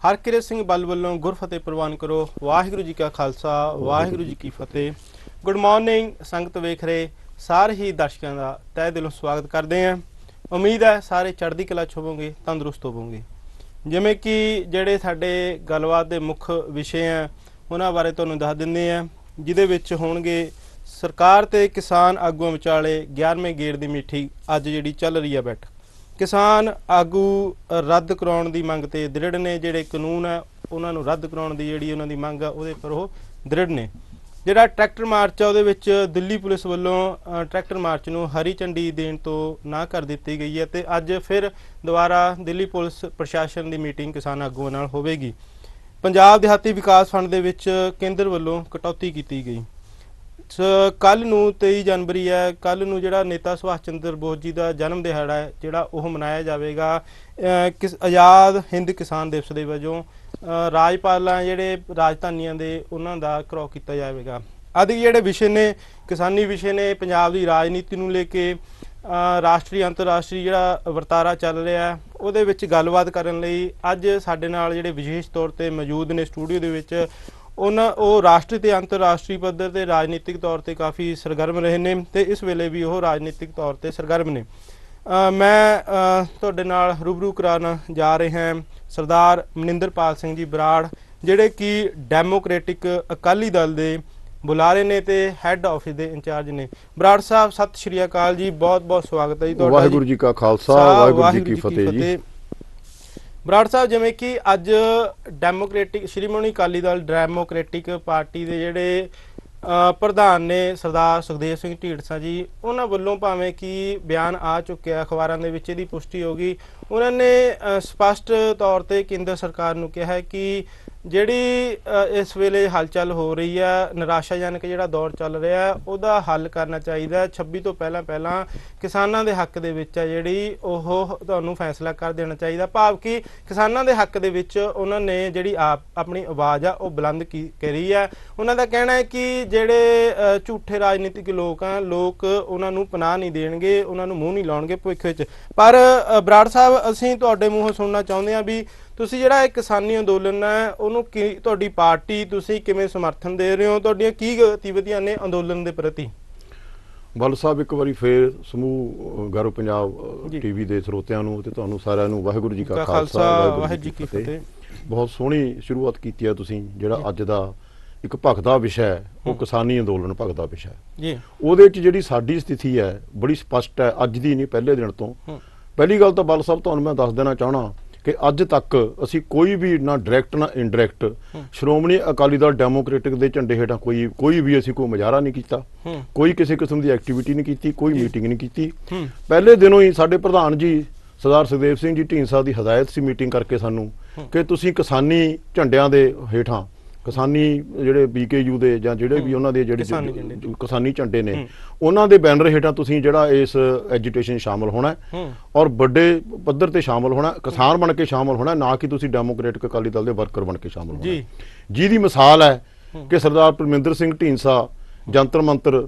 हरकिरत सिंह बल ਵੱਲੋਂ गुरफतेह प्रवान करो। वाहिगुरू जी का खालसा वाहिगुरू जी की फतेह। गुड मॉर्निंग संगत वेख रहे सारे ही दर्शकों का तह दिलों स्वागत करते हैं। उम्मीद है सारे चढ़दी कला च होवोगे, तंदुरुस्त होवोगे। जिमें कि ਜਿਹੜੇ ਸਾਡੇ ਗੱਲਬਾਤ ਦੇ ਮੁੱਖ ਵਿਸ਼ੇ ਆ ਉਹਨਾਂ ਬਾਰੇ ਤੁਹਾਨੂੰ ਦੱਸ ਦਿੰਦੇ ਆ, ਜਿਹਦੇ ਵਿੱਚ ਹੋਣਗੇ ਸਰਕਾਰ ਤੇ ਕਿਸਾਨ ਆਗੂਆਂ ਵਿਚਾਲੇ 11ਵੇਂ ਗੇੜ ਦੀ ਮੀਟਿੰਗ ਅੱਜ ਜਿਹੜੀ ਚੱਲ ਰਹੀ ਆ ਬੈਠਕ। किसान आगू रद्द कराने की मंग ते दृढ़ ने, जिहड़े कानून है उन्होंने रद्द कराने की जिहड़ी उन्हां दी मंग है उहदे पर वो दृढ़ ने। जिहड़ा ट्रैक्टर मार्च है उहदे विच दिल्ली पुलिस वालों ट्रैक्टर मार्च नूं हरी झंडी देण तो ना कर दित्ती गई है ते अज फिर दोबारा दिल्ली पुलिस प्रशासन की मीटिंग किसान आगूआं नाल होवेगी। पंजाब देहाती विकास फंड दे विच केंद्र वालों कटौती की गई। कल नूं 23 जनवरी है, कल नूं जिहड़ा नेता सुभाष चंद्र बोस जी का जन्म दिहाड़ा है जिहड़ा ओह मनाया जाएगा किस आज़ाद हिंद किसान दिवस के वजों। राजपालां जिहड़े राजधानियां दे उन्हां दा घिराव किया जाएगा। अद जिहड़े विषय ने किसानी विषय ने पंजाब की राजनीति नूं लेके राष्ट्रीय अंतरराष्ट्रीय जिहड़ा वरतारा चल रहा है उहदे विच गलबात करन लई अज साडे नाल जिहड़े विशेष तौर ते मौजूद ने स्टूडियो दे विच राष्ट्रीय ते अंतरराष्ट्रीय पद्धर ते राजनीतिक तौर ते काफ़ी सरगर्म रहे ने ते इस वेले भी वो राजनीतिक तौर ते सरगर्म ने। मैं तुहाडे नाल रूबरू कराना जा रहे हैं सरदार मनिंदरपाल सिंह जी बराड़, जिहड़े कि डेमोक्रेटिक अकाली दल दे बुलारे ने ते हैड ऑफिस दे इंचार्ज ने। बराड़ साहब सत श्री अकाल जी, बहुत बहुत स्वागत है जी तुहाडा। वाहिगुरू जी का खालसा वाहिगुरू जी की फतेह जी। बराड़ साहब जिवें कि अज डेमोक्रेटिक श्रोमणी अकाली दल डेमोक्रेटिक पार्टी के जिहड़े प्रधान ने सरदार सुखदेव सिंह ढींडसा जी, उन्हां वल्लों भावें कि बयान आ चुके अखबारां दे विच इहदी पुष्टि होगी। उन्होंने स्पष्ट तौर पर केंद्र सरकार नूं कहा है कि जिहड़ी इस वेले हलचल हो रही है, निराशाजनक जिहड़ा दौर चल रहा है उहदा हल करना चाहिए। 26 तो पहला किसानां दे हक दे विच जिहड़ी ओह तुहानूं फैसला कर देना चाहिए। भाव कि किसानां दे हक दे विच उन्हां ने जिहड़ी आप अपनी आवाज़ आ ओह बुलंद करी है। उन्हां दा कहना है कि जिहड़े झूठे राजनीतिक लोग हैं, लोग उन्हां नूं पनाह नहीं देणगे, उन्हां नूं मूँह नहीं लाउणगे भविख विच। पर बराड़ साहब असीं तुहाडे मूँहों सुनना चाहुंदे हां भी तुसीं जिहड़ा इह किसानी अंदोलन है उहनूं की तुहाडी पार्टी तुसीं किवें समर्थन दे रहे हो, तुहाडीआं की गतिविधियां ने अंदोलन दे प्रति? बल साहब एक बारी फिर समूह गर्व पंजाब टीवी के ਸਰੋਤਿਆਂ ਨੂੰ ਤੇ ਤੁਹਾਨੂੰ ਸਾਰਿਆਂ ਨੂੰ ਵਾਹਿਗੁਰੂ ਜੀ ਕਾ ਖਾਲਸਾ ਵਾਹਿਗੁਰੂ ਜੀ ਕੀ ਫਤਿਹ। ਬਹੁਤ ਸੋਹਣੀ ਸ਼ੁਰੂਆਤ ਕੀਤੀ ਹੈ ਤੁਸੀਂ। ਜਿਹੜਾ ਅੱਜ ਦਾ ਇੱਕ ਭਗਦਾ ਵਿਸ਼ਾ ਹੈ ਉਹ ਕਿਸਾਨੀ ਅੰਦੋਲਨ ਭਗਦਾ ਵਿਸ਼ਾ ਹੈ ਜੀ। ਉਹਦੇ ਵਿੱਚ ਜਿਹੜੀ ਸਾਡੀ ਸਥਿਤੀ ਹੈ ਬੜੀ ਸਪਸ਼ਟ ਹੈ, ਅੱਜ ਦੀ ਨਹੀਂ ਪਹਿਲੇ ਦਿਨ ਤੋਂ। ਪਹਿਲੀ ਗੱਲ ਤਾਂ ਬਲ ਸਾਹਿਬ ਤੁਹਾਨੂੰ ਮੈਂ ਦੱਸ ਦੇਣਾ ਚਾਹਣਾ कि अज तक असी कोई भी ना डायरैक्ट ना इनडायरैक्ट श्रोमणी अकाली दल डेमोक्रेटिक के झंडे हेठां कोई भी असी कोई मुजाहरा नहीं किया, कोई किसी किस्म की एक्टिविटी नहीं की, कोई मीटिंग नहीं की। पहले दिनों ही साडे प्रधान जी सरदार सुखदेव सिंह जी ढींडसा की हदायत सी मीटिंग करके सानू कि तुसी किसानी झंडियां दे हेठां किसानी जिहड़े BKU दे जां जिहड़े भी उन्हां दे जिहड़े किसानी झंडे ने उन्हां दे बैनर हेठां तुसीं जिहड़ा इस एजुटेशन शामिल होना है और बड़े पद्धर ते शामिल होना, किसान बन के शामिल होना, ना कि तुसीं डेमोक्रेटिक अकाली दल दे वर्कर बन के शामिल होना। जिहदी मिसाल है कि सरदार परमिंदर सिंह ढींडसा जंतर मंतर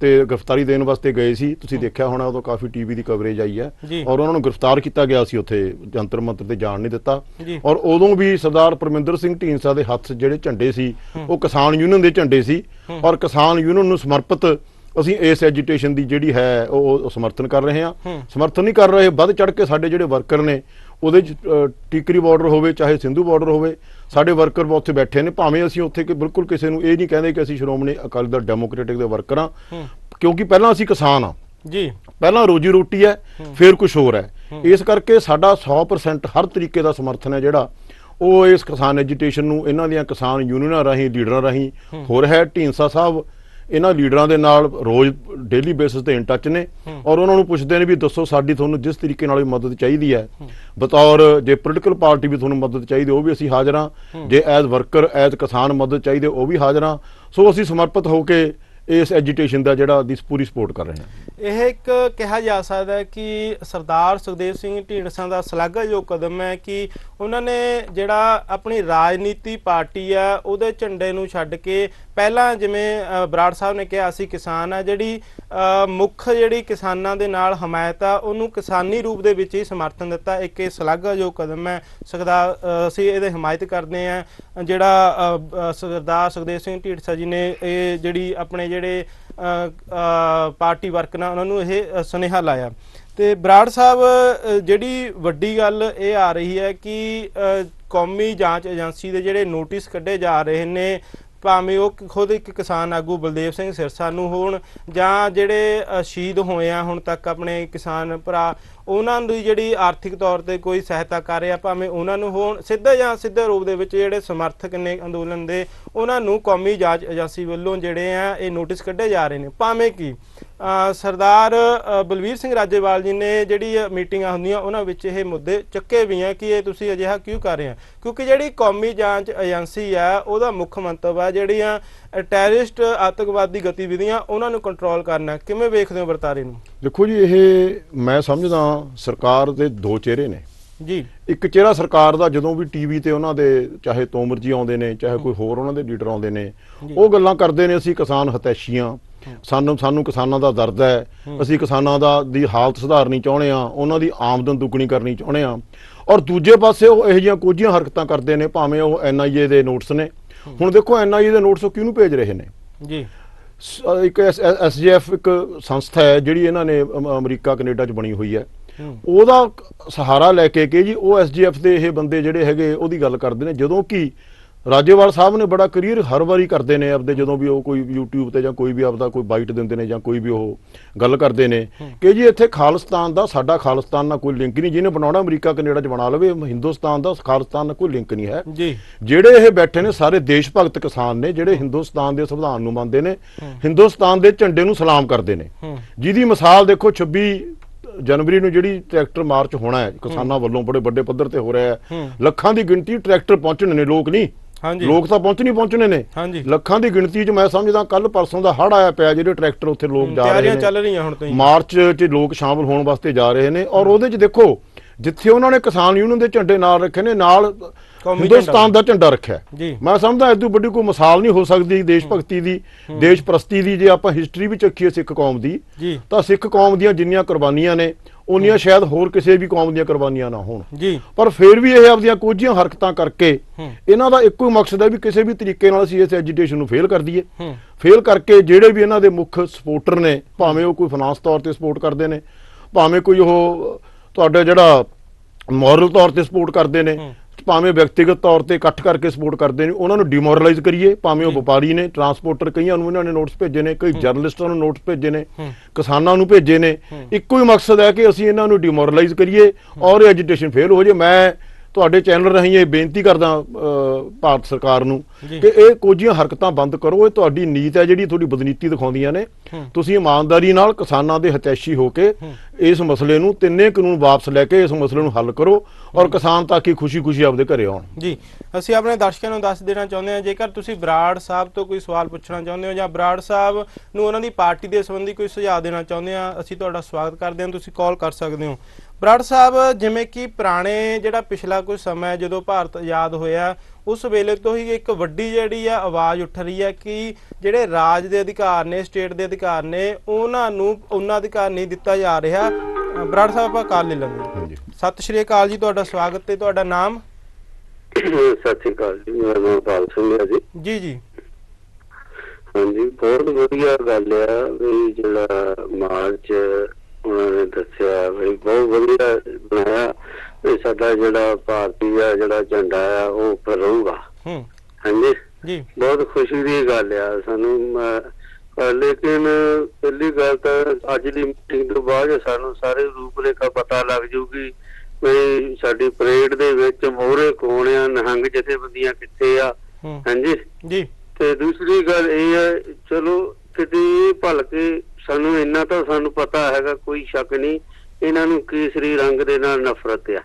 ते गिरफ्तारी देने वास्ते गए सी, तुसीं देखिया होना उदों काफ़ी टीवी की कवरेज आई है और उन्होंने गिरफ्तार किया गया सी, उत्थे जंतर मंतर ते जाण नहीं दिता। और उदों भी सरदार परमिंदर सिंह ढींडसा दे हत्थ जिहड़े झंडे सी वो किसान यूनियन दे झंडे सी और किसान यूनियन नूं समर्पित असीं इस एजुटेशन की जिहड़ी है वो समर्थन कर रहे हैं। समर्थन नहीं कर रहे, वध चढ़ के साडे जिहड़े वर्कर ने ਉਹਦੇ टिकरी बॉर्डर होवे चाहे सिंधु बॉर्डर होवे, साडे वर्कर उत्थे बैठे ने। भावें असीं उत्थे कि बिल्कुल किसी नूं इह नहीं कहंदे कि असीं श्रोमणी अकाली दल डेमोक्रेटिक दे वर्कर हां, क्योंकि पहलां असीं किसान हां जी, पहलां रोजी रोटी है फिर कुछ होर है। इस करके साडा 100% हर तरीके का समर्थन है जिहड़ा ਉਹ इस किसान एजुटेशन नूं इन्हां दीआं किसान यूनियनां राहीं लीडरां राहीं हो रहा है। ढींडसा साहब इन्हां लीडरां दे नाल रोज़ डेली बेसिस ते इन टच ने और उन्होंने पुछदे ने भी दसो साडी तुहानूं जिस तरीके नाल मदद चाहिदी है, बतौर जे पोलिटिकल पार्टी भी तुहानूं मदद चाहिदी वो भी असीं हाज़र हां, जे एज वर्कर एज किसान मदद चाहिदी वो भी हाज़र हां। सो असीं समर्पित होकर इस एजुटेशन का जिहड़ा दी पूरी सपोर्ट कर रहे हैं। ਇਹ ਇੱਕ ਕਿਹਾ ਜਾ ਸਕਦਾ ਹੈ ਕਿ ਸਰਦਾਰ ਸੁਖਦੇਵ ਸਿੰਘ ਢੀਂਡਸਾ ਦਾ ਸ਼ਲਾਘਾਯੋਗ ਕਦਮ ਹੈ ਕਿ ਉਹਨਾਂ ਨੇ ਜਿਹੜਾ ਆਪਣੀ ਰਾਜਨੀਤੀ ਪਾਰਟੀ ਆ ਉਹਦੇ ਝੰਡੇ ਨੂੰ ਛੱਡ ਕੇ ਪਹਿਲਾਂ ਜਿਵੇਂ ਬਰਾੜ ਸਾਹਿਬ ਨੇ ਕਿਹਾ ਅਸੀਂ ਕਿਸਾਨ ਆ, ਜਿਹੜੀ ਮੁੱਖ ਜਿਹੜੀ ਕਿਸਾਨਾਂ ਦੇ ਨਾਲ ਹਮਾਇਤ ਆ ਉਹਨੂੰ ਕਿਸਾਨੀ ਰੂਪ ਦੇ ਵਿੱਚ ਹੀ ਸਮਰਥਨ ਦਿੱਤਾ। ਇੱਕ ਇਹ ਸ਼ਲਾਘਾਯੋਗ ਕਦਮ ਹੈ, ਅਸੀਂ ਇਹਦੇ ਹਮਾਇਤ ਕਰਦੇ ਹਾਂ। ਜਿਹੜਾ ਸਰਦਾਰ ਸੁਖਦੇਵ ਸਿੰਘ ਢੀਂਡਸਾ ਜੀ ਨੇ ਇਹ ਜਿਹੜੀ ਆਪਣੇ ਜਿਹੜੇ ਪਾਰਟੀ ਵਰਕਰ ਉਹਨਾਂ ਨੂੰ ਇਹ ਸੁਨੇਹਾ ਲਾਇਆ। ਤੇ ਬਰਾੜ ਸਾਹਿਬ ਜਿਹੜੀ ਵੱਡੀ ਗੱਲ ਇਹ ਆ ਰਹੀ ਹੈ ਕਿ ਕੌਮੀ ਜਾਂਚ ਏਜੰਸੀ ਦੇ ਜਿਹੜੇ ਨੋਟਿਸ ਕੱਢੇ ਜਾ ਰਹੇ ਨੇ, ਭਾਵੇਂ ਉਹ ਖੁਦ ਇੱਕ ਕਿਸਾਨ ਆਗੂ ਬਲਦੇਵ ਸਿੰਘ ਸਿਰਸਾ ਨੂੰ ਹੋਣ ਜਾਂ ਜਿਹੜੇ ਸ਼ਹੀਦ ਹੋਏ ਆ ਹੁਣ ਤੱਕ ਆਪਣੇ ਕਿਸਾਨ ਭਰਾ, ਉਹਨਾਂ ਦੀ ਜਿਹੜੀ ਆਰਥਿਕ ਤੌਰ ਤੇ ਕੋਈ ਸਹਾਇਤਾ ਕਰ ਰਿਹਾ, ਭਾਵੇਂ ਉਹਨਾਂ ਨੂੰ ਹੋਣ, ਸਿੱਧੇ ਜਾਂ ਸਿੱਧੇ ਰੂਪ ਦੇ ਵਿੱਚ ਜਿਹੜੇ ਸਮਰਥਕ ਨੇ ਅੰਦੋਲਨ ਦੇ ਉਹਨਾਂ ਨੂੰ ਕੌਮੀ ਜਾਂਚ ਏਜੰਸੀ ਵੱਲੋਂ ਜਿਹੜੇ ਆ ਇਹ ਨੋਟਿਸ ਕੱਢੇ ਜਾ ਰਹੇ ਨੇ। ਭਾਵੇਂ ਕਿ ਸਰਦਾਰ ਬਲਵੀਰ ਸਿੰਘ ਰਾਜੇਵਾਲ ਜੀ ਨੇ ਜਿਹੜੀ ਮੀਟਿੰਗਾਂ ਹੁੰਦੀਆਂ ਉਹਨਾਂ ਵਿੱਚ ਇਹ ਮੁੱਦੇ ਚੱਕੇ ਵੀ ਆ ਕਿ ਇਹ ਤੁਸੀਂ ਅਜਿਹਾ ਕਿਉਂ ਕਰ ਰਹੇ ਆ, ਕਿਉਂਕਿ ਜਿਹੜੀ ਕੌਮੀ ਜਾਂਚ ਏਜੰਸੀ ਆ ਉਹਦਾ ਮੁੱਖ ਮੰਤਵ ਆ ਜਿਹੜੀਆਂ ਟੈਰਰਿਸਟ ਆਤੰਕਵਾਦੀ ਗਤੀਵਿਧੀਆਂ ਉਹਨਾਂ ਨੂੰ ਕੰਟਰੋਲ ਕਰਨਾ। ਕਿਵੇਂ ਵੇਖਦੇ ਹੋ ਵਰਤਾਰੇ ਨੂੰ? ਦੇਖੋ ਜੀ, ਇਹ ਮੈਂ ਸਮਝਦਾ ਸਰਕਾਰ ਦੇ ਦੋ ਚਿਹਰੇ ਨੇ ਜੀ। ਇੱਕ ਚਿਹਰਾ ਸਰਕਾਰ ਦਾ ਜਦੋਂ ਵੀ ਟੀਵੀ ਤੇ ਉਹਨਾਂ ਦੇ ਚਾਹੇ ਤੋਮਰ ਜੀ ਆਉਂਦੇ ਨੇ, ਚਾਹੇ ਕੋਈ ਹੋਰ ਉਹਨਾਂ ਦੇ ਲੀਡਰ ਆਉਂਦੇ ਨੇ, ਉਹ ਗੱਲਾਂ ਕਰਦੇ ਨੇ ਅਸੀਂ ਕਿਸਾਨ ਹਤੈਸ਼ੀਆਂ, ਸਾਨੂੰ ਕਿਸਾਨਾਂ ਦਾ ਦਰਦ ਹੈ, ਅਸੀਂ ਕਿਸਾਨਾਂ ਦੀ ਹਾਲਤ ਸੁਧਾਰਨੀ ਚਾਹੁੰਦੇ ਆ, ਉਹਨਾਂ ਦੀ ਆਮਦਨ ਦੁੱਗਣੀ ਕਰਨੀ ਚਾਹੁੰਦੇ ਆ। ਔਰ ਦੂਜੇ ਪਾਸੇ ਉਹ ਇਹੋ ਜਿਹੀਆਂ ਕੁਝੀਆਂ ਹਰਕਤਾਂ ਕਰਦੇ ਨੇ, ਭਾਵੇਂ ਉਹ NIA ਦੇ ਨੋਟਿਸ ਨੇ। ਹੁਣ ਦੇਖੋ NIA ਦੇ ਨੋਟਿਸ ਉਹ ਕਿਹਨੂੰ ਭੇਜ ਰਹੇ ਨੇ ਜੀ? ਇੱਕ SJF ਇੱਕ ਸੰਸਥਾ ਹੈ ਜਿਹੜੀ ਇਹਨਾਂ ਨੇ ਅਮਰੀਕਾ ਕੈਨੇਡਾ 'ਚ ਬਣੀ ਹੋਈ ਹੈ, ਉਹਦਾ ਸਹਾਰਾ ਲੈ ਕੇ ਕਿ ਜੀ ਉਹ SJF ਦੇ ਇਹ ਬੰਦੇ ਜਿਹੜੇ ਹੈਗੇ ਉਹਦੀ ਗੱਲ ਕਰਦੇ ਨੇ। ਜਦੋਂ ਕਿ ਰਾਜੇਵਾਲ ਸਾਹਿਬ ਨੇ ਬੜਾ ਕਲੀਅਰ ਹਰ ਵਾਰੀ ਕਰਦੇ ਨੇ ਆਪਦੇ, ਜਦੋਂ ਵੀ ਉਹ ਕੋਈ YouTube ਤੇ ਜਾਂ ਕੋਈ ਵੀ ਆਪਦਾ ਕੋਈ ਬਾਈਟ ਦਿੰਦੇ ਨੇ ਜਾਂ ਕੋਈ ਵੀ ਉਹ ਗੱਲ ਕਰਦੇ ਨੇ ਕਿ ਜੀ ਇੱਥੇ ਖਾਲਿਸਤਾਨ ਦਾ, ਸਾਡਾ ਖਾਲਿਸਤਾਨ ਨਾਲ ਕੋਈ ਲਿੰਕ ਨਹੀਂ, ਜਿਹਨੇ ਬਣਾਉਣਾ ਅਮਰੀਕਾ ਕੈਨੇਡਾ 'ਚ ਬਣਾ ਲਵੇ, ਹਿੰਦੁਸਤਾਨ ਦਾ ਖਾਲਿਸਤਾਨ ਨਾਲ ਕੋਈ ਲਿੰਕ ਨਹੀਂ ਹੈ ਜੀ। ਜਿਹੜੇ ਇਹ ਬੈਠੇ ਨੇ ਸਾਰੇ ਦੇਸ਼ ਭਗਤ ਕਿਸਾਨ ਨੇ, ਜਿਹੜੇ ਹਿੰਦੁਸਤਾਨ ਦੇ ਸੰਵਿਧਾਨ ਨੂੰ ਮੰਨਦੇ ਨੇ, ਹਿੰਦੁਸਤਾਨ ਦੇ ਝੰਡੇ ਨੂੰ ਸਲਾਮ ਕਰਦੇ ਨੇ, ਜਿਹਦੀ ਮਿਸਾਲ ਦੇਖੋ 26 ਜਨਵਰੀ ਨੂੰ ਜਿਹੜੀ ਟਰੈਕਟਰ ਮਾਰਚ ਹੋਣਾ ਹੈ ਕਿਸਾਨਾਂ ਵੱਲੋਂ ਬੜੇ ਵੱਡੇ ਪੱਧਰ ਤੇ ਹੋ ਰਿਹਾ ਹੈ। ਲੱਖਾਂ ਦੀ ਗਿਣਤੀ ਟਰੈਕਟਰ ਪਹੁੰਚਣੇ ਨੇ, ਲੋਕ ਨਹੀਂ, ਲੋਕ ਤਾਂ ਪਹੁੰਚਣੇ ਨੇ, ਲੱਖਾਂ ਦੀ ਗਿਣਤੀ 'ਚ। ਮੈਂ ਸਮਝਦਾ ਕੱਲ ਪਰਸੋਂ ਦਾ ਹੜ੍ਹ ਆਇਆ ਪਿਆ, ਜਿਹੜੇ ਟਰੈਕਟਰ ਉੱਥੇ ਲੋਕ ਜਾ ਰਹੇ ਨੇ, ਚੱਲ ਰਹੀਆਂ ਹੁਣ ਤੋਂ ਮਾਰਚ 'ਚ ਲੋਕ ਸ਼ਾਮਲ ਹੋਣ ਵਾਸਤੇ ਜਾ ਰਹੇ ਨੇ। ਔਰ ਉਹਦੇ 'ਚ ਦੇਖੋ ਜਿੱਥੇ ਉਹਨਾਂ ਨੇ ਕਿਸਾਨ ਯੂਨੀਅਨ ਦੇ ਝੰਡੇ ਨਾਲ ਰੱਖੇ ਨੇ, ਨਾਲ ਹਿੰਦੁਸਤਾਨ ਦਾ ਝੰਡਾ ਰੱਖਿਆ। ਮੈਂ ਸਮਝਦਾ ਇਦੋਂ ਵੱਡੀ ਕੋਈ ਮਿਸਾਲ ਨਹੀਂ ਹੋ ਸਕਦੀ ਦੇਸ਼ ਭਗਤੀ ਦੀ, ਦੇਸ਼ ਪ੍ਰਸਤੀ ਦੀ। ਜੇ ਆਪਾਂ ਹਿਸਟਰੀ ਵੀ ਚੱਕੀਏ ਸਿੱਖ ਕੌਮ ਦੀ, ਤਾਂ ਸਿੱਖ ਕੌਮ ਦੀਆਂ ਜਿੰਨੀਆਂ ਕੁਰਬਾਨੀਆਂ ਨੇ ਉਨੀਆਂ ਸ਼ਾਇਦ ਹੋਰ ਕਿਸੇ ਵੀ ਕੌਮ ਦੀਆਂ ਕੁਰਬਾਨੀਆਂ ਨਾ ਹੋਣ। ਪਰ ਫਿਰ ਵੀ ਇਹ ਆਪਦੀਆਂ ਕੁਝੀਆਂ ਹਰਕਤਾਂ ਕਰਕੇ ਇਹਨਾਂ ਦਾ ਇੱਕੋ ਮਕਸਦ ਹੈ ਵੀ ਕਿਸੇ ਵੀ ਤਰੀਕੇ ਨਾਲ ਅਸੀਂ ਇਸ ਐਜੀਟੇਸ਼ਨ ਨੂੰ ਫੇਲ ਕਰ ਦਈਏ। ਫੇਲ ਕਰਕੇ ਜਿਹੜੇ ਵੀ ਇਹਨਾਂ ਦੇ ਮੁੱਖ ਸਪੋਰਟਰ ਨੇ, ਭਾਵੇਂ ਉਹ ਕੋਈ ਫਾਈਨਾਂਸ ਤੌਰ ਤੇ ਸਪੋਰਟ ਕਰਦੇ ਨੇ, ਭਾਵੇਂ ਕੋਈ ਉਹ ਤੁਹਾਡਾ ਜਿਹੜਾ ਮੋਰਲ ਤੌਰ ਤੇ ਸਪੋਰਟ ਕਰਦੇ ਨੇ, ਭਾਵੇਂ ਵਿਅਕਤੀਗਤ ਤੌਰ ਤੇ ਇਕੱਠ ਕਰਕੇ ਸਪੋਰਟ ਕਰਦੇ ਨੇ, ਉਹਨਾਂ ਨੂੰ ਡਿਮੋਰਲਾਈਜ਼ ਕਰੀਏ। ਭਾਵੇਂ ਉਹ ਵਪਾਰੀ ਨੇ, ਟਰਾਂਸਪੋਰਟਰ, ਕਈਆਂ ਨੂੰ ਇਹਨਾਂ ਨੇ ਨੋਟਿਸ ਭੇਜੇ ਨੇ, ਕਈ ਜਰਨਲਿਸਟਾਂ ਨੂੰ ਨੋਟਿਸ ਭੇਜੇ ਨੇ, ਕਿਸਾਨਾਂ ਨੂੰ ਭੇਜੇ ਨੇ। ਇੱਕੋ ਹੀ ਮਕਸਦ ਹੈ ਕਿ ਅਸੀਂ ਇਹਨਾਂ ਨੂੰ ਡਿਮੋਰਲਾਈਜ਼ ਕਰੀਏ ਔਰ ਐਜੀਟੇਸ਼ਨ ਫੇਲ ਹੋ ਜੇ। ਮੈਂ ਤੁਹਾਡੇ ਚੈਨਲ ਰਾਹੀਂ ਇਹ ਬੇਨਤੀ ਕਰਦਾ ਭਾਰਤ ਸਰਕਾਰ ਨੂੰ ਕਿ ਇਹ ਕੁਝੀਆਂ ਹਰਕਤਾਂ ਬੰਦ ਕਰੋ। ਇਹ ਤੁਹਾਡੀ ਨੀਤ ਹੈ ਜਿਹੜੀ ਤੁਹਾਡੀ ਬਦਨੀਤੀ ਦਿਖਾਉਂਦੀਆਂ ਨੇ। ਤੁਸੀਂ ਇਮਾਨਦਾਰੀ ਨਾਲ ਕਿਸਾਨਾਂ ਦੇ ਹਿਤੈਸ਼ੀ ਹੋ ਕੇ ਇਸ ਮਸਲੇ ਨੂੰ, ਤਿੰਨੇ ਕਾਨੂੰਨ ਵਾਪਸ ਲੈ ਕੇ ਇਸ ਮਸਲੇ ਨੂੰ ਹੱਲ ਕਰੋ ਔਰ ਕਿਸਾਨ ਤਾਂ ਕਿ ਖੁਸ਼ੀ-ਖੁਸ਼ੀ ਆਪਦੇ ਘਰੇ ਆਉਣ। ਜੀ, ਅਸੀਂ ਆਪਣੇ ਦਰਸ਼ਕਾਂ ਨੂੰ ਦੱਸ ਦੇਣਾ ਚਾਹੁੰਦੇ ਹਾਂ, ਜੇਕਰ ਤੁਸੀਂ ਬਰਾੜ ਸਾਹਿਬ ਤੋਂ ਕੋਈ ਸਵਾਲ ਪੁੱਛਣਾ ਚਾਹੁੰਦੇ ਹੋ ਜਾਂ ਬਰਾੜ ਸਾਹਿਬ ਨੂੰ ਉਹਨਾਂ ਦੀ ਪਾਰਟੀ ਦੇ ਸੰਬੰਧੀ ਕੋਈ ਸੁਝਾਅ ਦੇਣਾ ਚਾਹੁੰਦੇ ਹਾਂ, ਅਸੀਂ ਤੁਹਾਡਾ ਸਵਾਗਤ ਕਰਦੇ ਹਾਂ, ਤੁਸੀਂ ਕਾਲ ਕਰ ਸਕਦੇ ਹੋ। ਬਰਾੜ ਸਾਹਿਬ, ਜਿਵੇਂ ਕਿ ਪੁਰਾਣੇ ਜਿਹੜਾ ਪਿਛਲਾ ਕੁਝ ਸਮਾਂ ਜਦੋਂ ਭਾਰਤ ਆਜ਼ਾਦ ਹੋਇਆ ਉਸ ਵੇਲੇ ਤੋਂ ਹੀ ਇੱਕ ਵੱਡੀ ਜਿਹੜੀ ਆ ਆਵਾਜ਼ ਉੱਠ ਰਹੀ ਹੈ ਕਿ ਜਿਹੜੇ ਰਾਜ ਦੇ ਅਧਿਕਾਰ ਨੇ, ਸਟੇਟ ਦੇ ਅਧਿਕਾਰ ਨੇ, ਉਹਨਾਂ ਨੂੰ ਉਹਨਾਂ ਅਧਿਕਾਰ ਨਹੀਂ ਦਿੱਤਾ ਜਾ ਰਿਹਾ। ਬਰਾੜ ਸਾਹਿਬ, ਆਪਾਂ ਕਾਲ ਲੈ ਲੈਂਦੇ। ਸਤਿ ਸ਼੍ਰੀ ਅਕਾਲ ਜੀ, ਤੁਹਾਡਾ ਸਵਾਗਤ ਤੇ ਤੁਹਾਡਾ ਨਾਮ? ਸਤਿ ਸ਼੍ਰੀ ਅਕਾਲ ਜੀ, ਮੇਰਾ ਨਾਮ ਪਾਲ ਸਿੰਘ ਹੈ ਜੀ। ਜੀ ਜੀ ਹਾਂਜੀ, ਬਹੁਤ ਵਧੀਆ ਗੱਲ ਆ ਵੀ ਜਿਹੜਾ ਮਾਰਚ ਉਹਨਾਂ ਨੇ ਦੱਸਿਆ ਵੀ ਬਹੁਤ ਵਧੀਆ ਬਣਾਇਆ ਵੀ ਸਾਡਾ ਜਿਹੜਾ ਭਾਰਤੀ ਆ ਜਿਹੜਾ ਝੰਡਾ ਆ ਉਹ ਉੱਪਰ ਰਹੂਗਾ। ਹਾਂਜੀ ਜੀ, ਬਹੁਤ ਖੁਸ਼ੀ ਦੀ ਗੱਲ ਆ ਸਾਨੂੰ। ਲੇਕਿਨ ਪਹਿਲੀ ਗੱਲ ਤਾਂ ਅੱਜ ਦੀ ਮੀਟਿੰਗ ਤੋਂ ਬਾਅਦ ਸਾਨੂੰ ਸਾਰੇ ਰੂਪਰੇਖਾ ਪਤਾ ਲੱਗ ਜੂਗੀ ਵੀ ਸਾਡੀ ਪਰੇਡ ਦੇ ਵਿੱਚ ਮੋਹਰੇ ਕੌਣ ਆ, ਨਿਹੰਗ ਜਥੇਬੰਦੀਆਂ ਕਿੱਥੇ ਆ। ਹਾਂਜੀ ਜੀ, ਤੇ ਦੂਸਰੀ ਗੱਲ ਇਹ ਹੈ, ਚਲੋ ਕਿਤੇ ਭਲਕੇ ਸਾਨੂੰ ਇੰਨਾ ਤਾਂ ਸਾਨੂੰ ਪਤਾ ਹੈਗਾ, ਕੋਈ ਸ਼ੱਕ ਨਹੀਂ, ਇਹਨਾਂ ਨੂੰ ਕੇਸਰੀ ਰੰਗ ਦੇ ਨਾਲ ਨਫ਼ਰਤ ਆ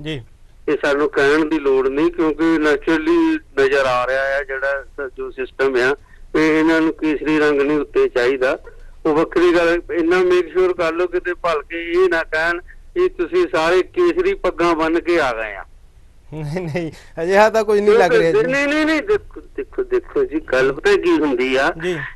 ਜੀ। ਇਹ ਸਾਨੂੰ ਕਹਿਣ ਦੀ ਲੋੜ ਨਹੀਂ, ਕਿਉਂਕਿ ਨੈਚੁਰਲੀ ਨਜ਼ਰ ਆ ਰਿਹਾ ਹੈ ਜਿਹੜਾ ਜੋ ਸਿਸਟਮ ਆ, ਇਹਨਾਂ ਨੂੰ ਕੇਸਰੀ ਰੰਗ ਨਹੀਂ ਉੱਤੇ ਚਾਹੀਦਾ। ਉਹ ਵੱਖਰੀ ਗੱਲ, ਇੰਨਾ ਮੇਕ ਸ਼ੋਰ ਕਰ ਲਓ ਕਿਤੇ ਭਲਕੇ ਇਹ ਨਾ ਕਹਿਣ ਕਿ ਤੁਸੀਂ ਸਾਰੇ ਕੇਸਰੀ ਪੱਗਾਂ ਬੰਨ ਕੇ ਆ ਗਏ ਆ। ਨਹੀਂ ਨਹੀਂ, ਅਜਿਹਾ ਤਾਂ ਕੁਝ ਨਹੀਂ ਲੱਗ ਰਿਹਾ ਜੀ। ਨਹੀਂ, ਦੇਖੋ ਜੀ, ਗੱਲ ਪਤਾ ਕੀ ਹੁੰਦੀ ਆ,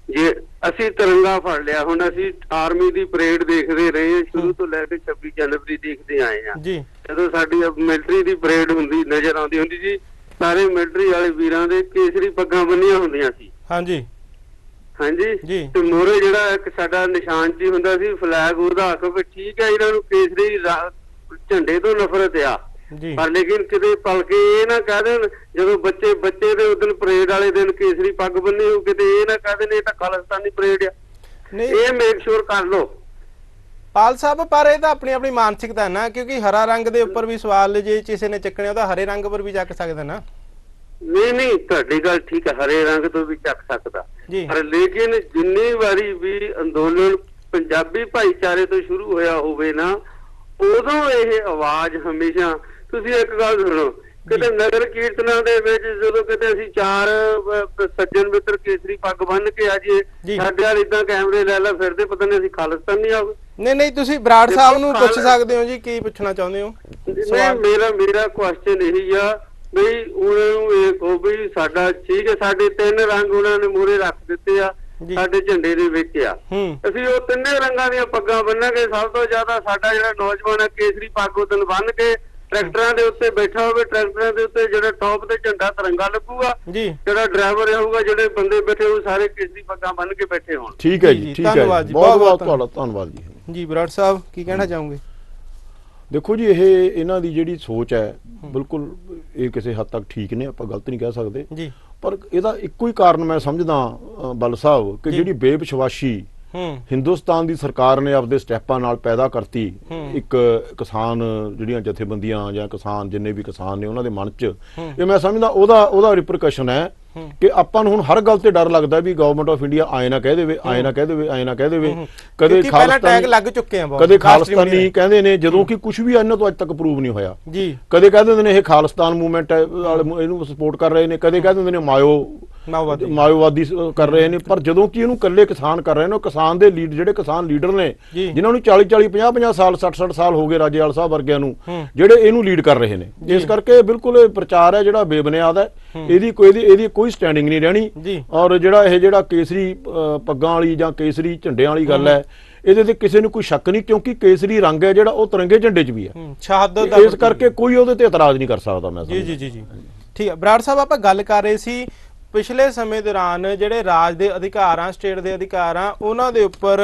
ਜੇ ਅਸੀਂ ਤਿਰੰਗਾ ਫੜ ਲਿਆ, ਹੁਣ ਅਸੀਂ ਆਰਮੀ ਦੀ ਪਰੇਡ ਦੇਖਦੇ ਰਹੇ ਹਾਂ ਸ਼ੁਰੂ ਤੋਂ ਲੈ ਕੇ 26 ਜਨਵਰੀ ਦੇਖਦੇ ਆਏ ਆ ਜੀ। ਜਦੋਂ ਸਾਡੀ ਮਿਲਟਰੀ ਦੀ ਪਰੇਡ ਹੁੰਦੀ ਨਜ਼ਰ ਆਉਂਦੀ ਹੁੰਦੀ ਸੀ, ਸਾਰੇ ਮਿਲਟਰੀ ਵਾਲੇ ਵੀਰਾਂ ਦੇ ਕੇਸਰੀ ਪੱਗਾਂ ਬੰਨੀਆਂ ਹੁੰਦੀਆਂ ਸੀ। ਹਾਂਜੀ ਤੇ ਮੋਰੇ ਜਿਹੜਾ ਇੱਕ ਸਾਡਾ ਨਿਸ਼ਾਨ ਜੀ ਹੁੰਦਾ ਸੀ ਫਲੈਗ, ਉਹਦਾ ਹੱਕ ਵੀ ਠੀਕ ਹੈ, ਇਹਨਾਂ ਨੂੰ ਕੇਸਰੀ ਝੰਡੇ ਤੋਂ ਨਫ਼ਰਤ ਆ, ਪਰ ਲੇਕਿਨ ਕਿਤੇ ਭਲਕੇ ਇਹ ਨਾ ਕਹਿ ਦੇਣ ਜਦੋਂ ਬੱਚੇ ਦੇ ਉਦਣ ਪਰੇਡ ਵਾਲੇ ਦਿਨ ਕੇਸਰੀ ਪੱਗ ਬੰਨੀ ਹੋ, ਕਿਤੇ ਇਹ ਨਾ ਕਹਿ ਦੇਣ ਇਹ ਤਾਂ ਖਾਲਿਸਤਾਨੀ ਪਰੇਡ ਆ। ਇਹ ਮੇਕ ਸ਼ੋਰ ਕਰ ਲੋ ਪਾਲ ਸਾਹਿਬ, ਪਰ ਇਹ ਤਾਂ ਆਪਣੀ ਆਪਣੀ ਮਾਨਸਿਕਤਾ ਹੈ ਨਾ, ਕਿਉਂਕਿ ਹਰਾ ਰੰਗ ਦੇ ਉੱਪਰ ਵੀ ਸਵਾਲ ਜੇ ਕਿਸੇ ਨੇ ਚੱਕਣੇ ਤਾਂ ਹਰੇ ਰੰਗ ਪਰ ਵੀ ਚੱਕ ਸਕਦਾ ਨਾ। ਨਹੀਂ, ਤੁਹਾਡੀ ਗੱਲ ਠੀਕ ਹੈ, ਹਰੇ ਰੰਗ ਤੋਂ ਵੀ ਚੱਕ ਸਕਦਾ, ਪਰ ਲੇਕਿਨ ਜਿੰਨੀ ਵਾਰੀ ਵੀ ਅੰਦੋਲਨ ਪੰਜਾਬੀ ਭਾਈਚਾਰੇ ਤੋਂ ਸ਼ੁਰੂ ਹੋਇਆ ਹੋਵੇ ਨਾ, ਉਦੋਂ ਇਹ ਆਵਾਜ਼ ਹਮੇਸ਼ਾ, ਤੁਸੀਂ ਇੱਕ ਗੱਲ ਸੁਣੋ, ਕਿਤੇ ਨਗਰ ਕੀਰਤਨਾਂ ਦੇ ਵਿੱਚ ਜਦੋਂ ਕਿਤੇ ਅਸੀਂ 4 ਸੱਜਣ ਮਿੱਤਰ ਕੇਸਰੀ ਪੱਗ ਬੰਨ ਕੇ ਆ ਜਾਈਏ, ਸਾਡੇ ਵਾਲ ਏਦਾਂ ਕੈਮਰੇ ਲੈ ਲਾ ਫਿਰਦੇ, ਪਤਾ ਨਹੀਂ ਅਸੀਂ ਖਾਲਿਸਤਾਨੀ ਆ ਗਏ। ਨਹੀਂ, ਤੁਸੀਂ ਬਰਾੜ ਸਾਹਿਬ ਨੂੰ ਪੁੱਛ ਸਕਦੇ ਹੋ ਜੀ, ਕੀ ਪੁੱਛਣਾ ਚਾਹੁੰਦੇ ਹੋ? ਮੇਰਾ ਕੁਐਸਚਨ ਇਹੀ ਆ ਬਈ ਉਹਨਾਂ ਨੂੰ ਇਹ ਕਹੋ ਵੀ ਸਾਡਾ ਠੀਕ ਹੈ, ਸਾਡੇ 3 ਰੰਗ ਉਹਨਾਂ ਨੇ ਮੂਹਰੇ ਰੱਖ ਦਿੱਤੇ ਆ ਸਾਡੇ ਝੰਡੇ ਦੇ ਵਿੱਚ ਆ, ਅਸੀਂ ਉਹ 3 ਰੰਗਾਂ ਦੀਆਂ ਪੱਗਾਂ ਬੰਨਾਂਗੇ। ਸਭ ਤੋਂ ਜ਼ਿਆਦਾ ਸਾਡਾ ਜਿਹੜਾ ਨੌਜਵਾਨ ਹੈ ਕੇਸਰੀ ਪੱਗ ਉਦਣ ਬੰਨ ਕੇ ਟਰੈਕਟਰਾਂ ਦੇ ਉੱਤੇ ਬੈਠਾ ਹੋਵੇ, ਟਰੈਕਟਰਾਂ ਦੇ ਉੱਤੇ ਜਿਹੜਾ ਟੌਪ ਤੇ ਝੰਡਾ ਤਿਰੰਗਾ ਲੱਗੂਗਾ, ਜਿਹੜਾ ਡਰਾਈਵਰ ਰਹੂਗਾ, ਜਿਹੜੇ ਬੰਦੇ ਬੈਠੇ ਉਹ ਸਾਰੇ ਕੇਸਰੀ ਪੱਗਾਂ ਬੰਨ ਕੇ ਬੈਠੇ ਹੋਣ। ਠੀਕ ਹੈ ਜੀ, ਧੰਨਵਾਦ ਜੀ, ਬਹੁਤ ਬਹੁਤ ਤੁਹਾਡਾ ਧੰਨਵਾਦ ਜੀ। ਬਰਾੜ ਸਾਹਿਬ ਕੀ ਕਹਿਣਾ ਚਾਹੋਗੇ? ਦੇਖੋ ਜੀ, ਇਹ ਇਹਨਾਂ ਦੀ ਜਿਹੜੀ ਸੋਚ ਹੈ ਬਿਲਕੁਲ ਇਹ ਕਿਸੇ ਹੱਦ ਤੱਕ ਠੀਕ ਨੇ, ਆਪਾਂ ਗਲਤ ਨਹੀਂ ਕਹਿ ਸਕਦੇ ਜੀ, ਪਰ ਇਹਦਾ ਇੱਕੋ ਹੀ ਕਾਰਨ ਮੈਂ ਸਮਝਦਾ ਬਲ ਸਾਹਿਬ ਕਿ ਜਿਹੜੀ ਬੇਵਿਸ਼ਵਾਸੀ ਹਿੰਦੁਸਤਾਨ ਦੀ ਸਰਕਾਰ ਨੇ ਆਪਦੇ ਸਟੈਪਾਂ ਨਾਲ ਪੈਦਾ ਕਰਤੀ, ਇੱਕ ਕਿਸਾਨ ਜਿਹੜੀਆਂ ਜਥੇਬੰਦੀਆਂ ਜਾਂ ਕਿਸਾਨ ਜਿੰਨੇ ਵੀ ਕਿਸਾਨ ਨੇ ਉਹਨਾਂ ਦੇ ਮਨ 'ਚ, ਇਹ ਮੈਂ ਸਮਝਦਾ ਉਹਦਾ ਰਿਪਰਕਸ਼ਨ ਹੈ ਕਿ ਆਪਾਂ ਨੂੰ ਹੁਣ ਹਰ ਗੱਲ ਤੇ ਡਰ ਲੱਗਦਾ ਵੀ ਗਵਰਨਮੈਂਟ ਆਫ ਇੰਡੀਆ ਆਏ ਨਾ ਕਹਿ ਦੇਵੇ, ਆਏ ਨਾ ਕਹਿ ਦੇਵੇ, ਆਏ ਨਾ ਕਹਿ ਦੇਵੇ। ਕਦੇ ਖਾਲਿਸਤਾਨੀ ਕਹਿੰਦੇ ਨੇ, ਜਦੋਂ ਕਿ ਕੁਝ ਵੀ ਇਹਨਾਂ ਤੋਂ ਅੱਜ ਤੱਕ ਪ੍ਰੂਵ ਨਹੀਂ ਹੋਇਆ। ਕਦੇ ਕਹਿ ਦਿੰਦੇ ਨੇ ਇਹ ਖਾਲਿਸਤਾਨ ਮੂਵਮੈਂਟ ਇਹਨੂੰ ਸਪੋਰਟ ਕਰ ਰਹੇ ਨੇ, ਕਦੇ ਕਹਿ ਦਿੰਦੇ ਨੇ ਮਾਇਓਵਾਦੀ ਕਰ ਰਹੇ ਨੇ, ਪਰ ਜਦੋਂ ਕਿ ਇਹਨੂੰ ਇਕੱਲੇ ਕਿਸਾਨ ਕਰ ਰਹੇ ਨੇ, ਕਿਸਾਨ ਦੇ ਲੀਡ ਜਿਹੜੇ ਕਿਸਾਨ ਲੀਡਰ ਨੇ ਜਿਨ੍ਹਾਂ ਨੂੰ 40-40 50-50 ਸਾਲ 60-60 ਸਾਲ ਹੋ ਗਏ ਰਾਜੇਵਾਲ ਸਾਹਿਬ ਵਰਗਿਆਂ ਨੂੰ, ਜਿਹੜੇ ਇਹਨੂੰ ਲੀਡ ਕਰ ਰਹੇ ਨੇ। ਇਸ ਕਰਕੇ ਬਿਲਕੁਲ ਪ੍ਰਚਾਰ ਹੈ ਜਿਹੜਾ ਬੇਬੁਨਿਆਦ ਹੈ, ਇਹਦੀ ਕੋਈ ਸਟੈਂਡਿੰਗ ਨਹੀਂ ਰਹਿਣੀ। ਔਰ ਜਿਹੜਾ ਕੇਸਰੀ ਪੱਗਾਂ ਵਾਲੀ ਜਾਂ ਕੇਸਰੀ ਝੰਡਿਆਂ ਵਾਲੀ ਗੱਲ ਹੈ, ਇਹਦੇ ਤੇ ਕਿਸੇ ਨੂੰ ਕੋਈ ਸ਼ੱਕ ਨਹੀਂ, ਕਿਉਂਕਿ ਕੇਸਰੀ ਰੰਗ ਹੈ ਜਿਹੜਾ ਉਹ ਤਿਰੰਗੇ ਝੰਡੇ 'ਚ ਵੀ ਹੈ, ਇਸ ਕਰਕੇ ਕੋਈ ਉਹਦੇ ਤੇ ਇਤਰਾਜ਼ ਨਹੀਂ ਕਰ ਸਕਦਾ। ਮੈਂ ਜੀ ਠੀਕ ਹੈ। ਬਰਾੜ ਸਾਹਿਬ, ਆਪਾਂ ਗੱਲ ਕਰ ਰਹੇ ਸੀ ਪਿਛਲੇ ਸਮੇਂ ਦੌਰਾਨ ਜਿਹੜੇ ਰਾਜ ਦੇ ਅਧਿਕਾਰ ਆ, ਸਟੇਟ ਦੇ ਅਧਿਕਾਰ ਆ, ਉਹਨਾਂ ਦੇ ਉੱਪਰ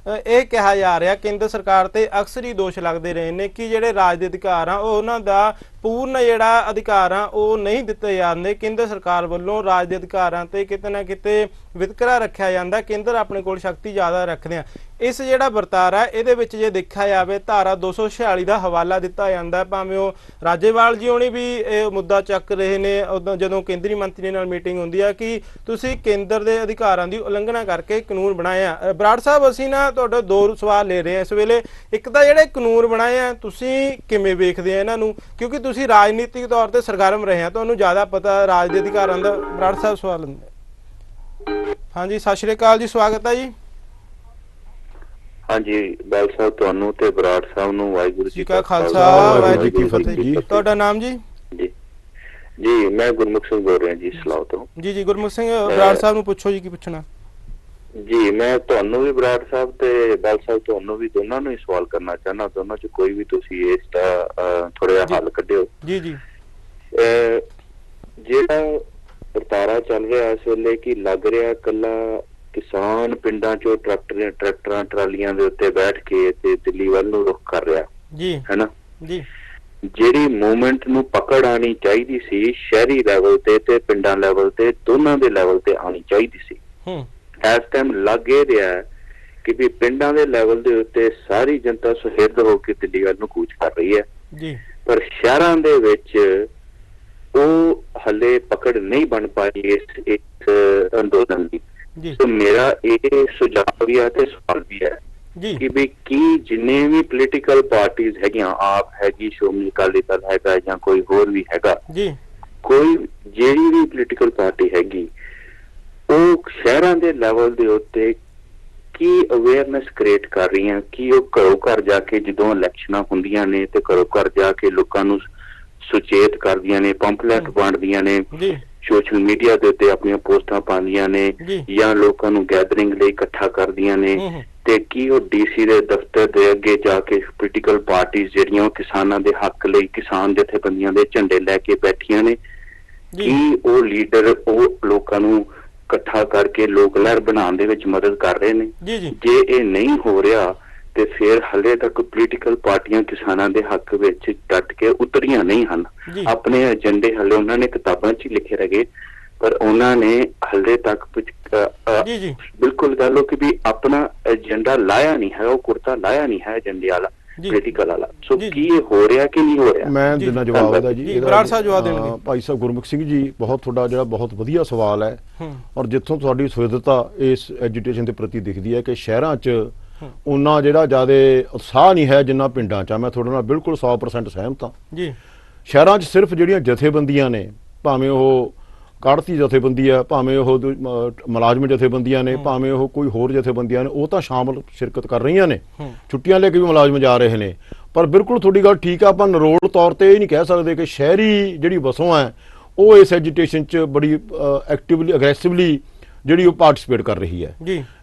ਇਹ ਕਿਹਾ ਜਾ ਰਿਹਾ, ਕੇਂਦਰ ਸਰਕਾਰ ਤੇ ਅਕਸਰ ਹੀ ਦੋਸ਼ ਲੱਗਦੇ ਰਹੇ ਨੇ ਕਿ ਜਿਹੜੇ ਰਾਜ ਦੇ ਅਧਿਕਾਰ ਆ ਉਹ ਉਹਨਾਂ ਦਾ ਪੂਰਨ ਜਿਹੜਾ ਅਧਿਕਾਰ ਆ ਉਹ ਨਹੀਂ ਦਿੱਤੇ ਜਾਂਦੇ। ਕੇਂਦਰ ਸਰਕਾਰ ਵੱਲੋਂ ਰਾਜ ਦੇ ਅਧਿਕਾਰਾਂ ਤੇ ਕਿਤੇ ਨਾ ਕਿਤੇ ਵਿਤਕਰਾ ਰੱਖਿਆ ਜਾਂਦਾ, ਕੇਂਦਰ ਆਪਣੇ ਕੋਲ ਸ਼ਕਤੀ ਜ਼ਿਆਦਾ ਰੱਖਦੇ ਆ। ਇਸ ਜਿਹੜਾ ਵਰਤਾਰਾ ਇਹਦੇ ਵਿੱਚ ਜੇ ਦੇਖਿਆ ਜਾਵੇ ਧਾਰਾ 246 ਦਾ ਹਵਾਲਾ ਦਿੱਤਾ ਜਾਂਦਾ, ਭਾਵੇਂ ਉਹ ਰਾਜੇਵਾਲ ਜੀ ਹੋਣੀ ਵੀ ਇਹ ਮੁੱਦਾ ਚੱਕ ਰਹੇ ਨੇ ਉਦੋਂ ਜਦੋਂ ਕੇਂਦਰੀ ਮੰਤਰੀ ਨਾਲ ਮੀਟਿੰਗ ਹੁੰਦੀ ਹੈ ਕਿ ਤੁਸੀਂ ਕੇਂਦਰ ਦੇ ਅਧਿਕਾਰਾਂ ਦੀ ਉਲੰਘਣਾ ਕਰਕੇ ਕਾਨੂੰਨ ਬਣਾਇਆ। ਬਰਾੜ ਸਾਹਿਬ, ਅਸੀਂ ਨਾ ਤੁਹਾਡੇ 2 ਸਵਾਲ ਲੈ ਰਹੇ ਹਾਂ ਇਸ ਵੇਲੇ। ਇੱਕ ਤਾਂ ਜਿਹੜੇ ਕਾਨੂੰਨ ਬਣਾਏ ਆ ਤੁਸੀਂ ਕਿਵੇਂ ਵੇਖਦੇ ਆ ਇਹਨਾਂ ਨੂੰ, ਕਿਉਂਕਿ ਤੁਸੀਂ ਰਾਜਨੀਤਿਕ ਤੌਰ ਤੇ ਸਰਗਰਮ ਰਹੇ ਆ, ਤੁਹਾਨੂੰ ਜ਼ਿਆਦਾ ਪਤਾ ਰਾਜ ਦੇ ਅਧਿਕਾਰਾਂ ਦਾ। ਬਰਾੜ ਸਾਹਿਬ ਸਵਾਲ ਹਾਂਜੀ, ਸਤਿ ਸ਼੍ਰੀ ਅਕਾਲ ਜੀ, ਸਵਾਗਤ ਹੈ ਜੀ। ਹਾਂਜੀ ਬੈਲ ਸਾਹਿਬ, ਤੁਹਾਨੂੰ ਤੇ ਬਰਾੜ ਸਾਹਿਬ ਨੂੰ ਵਾਹਿਗੁਰੂ ਜੀ ਕਾ ਖਾਲਸਾ ਵਾਹਿਗੁਰੂ ਜੀ ਕੀ ਫਤਿਹ ਜੀ। ਤੁਹਾਡਾ ਨਾਮ ਜੀ? ਜੀ ਮੈਂ ਗੁਰਮੁਖ ਸਿੰਘ ਬੋਲ ਰਿਹਾ ਜੀ, ਸਲਾਹ ਤੋਂ। ਜੀ ਗੁਰਮੁਖ ਸਿੰਘ, ਬਰਾੜ ਸਾਹਿਬ ਨੂੰ ਪੁੱਛੋ ਜੀ, ਕੀ ਪੁੱਛਣਾ? ਜੀ ਮੈਂ ਤੁਹਾਨੂੰ ਵੀ ਬਰਾੜ ਸਾਹਿਬ ਤੇ ਬੈਲ ਸਾਹਿਬ ਤੁਹਾਨੂੰ ਵੀ ਦੋਨਾਂ ਨੂੰ ਹੀ ਸਵਾਲ ਕਰਨਾ ਚਾਹੁੰਦਾ, ਦੋਨਾਂ ਚ ਕੋਈ ਵੀ ਤੁਸੀਂ ਇਸ ਦਾ ਥੋੜਾ ਜਿਹਾ ਹੱਲ ਕੱਢਿਓ। ਜੀ ਜਿਹੜਾ ਵਰਤਾਰਾ ਚੱਲ ਰਿਹਾ ਇਸ ਵੇਲੇ ਕਿ ਲੱਗ ਰਿਹਾ ਕੱਲਾ ਕਿਸਾਨ ਪਿੰਡਾਂ ਚੋਂ ਟਰੈਕਟਰਾਂ ਟਰਾਲੀਆਂ ਦੇ ਉੱਤੇ ਬੈਠ ਕੇ ਤੇ ਦਿੱਲੀ ਵੱਲ ਨੂੰ ਰੁਖ ਕਰ ਰਿਹਾ ਜੀ, ਹੈਨਾ ਜੀ। ਜਿਹੜੀ ਮੂਵਮੈਂਟ ਨੂੰ ਪਕੜ ਆਣੀ ਚਾਹੀਦੀ ਸੀ ਸ਼ਹਿਰੀ ਲੈਵਲ ਤੇ ਪਿੰਡਾਂ ਲੈਵਲ ਤੇ, ਦੋਨਾਂ ਦੇ ਲੈਵਲ ਤੇ ਆਣੀ ਚਾਹੀਦੀ ਸੀ। ਇਸ ਟਾਈਮ ਲੱਗ ਇਹ ਰਿਹਾ ਕਿ ਵੀ ਪਿੰਡਾਂ ਦੇ ਲੈਵਲ ਦੇ ਉੱਤੇ ਸਾਰੀ ਜਨਤਾ ਸੁਹਿਰਦ ਹੋ ਕੇ ਦਿੱਲੀ ਵੱਲ ਨੂੰ ਕੂਚ ਕਰ ਰਹੀ ਹੈ ਜੀ, ਪਰ ਸ਼ਹਿਰਾਂ ਦੇ ਵਿੱਚ ਉਹ ਹਲੇ ਪਕੜ ਨਹੀਂ ਬਣ ਪਾਈ ਇਸ ਅੰਦੋਲਨ ਦੀ। ਸੋ ਮੇਰਾ ਇਹ ਸੁਝਾਅ ਵੀ ਹੈ ਤੇ ਸਵਾਲ ਵੀ ਹੈ ਕਿ ਵੀ ਕੀ ਜਿੰਨੇ ਵੀ ਪੋਲੀਟੀਕਲ ਪਾਰਟੀਆਂ ਹੈਗੀਆਂ, ਆਪ ਹੈਗੀ, ਸ਼੍ਰੋਮਣੀ ਅਕਾਲੀ ਦਲ ਹੈਗਾ ਜਾਂ ਕੋਈ ਹੋਰ ਵੀ ਹੈਗਾ, ਕੋਈ ਜਿਹੜੀ ਵੀ ਪੋਲੀਟੀਕਲ ਪਾਰਟੀ ਹੈਗੀ, ਉਹ ਸ਼ਹਿਰਾਂ ਦੇ ਲੈਵਲ ਦੇ ਉੱਤੇ ਕੀ ਅਵੇਅਰਨੈਸ ਕ੍ਰੀਏਟ ਕਰ ਰਹੀਆਂ, ਕੀ ਉਹ ਘਰੋਂ ਘਰ ਜਾ ਕੇ ਜਦੋਂ ਇਲੈਕਸ਼ਨਾਂ ਹੁੰਦੀਆਂ ਨੇ ਤੇ ਘਰੋਂ ਘਰ ਜਾ ਕੇ ਲੋਕਾਂ ਨੂੰ ਸੁਚੇਤ ਕਰਦੀਆਂ ਨੇ, ਪੰਪਲੇਟ ਵੰਡਦੀਆਂ ਨੇ, ਸੋਸ਼ਲ ਮੀਡੀਆ ਦੇ ਉੱਤੇ ਆਪਣੀਆਂ ਪੋਸਟਾਂ ਪਾਉਂਦੀਆਂ ਨੇ, ਜਾਂ ਲੋਕਾਂ ਨੂੰ ਗੈਦਰਿੰਗ ਲਈ ਇਕੱਠਾ ਕਰਦੀਆਂ ਨੇ, ਤੇ ਕੀ ਉਹ ਡੀਸੀ ਦੇ ਦਫ਼ਤਰ ਦੇ ਅੱਗੇ ਜਾ ਕੇ ਪੋਲੀਟੀਕਲ ਪਾਰਟੀਆਂ ਜਿਹੜੀਆਂ ਉਹ ਕਿਸਾਨਾਂ ਦੇ ਹੱਕ ਲਈ ਕਿਸਾਨ ਜਥੇਬੰਦੀਆਂ ਦੇ ਝੰਡੇ ਲੈ ਕੇ ਬੈਠੀਆਂ ਨੇ, ਕੀ ਉਹ ਲੀਡਰ ਉਹ ਲੋਕਾਂ ਨੂੰ ਇਕੱਠਾ ਕਰਕੇ ਲੋਕ ਲਹਿਰ ਬਣਾਉਣ ਦੇ ਵਿੱਚ ਮਦਦ ਕਰ ਰਹੇ ਨੇ? ਜੇ ਇਹ ਨਹੀਂ ਹੋ ਰਿਹਾ ਤੇ ਫਿਰ ਹਲੇ ਤੱਕ ਪੋਲੀਟੀਕਲ ਪਾਰਟੀਆਂ ਕਿਸਾਨਾਂ ਦੇ ਹੱਕ ਵਿੱਚ ਡਟ ਕੇ ਉਤਰੀਆਂ ਨਹੀਂ ਹਨ। ਆਪਣੇ ਏਜੰਡੇ ਹਲੇ ਉਹਨਾਂ ਨੇ ਕਿਤਾਬਾਂ 'ਚ ਹੀ ਲਿਖੇ ਰਹਿ, ਪਰ ਉਹਨਾਂ ਨੇ ਹਲੇ ਤੱਕ ਬਿਲਕੁਲ ਗੱਲ ਹੋ ਕਿ ਵੀ ਆਪਣਾ ਏਜੰਡਾ ਲਾਇਆ ਨਹੀਂ ਹੈ, ਉਹ ਕੁਰਤਾ ਲਾਇਆ ਨਹੀਂ ਹੈ ਏਜੰਡੇ ਵਾਲਾ, ਪੋਲੀਟੀਕਲ ਵਾਲਾ। ਸੋ ਕੀ ਇਹ ਹੋ ਰਿਹਾ ਕਿ ਨਹੀਂ ਹੋ ਰਿਹਾ? ਮੈਂ ਦਿਨਾਂ ਜਵਾਬ ਦਾ ਜੀ, ਬਰਾੜ ਸਾਹਿਬ ਜਵਾਬ ਦੇਣਗੇ। ਭਾਈ ਸਾਹਿਬ ਗੁਰਮੁਖ ਸਿੰਘ ਜੀ, ਬਹੁਤ ਤੁਹਾਡਾ ਜਿਹੜਾ ਬਹੁਤ ਵਧੀਆ ਸਵਾਲ ਹੈ, ਔਰ ਜਿੱਥੋਂ ਤੁਹਾਡੀ ਸੰਵੇਦਨਤਾ ਇਸ ਐਜੂਕੇਸ਼ਨ ਦੇ ਪ੍ਰਤੀ ਦਿਖਦੀ ਹੈ ਕਿ ਸ਼ਹਿਰਾਂ 'ਚ ਉਹਨਾਂ ਜਿਹੜਾ ਜ਼ਿਆਦਾ ਉਤਸ਼ਾਹ ਨਹੀਂ ਹੈ ਜਿੰਨਾ ਪਿੰਡਾਂ 'ਚ ਆ। ਮੈਂ ਤੁਹਾਡੇ ਨਾਲ ਬਿਲਕੁਲ 100% ਸਹਿਮਤ ਹਾਂ ਜੀ। ਸ਼ਹਿਰਾਂ 'ਚ ਸਿਰਫ ਜਿਹੜੀਆਂ ਜਥੇਬੰਦੀਆਂ ਨੇ, ਭਾਵੇਂ ਉਹ ਕਾੜਤੀ ਜਥੇਬੰਦੀ ਹੈ, ਭਾਵੇਂ ਉਹ ਮੁਲਾਜ਼ਮ ਜਥੇਬੰਦੀਆਂ ਨੇ, ਭਾਵੇਂ ਉਹ ਕੋਈ ਹੋਰ ਜਥੇਬੰਦੀਆਂ ਨੇ, ਉਹ ਤਾਂ ਸ਼ਿਰਕਤ ਕਰ ਰਹੀਆਂ ਨੇ, ਛੁੱਟੀਆਂ ਲੈ ਕੇ ਵੀ ਮੁਲਾਜ਼ਮ ਜਾ ਰਹੇ ਨੇ। ਪਰ ਬਿਲਕੁਲ ਤੁਹਾਡੀ ਗੱਲ ਠੀਕ ਆ, ਆਪਾਂ ਨਰੋਲ ਤੌਰ ਤੇ ਇਹ ਨਹੀਂ ਕਹਿ ਸਕਦੇ ਕਿ ਸ਼ਹਿਰੀ ਜਿਹੜੀ ਵਸੋਂ ਹੈ ਉਹ ਇਸ ਐਜੂਕੇਸ਼ਨ 'ਚ ਬੜੀ ਐਕਟਿਵਲੀ ਅਗਰੈਸਿਵਲੀ ਜਿਹੜੀ ਉਹ ਪਾਰਟਿਸਿਪੇਟ ਕਰ ਰਹੀ ਹੈ।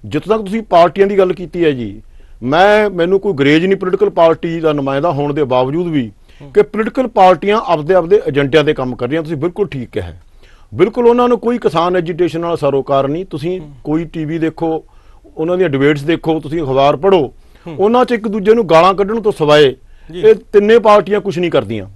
ਜਿੱਥੋਂ ਤੱਕ ਤੁਸੀਂ ਪਾਰਟੀਆਂ ਦੀ ਗੱਲ ਕੀਤੀ ਹੈ ਜੀ, ਮੈਨੂੰ ਕੋਈ ਗਰੇਜ ਨਹੀਂ ਪੋਲੀਟੀਕਲ ਪਾਰਟੀ ਦਾ ਨੁਮਾਇੰਦਾ ਹੋਣ ਦੇ ਬਾਵਜੂਦ ਵੀ ਕਿ ਪੋਲੀਟੀਕਲ ਪਾਰਟੀਆਂ ਆਪਦੇ ਏਜੰਡਿਆਂ ਤੇ ਕੰਮ ਕਰ ਰਹੀਆਂ। ਤੁਸੀਂ ਬਿਲਕੁਲ ਠੀਕ ਕਿਹਾ, ਬਿਲਕੁਲ ਉਹਨਾਂ ਨੂੰ ਕੋਈ ਕਿਸਾਨ ਐਜੀਟੇਸ਼ਨ ਨਾਲ ਸਰੋਕਾਰ ਨਹੀਂ। ਤੁਸੀਂ ਕੋਈ ਟੀਵੀ ਦੇਖੋ, ਉਹਨਾਂ ਦੀਆਂ ਡਿਬੇਟਸ ਦੇਖੋ, ਤੁਸੀਂ ਅਖਬਾਰ ਪੜ੍ਹੋ, ਉਹਨਾਂ 'ਚ ਇੱਕ ਦੂਜੇ ਨੂੰ ਗਾਲਾਂ ਕੱਢਣ ਤੋਂ ਸਿਵਾਏ ਇਹ ਤਿੰਨੇ ਪਾਰਟੀਆਂ ਕੁਝ ਨਹੀਂ ਕਰਦੀਆਂ।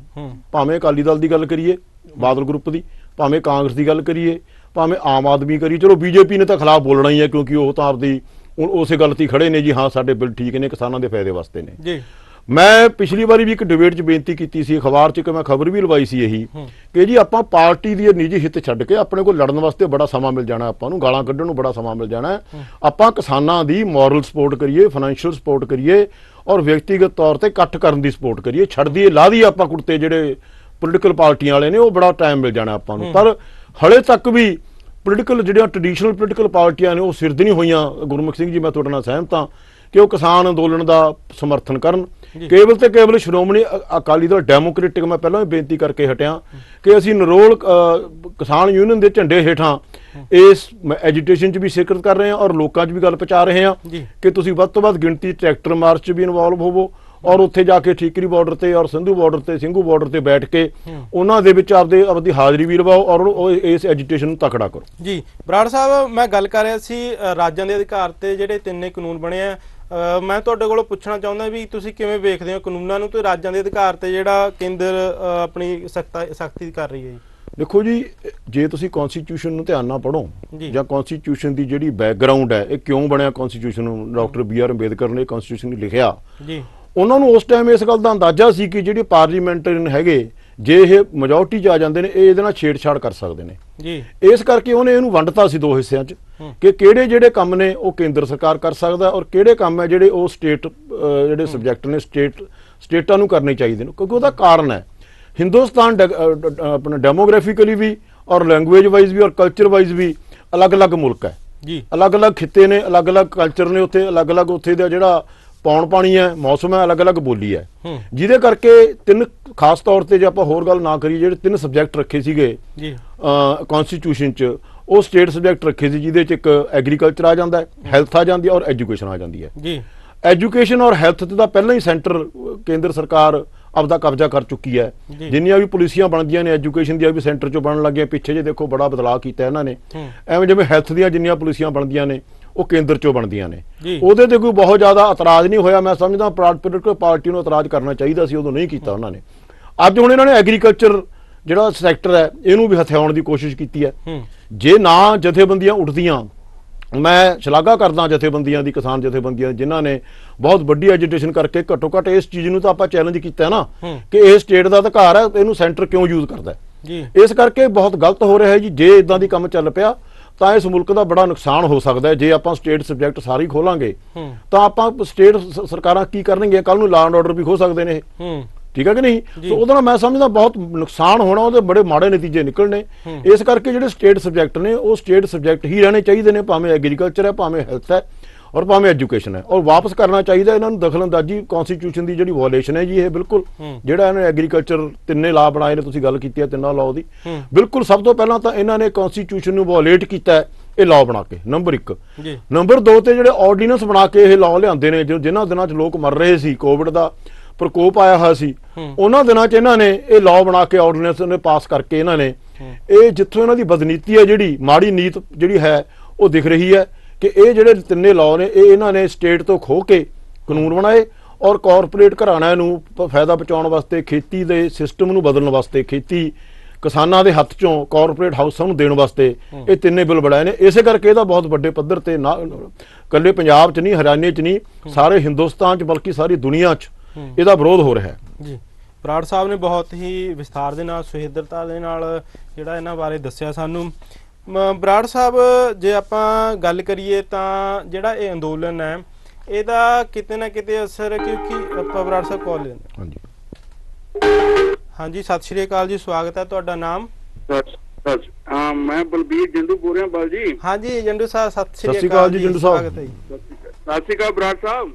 ਭਾਵੇਂ ਅਕਾਲੀ ਦਲ ਦੀ ਗੱਲ ਕਰੀਏ, ਬਾਦਲ ਗਰੁੱਪ ਦੀ, ਭਾਵੇਂ ਕਾਂਗਰਸ ਦੀ ਗੱਲ ਕਰੀਏ, ਭਾਵੇਂ ਆਮ ਆਦਮੀ ਕਰੀਏ। ਚਲੋ ਬੀਜੇਪੀ ਨੇ ਤਾਂ ਖਿਲਾਫ ਬੋਲਣਾ ਹੀ ਹੈ, ਕਿਉਂਕਿ ਉਹ ਤਾਂ ਆਪਦੀ ਉਸੇ ਗੱਲ ਤੇ ਖੜੇ ਨੇ ਜੀ, ਹਾਂ ਸਾਡੇ ਬਿੱਲ ਠੀਕ ਨੇ, ਕਿਸਾਨਾਂ ਦੇ ਫਾਇਦੇ ਵਾਸਤੇ ਨੇ। ਮੈਂ ਪਿਛਲੀ ਵਾਰੀ ਵੀ ਇੱਕ ਡਿਬੇਟ 'ਚ ਬੇਨਤੀ ਕੀਤੀ ਸੀ, ਅਖਬਾਰ 'ਚ ਮੈਂ ਖਬਰ ਵੀ ਲਵਾਈ ਸੀ ਇਹੀ ਕਿ ਜੀ ਆਪਾਂ ਪਾਰਟੀ ਦੀ ਨਿੱਜੀ ਹਿੱਤ ਛੱਡ ਕੇ ਆਪਣੇ ਕੋਲ ਲੜਨ ਵਾਸਤੇ ਬੜਾ ਸਮਾਂ ਮਿਲ ਜਾਣਾ, ਆਪਾਂ ਨੂੰ ਗਾਲਾਂ ਕੱਢਣ ਨੂੰ ਬੜਾ ਸਮਾਂ ਮਿਲ ਜਾਣਾ। ਆਪਾਂ ਕਿਸਾਨਾਂ ਦੀ ਮੋਰਲ ਸਪੋਰਟ ਕਰੀਏ, ਫਾਈਨੈਂਸ਼ੀਅਲ ਸਪੋਰਟ ਕਰੀਏ, ਔਰ ਵਿਅਕਤੀਗਤ ਤੌਰ ਤੇ ਇਕੱਠ ਕਰਨ ਦੀ ਸਪੋਰਟ ਕਰੀਏ। ਛੱਡ ਦਈਏ, ਲਾ ਦਈਏ ਆਪਾਂ ਕੁੜਤੇ ਜਿਹੜੇ ਪੋਲੀਟੀਕਲ ਪਾਰਟੀਆਂ ਵਾਲੇ ਨੇ, ਉਹ ਬੜਾ ਟਾਈਮ ਮਿਲ ਜਾਣਾ ਆਪਾਂ ਨੂੰ। ਪਰ ਹਲੇ ਤੱਕ ਵੀ ਪੋਲੀਟੀਕਲ ਜਿਹੜੀਆਂ ਟ੍ਰੈਡੀਸ਼ਨਲ ਪੋਲੀਟੀਕਲ ਪਾਰਟੀਆਂ ਨੇ ਉਹ ਸਿਰਦ ਨਹੀਂ ਹੋਈਆਂ। ਗੁਰਮੁਖ ਸਿੰਘ ਜੀ, ਮੈਂ ਤੁਹਾਡੇ ਨਾਲ ਸਹਿਮਤ ਹਾਂ ਕਿ ਉਹ ਕਿਸਾਨ ਅੰਦੋਲਨ ਦਾ ਸਮਰਥਨ ਕਰਨ। ਕੇਵਲ ਤੇ ਕੇਵਲ ਸ਼੍ਰੋਮਣੀ ਅਕਾਲੀ ਦਲ ਡੈਮੋਕ੍ਰੈਟਿਕ, ਮੈਂ ਪਹਿਲਾਂ ਵੀ ਬੇਨਤੀ ਕਰਕੇ ਹਟਿਆ ਕਿ ਅਸੀਂ ਨਰੋਲ ਕਿਸਾਨ ਯੂਨੀਅਨ ਦੇ ਝੰਡੇ ਹੇਠਾਂ ਇਸ ਐਜੀਟੇਸ਼ਨ 'ਚ ਵੀ ਸ਼ਿਰਕਤ ਕਰ ਰਹੇ ਹਾਂ, ਔਰ ਲੋਕਾਂ 'ਚ ਵੀ ਗੱਲ ਪਹੁੰਚਾ ਰਹੇ ਹਾਂ ਕਿ ਤੁਸੀਂ ਵੱਧ ਤੋਂ ਵੱਧ ਗਿਣਤੀ ਟਰੈਕਟਰ ਮਾਰਚ 'ਚ ਵੀ ਇਨਵੋਲਵ ਹੋਵੋ, ਔਰ ਉੱਥੇ ਜਾ ਕੇ ਠੀਕਰੀ ਬਾਰਡਰ ਤੇ ਔਰ ਸਿੰਧੂ ਬਾਰਡਰ ਤੇ ਸਿੰਘੂ ਬਾਰਡਰ ਤੇ ਬੈਠ ਕੇ ਉਹਨਾਂ ਦੇ ਵਿੱਚ ਆਪਦੀ ਹਾਜ਼ਰੀ ਵੀ ਲਵਾਓ, ਔਰ ਇਸ ਐਜੀਟੇਸ਼ਨ ਨੂੰ ਤਕੜਾ ਕਰੋ। ਜੀ ਬਰਾੜ ਸਾਹਿਬ, ਮੈਂ ਗੱਲ ਕਰ ਰਿਹਾ ਸੀ ਰਾਜਾਂ ਦੇ ਅਧਿਕਾਰ ਤੇ ਜਿਹੜੇ ਤਿੰਨੇ ਕਾਨੂੰਨ ਬਣੇ ਆ। ਮੈਂ ਤੁਹਾਡੇ ਕੋਲੋਂ ਪੁੱਛਣਾ ਚਾਹੁੰਦਾ ਵੀ ਤੁਸੀਂ ਕਿਵੇਂ ਵੇਖਦੇ ਹੋ ਕਾਨੂੰਨਾਂ ਨੂੰ ਤੇ ਰਾਜਾਂ ਦੇ ਅਧਿਕਾਰ ਤੇ ਜਿਹੜਾ ਕੇਂਦਰ ਆਪਣੀ ਸਖਤੀ ਕਰ ਰਹੀ ਹੈ ਜੀ? ਦੇਖੋ ਜੀ, ਜੇ ਤੁਸੀਂ ਕਨਸਟੀਟਿਊਸ਼ਨ ਨੂੰ ਧਿਆਨ ਨਾਲ ਪੜ੍ਹੋ ਜਾਂ ਕਨਸਟੀਟਿਊਸ਼ਨ ਦੀ ਜਿਹੜੀ ਬੈਕਗਰਾਉਂਡ ਹੈ, ਇਹ ਕਿਉਂ ਬਣਿਆ ਕਨਸਟੀਟਿਊਸ਼ਨ ਨੂੰ, ਡਾਕਟਰ BR ਅੰਬੇਦਕਰ ਨੇ ਕਨਸਟੀਟਿਊਸ਼ਨ ਲਿਖਿਆ, ਉਹਨਾਂ ਨੂੰ ਉਸ ਟਾਈਮ ਇਸ ਗੱਲ ਦਾ ਅੰਦਾਜ਼ਾ ਸੀ ਕਿ ਜਿਹੜੇ ਪਾਰਲੀਮੈਂਟਰੀਅਨ ਹੈਗੇ, ਜੇ ਇਹ ਮੈਜੋਰਟੀ 'ਚ ਆ ਜਾਂਦੇ ਨੇ, ਇਹ ਇਹਦੇ ਨਾਲ ਛੇੜਛਾੜ ਕਰ ਸਕਦੇ ਨੇ। ਇਸ ਕਰਕੇ ਉਹਨੇ ਇਹਨੂੰ ਵੰਡਤਾ ਸੀ ਦੋ ਹਿੱਸਿਆਂ 'ਚ ਕਿ ਕਿਹੜੇ ਜਿਹੜੇ ਕੰਮ ਨੇ ਉਹ ਕੇਂਦਰ ਸਰਕਾਰ ਕਰ ਸਕਦਾ, ਔਰ ਕਿਹੜੇ ਕੰਮ ਹੈ ਜਿਹੜੇ ਉਹ ਸਟੇਟ ਜਿਹੜੇ ਸਬਜੈਕਟ ਨੇ ਸਟੇਟਾਂ ਨੂੰ ਕਰਨੇ ਚਾਹੀਦੇ ਨੇ। ਕਿਉਂਕਿ ਉਹਦਾ ਕਾਰਨ ਹੈ ਹਿੰਦੁਸਤਾਨ ਆਪਣਾ ਡੈਮੋਗ੍ਰਾਫਿਕਲੀ ਵੀ ਔਰ ਲੈਂਗੁਏਜ ਵਾਈਜ਼ ਵੀ ਔਰ ਕਲਚਰ ਵਾਈਜ਼ ਵੀ ਅਲੱਗ-ਅਲੱਗ ਮੁਲਕ ਹੈ, ਅਲੱਗ-ਅਲੱਗ ਖਿੱਤੇ ਨੇ, ਅਲੱਗ-ਅਲੱਗ ਕਲਚਰ ਨੇ ਉੱਥੇ, ਅਲੱਗ-ਅਲੱਗ ਉੱਥੇ ਦਾ ਜਿਹੜਾ ਪੌਣ ਪਾਣੀ ਹੈ, ਮੌਸਮ ਹੈ, ਅਲੱਗ-ਅਲੱਗ ਬੋਲੀ ਹੈ, ਜਿਹਦੇ ਕਰਕੇ ਤਿੰਨ ਖਾਸ ਤੌਰ ਤੇ ਜੇ ਆਪਾਂ ਹੋਰ ਗੱਲ ਨਾ ਕਰੀਏ, ਜਿਹੜੇ ਤਿੰਨ ਸਬਜੈਕਟ ਰੱਖੇ ਸੀਗੇ ਕਨਸਟੀਟਿਊਸ਼ਨ 'ਚ, ਉਹ ਸਟੇਟ ਸਬਜੈਕਟ ਰੱਖੇ ਸੀ, ਜਿਹਦੇ 'ਚ ਇੱਕ ਐਗਰੀਕਲਚਰ ਆ ਜਾਂਦਾ ਹੈ, ਹੈਲਥ ਆ ਜਾਂਦੀ ਹੈ, ਔਰ ਐਜੂਕੇਸ਼ਨ ਆ ਜਾਂਦੀ ਹੈ। ਐਜੂਕੇਸ਼ਨ ਔਰ ਹੈਲਥ ਤੇ ਤਾਂ ਪਹਿਲਾਂ ਹੀ ਸੈਂਟਰ ਕੇਂਦਰ ਸਰਕਾਰ ਆਪਦਾ ਕਬਜ਼ਾ ਕਰ ਚੁੱਕੀ ਹੈ। ਜਿੰਨੀਆਂ ਵੀ ਪਾਲਿਸੀਆਂ ਬਣਦੀਆਂ ਨੇ ਐਜੂਕੇਸ਼ਨ ਦੀਆਂ ਵੀ ਸੈਂਟਰ 'ਚੋਂ ਬਣਨ ਲੱਗੀਆਂ। ਪਿੱਛੇ ਜੇ ਦੇਖੋ ਬੜਾ ਬਦਲਾਅ ਕੀਤਾ ਇਹਨਾਂ ਨੇ, ਐਵੇਂ ਜਿਵੇਂ ਹੈਲਥ ਦੀਆਂ ਜਿੰਨੀਆਂ ਪਾਲਿਸੀਆਂ ਬਣਦੀਆਂ ਨੇ ਉਹ ਕੇਂਦਰ 'ਚੋਂ ਬਣਦੀਆਂ ਨੇ। ਉਹਦੇ ਤੇ ਕੋਈ ਬਹੁਤ ਜ਼ਿਆਦਾ ਇਤਰਾਜ਼ ਨਹੀਂ ਹੋਇਆ। ਮੈਂ ਸਮਝਦਾ ਪੋਲੀਟੀਕਲ ਪਾਰਟੀ ਨੂੰ ਇਤਰਾਜ਼ ਕਰਨਾ ਚਾਹੀਦਾ ਸੀ, ਉਦੋਂ ਨਹੀਂ ਕੀਤਾ ਉਹਨਾਂ ਨੇ। ਅੱਜ ਹੁਣ ਇਹਨਾਂ ਨੇ ਐਗਰੀਕਲਚਰ ਜਿਹੜਾ ਸੈਕਟਰ ਹੈ ਇਹਨੂੰ ਵੀ ਹਥਿਆਉਣ ਦੀ ਕੋਸ਼ਿਸ਼ ਕੀਤੀ ਹੈ। ਜੇ ਨਾ ਜਥੇਬੰਦੀਆਂ ਉੱਠਦੀਆਂ, ਮੈਂ ਸ਼ਲਾਘਾ ਕਰਦਾ ਜਥੇਬੰਦੀਆਂ ਦੀ, ਕਿਸਾਨ ਜਥੇਬੰਦੀਆਂ ਜਿਨ੍ਹਾਂ ਨੇ ਬਹੁਤ ਵੱਡੀ ਐਜੀਟੇਸ਼ਨ ਕਰਕੇ ਘੱਟੋ ਘੱਟ ਇਸ ਚੀਜ਼ ਨੂੰ ਤਾਂ ਆਪਾਂ ਚੈਲੰਜ ਕੀਤਾ ਨਾ ਕਿ ਇਹ ਸਟੇਟ ਦਾ ਅਧਿਕਾਰ ਹੈ, ਇਹਨੂੰ ਸੈਂਟਰ ਕਿਉਂ ਯੂਜ਼ ਕਰਦਾ। ਇਸ ਕਰਕੇ ਬਹੁਤ ਗਲਤ ਹੋ ਰਿਹਾ ਹੈ ਜੀ। ਜੇ ਇਦਾਂ ਦੀ ਕੰਮ ਚੱਲ ਪਿਆ ਤਾਂ ਇਸ ਮੁਲਕ ਦਾ ਬੜਾ ਨੁਕਸਾਨ ਹੋ ਸਕਦਾ ਹੈ। ਜੇ ਆਪਾਂ ਸਟੇਟ ਸਬਜੈਕਟ ਸਾਰੇ ਖੋਲਾਂਗੇ ਤਾਂ ਆਪਾਂ ਸਟੇਟ ਸਰਕਾਰਾਂ ਕੀ ਕਰਨਗੀਆਂ, ਕੱਲ ਨੂੰ ਲਾਅ ਐਂਡ ਆਰਡਰ ਵੀ ਖੋ ਸਕਦੇ ਨੇ ਇਹ, ਠੀਕ ਹੈ ਕਿ ਨਹੀਂ? ਸੋ ਉਹਦੇ ਨਾਲ ਮੈਂ ਸਮਝਦਾ ਬਹੁਤ ਨੁਕਸਾਨ ਹੋਣਾ, ਉਹਦੇ ਬੜੇ ਮਾੜੇ ਨਤੀਜੇ ਨਿਕਲਣੇ। ਇਸ ਕਰਕੇ ਜਿਹੜੇ ਸਟੇਟ ਸਬਜੈਕਟ ਨੇ ਉਹ ਸਟੇਟ ਸਬਜੈਕਟ ਹੀ ਰਹਿਣੇ ਚਾਹੀਦੇ ਨੇ, ਭਾਵੇਂ ਐਗਰੀਕਲਚਰ ਹੈ, ਭਾਵੇਂ ਹੈਲਥ ਹੈ, ਔਰ ਭਾਵੇਂ ਐਜੂਕੇਸ਼ਨ ਹੈ, ਔਰ ਵਾਪਸ ਕਰਨਾ ਚਾਹੀਦਾ ਇਹਨਾਂ ਨੂੰ। ਦਖਲਅੰਦਾਜ਼ੀ ਕਨਸਟੀਟਿਊਸ਼ਨ ਦੀ ਜਿਹੜੀ ਵਾਇਓਲੇਸ਼ਨ ਹੈ ਜੀ ਇਹ ਬਿਲਕੁਲ, ਜਿਹੜਾ ਇਹਨਾਂ ਨੇ ਐਗਰੀਕਲਚਰ ਤਿੰਨੇ ਲਾਅ ਬਣਾਏ ਨੇ, ਤੁਸੀਂ ਗੱਲ ਕੀਤੀ ਹੈ ਤਿੰਨਾਂ ਲਾਅ ਦੀ, ਬਿਲਕੁਲ ਸਭ ਤੋਂ ਪਹਿਲਾਂ ਤਾਂ ਇਹਨਾਂ ਨੇ ਕਨਸਟੀਟਿਊਸ਼ਨ ਨੂੰ ਵਾਇਓਲੇਟ ਕੀਤਾ ਹੈ ਇਹ ਲਾਅ ਬਣਾ ਕੇ, ਨੰਬਰ 1। ਨੰਬਰ 2 ਤੇ ਜਿਹੜੇ ਆਰਡੀਨੈਂਸ ਬਣਾ ਕੇ ਇਹ ਲਾਅ ਲਿਆਂਦੇ ਨੇ, ਜਿਨ੍ਹਾਂ ਦਿਨਾਂ 'ਚ ਲੋਕ ਮਰ ਰਹੇ ਸੀ, ਕੋਵਿਡ ਦਾ ਪ੍ਰਕੋਪ ਆਇਆ ਹੋਇਆ ਸੀ, ਉਹਨਾਂ ਦਿਨਾਂ 'ਚ ਇਹਨਾਂ ਨੇ ਇਹ ਲਾਅ ਬਣਾ ਕੇ ਆਰਡੀਨੈਂਸ ਨੇ ਪਾਸ ਕਰਕੇ ਇਹਨਾਂ ਨੇ ਇਹ ਜਿੱਥੋਂ ਇਹਨਾਂ ਦੀ ਬਦਨੀਤੀ ਹੈ, ਜਿਹੜੀ ਮਾੜੀ ਨੀਤ ਜਿਹੜੀ ਹੈ ਉਹ ਦਿਖ ਰਹੀ ਹੈ ਕਿ ਇਹ ਜਿਹੜੇ ਤਿੰਨੇ ਲਾਅ ਨੇ ਇਹ ਇਹਨਾਂ ਨੇ ਸਟੇਟ ਤੋਂ ਖੋਹ ਕੇ ਕਾਨੂੰਨ ਬਣਾਏ ਔਰ ਕਾਰਪੋਰੇਟ ਘਰਾਣਿਆਂ ਨੂੰ ਫਾਇਦਾ ਪਹੁੰਚਾਉਣ ਵਾਸਤੇ, ਖੇਤੀ ਦੇ ਸਿਸਟਮ ਨੂੰ ਬਦਲਣ ਵਾਸਤੇ, ਖੇਤੀ ਕਿਸਾਨਾਂ ਦੇ ਹੱਥ ਚੋਂ ਕਾਰਪੋਰੇਟ ਹਾਊਸਾਂ ਨੂੰ ਦੇਣ ਵਾਸਤੇ ਇਹ ਤਿੰਨੇ ਬਿੱਲ ਬਣਾਏ ਨੇ। ਇਸੇ ਕਰਕੇ ਇਹਦਾ ਬਹੁਤ ਵੱਡੇ ਪੱਧਰ ਤੇ ਨਾ ਇਕੱਲੇ ਪੰਜਾਬ 'ਚ ਨਹੀਂ, ਹਰਿਆਣੇ 'ਚ ਨਹੀਂ, ਸਾਰੇ ਹਿੰਦੁਸਤਾਨ 'ਚ ਬਲਕਿ ਸਾਰੀ ਦੁਨੀਆ 'ਚ ਇਹਦਾ ਵਿਰੋਧ ਹੋ ਰਿਹਾ ਹੈ ਜੀ। ਬਰਾੜ ਸਾਹਿਬ ਨੇ ਬਹੁਤ ਹੀ ਵਿਸਥਾਰ ਦੇ ਨਾਲ, ਸੁਹਿਰਦਤਾ ਦੇ ਨਾਲ ਜਿਹੜਾ ਇਹਨਾਂ ਬਾਰੇ ਦੱਸਿਆ ਸਾਨੂੰ। ਬਰਾੜ ਸਾਹਿਬ, ਜੇ ਆਪਾਂ ਗੱਲ ਕਰੀਏ ਤਾਂ ਜਿਹੜਾ ਇਹ ਅੰਦੋਲਨ ਹੈ ਇਹਦਾ ਕਿਤੇ ਨਾ ਕਿਤੇ ਅਸਰ, ਕਿਉਂਕਿ ਆਪਾਂ ਬਰਾੜ ਸਾਹਿਬ ਕਾਲ ਲੈਂਦੇ। ਹਾਂਜੀ ਹਾਂਜੀ, ਸਤਿ ਸ਼੍ਰੀ ਅਕਾਲ ਜੀ, ਸਵਾਗਤ ਹੈ। ਤੁਹਾਡਾ ਨਾਮ? ਮੈਂ ਬਲਬੀਰ ਜੰਡੂ ਬੋਲ ਰਿਹਾ ਬਾਲ ਜੀ। ਹਾਂਜੀ ਜੰਡੂ ਸਾਹਿਬ, ਸਤਿ ਸ਼੍ਰੀ ਅਕਾਲ ਜੀ। ਜੰਡੂ ਸਾਹਿਬ ਸਵਾਗਤ ਹੈ ਜੀ। ਸਤਿ ਸ਼੍ਰੀ ਅਕਾਲ ਬਰਾੜ ਸਾਹਿਬ।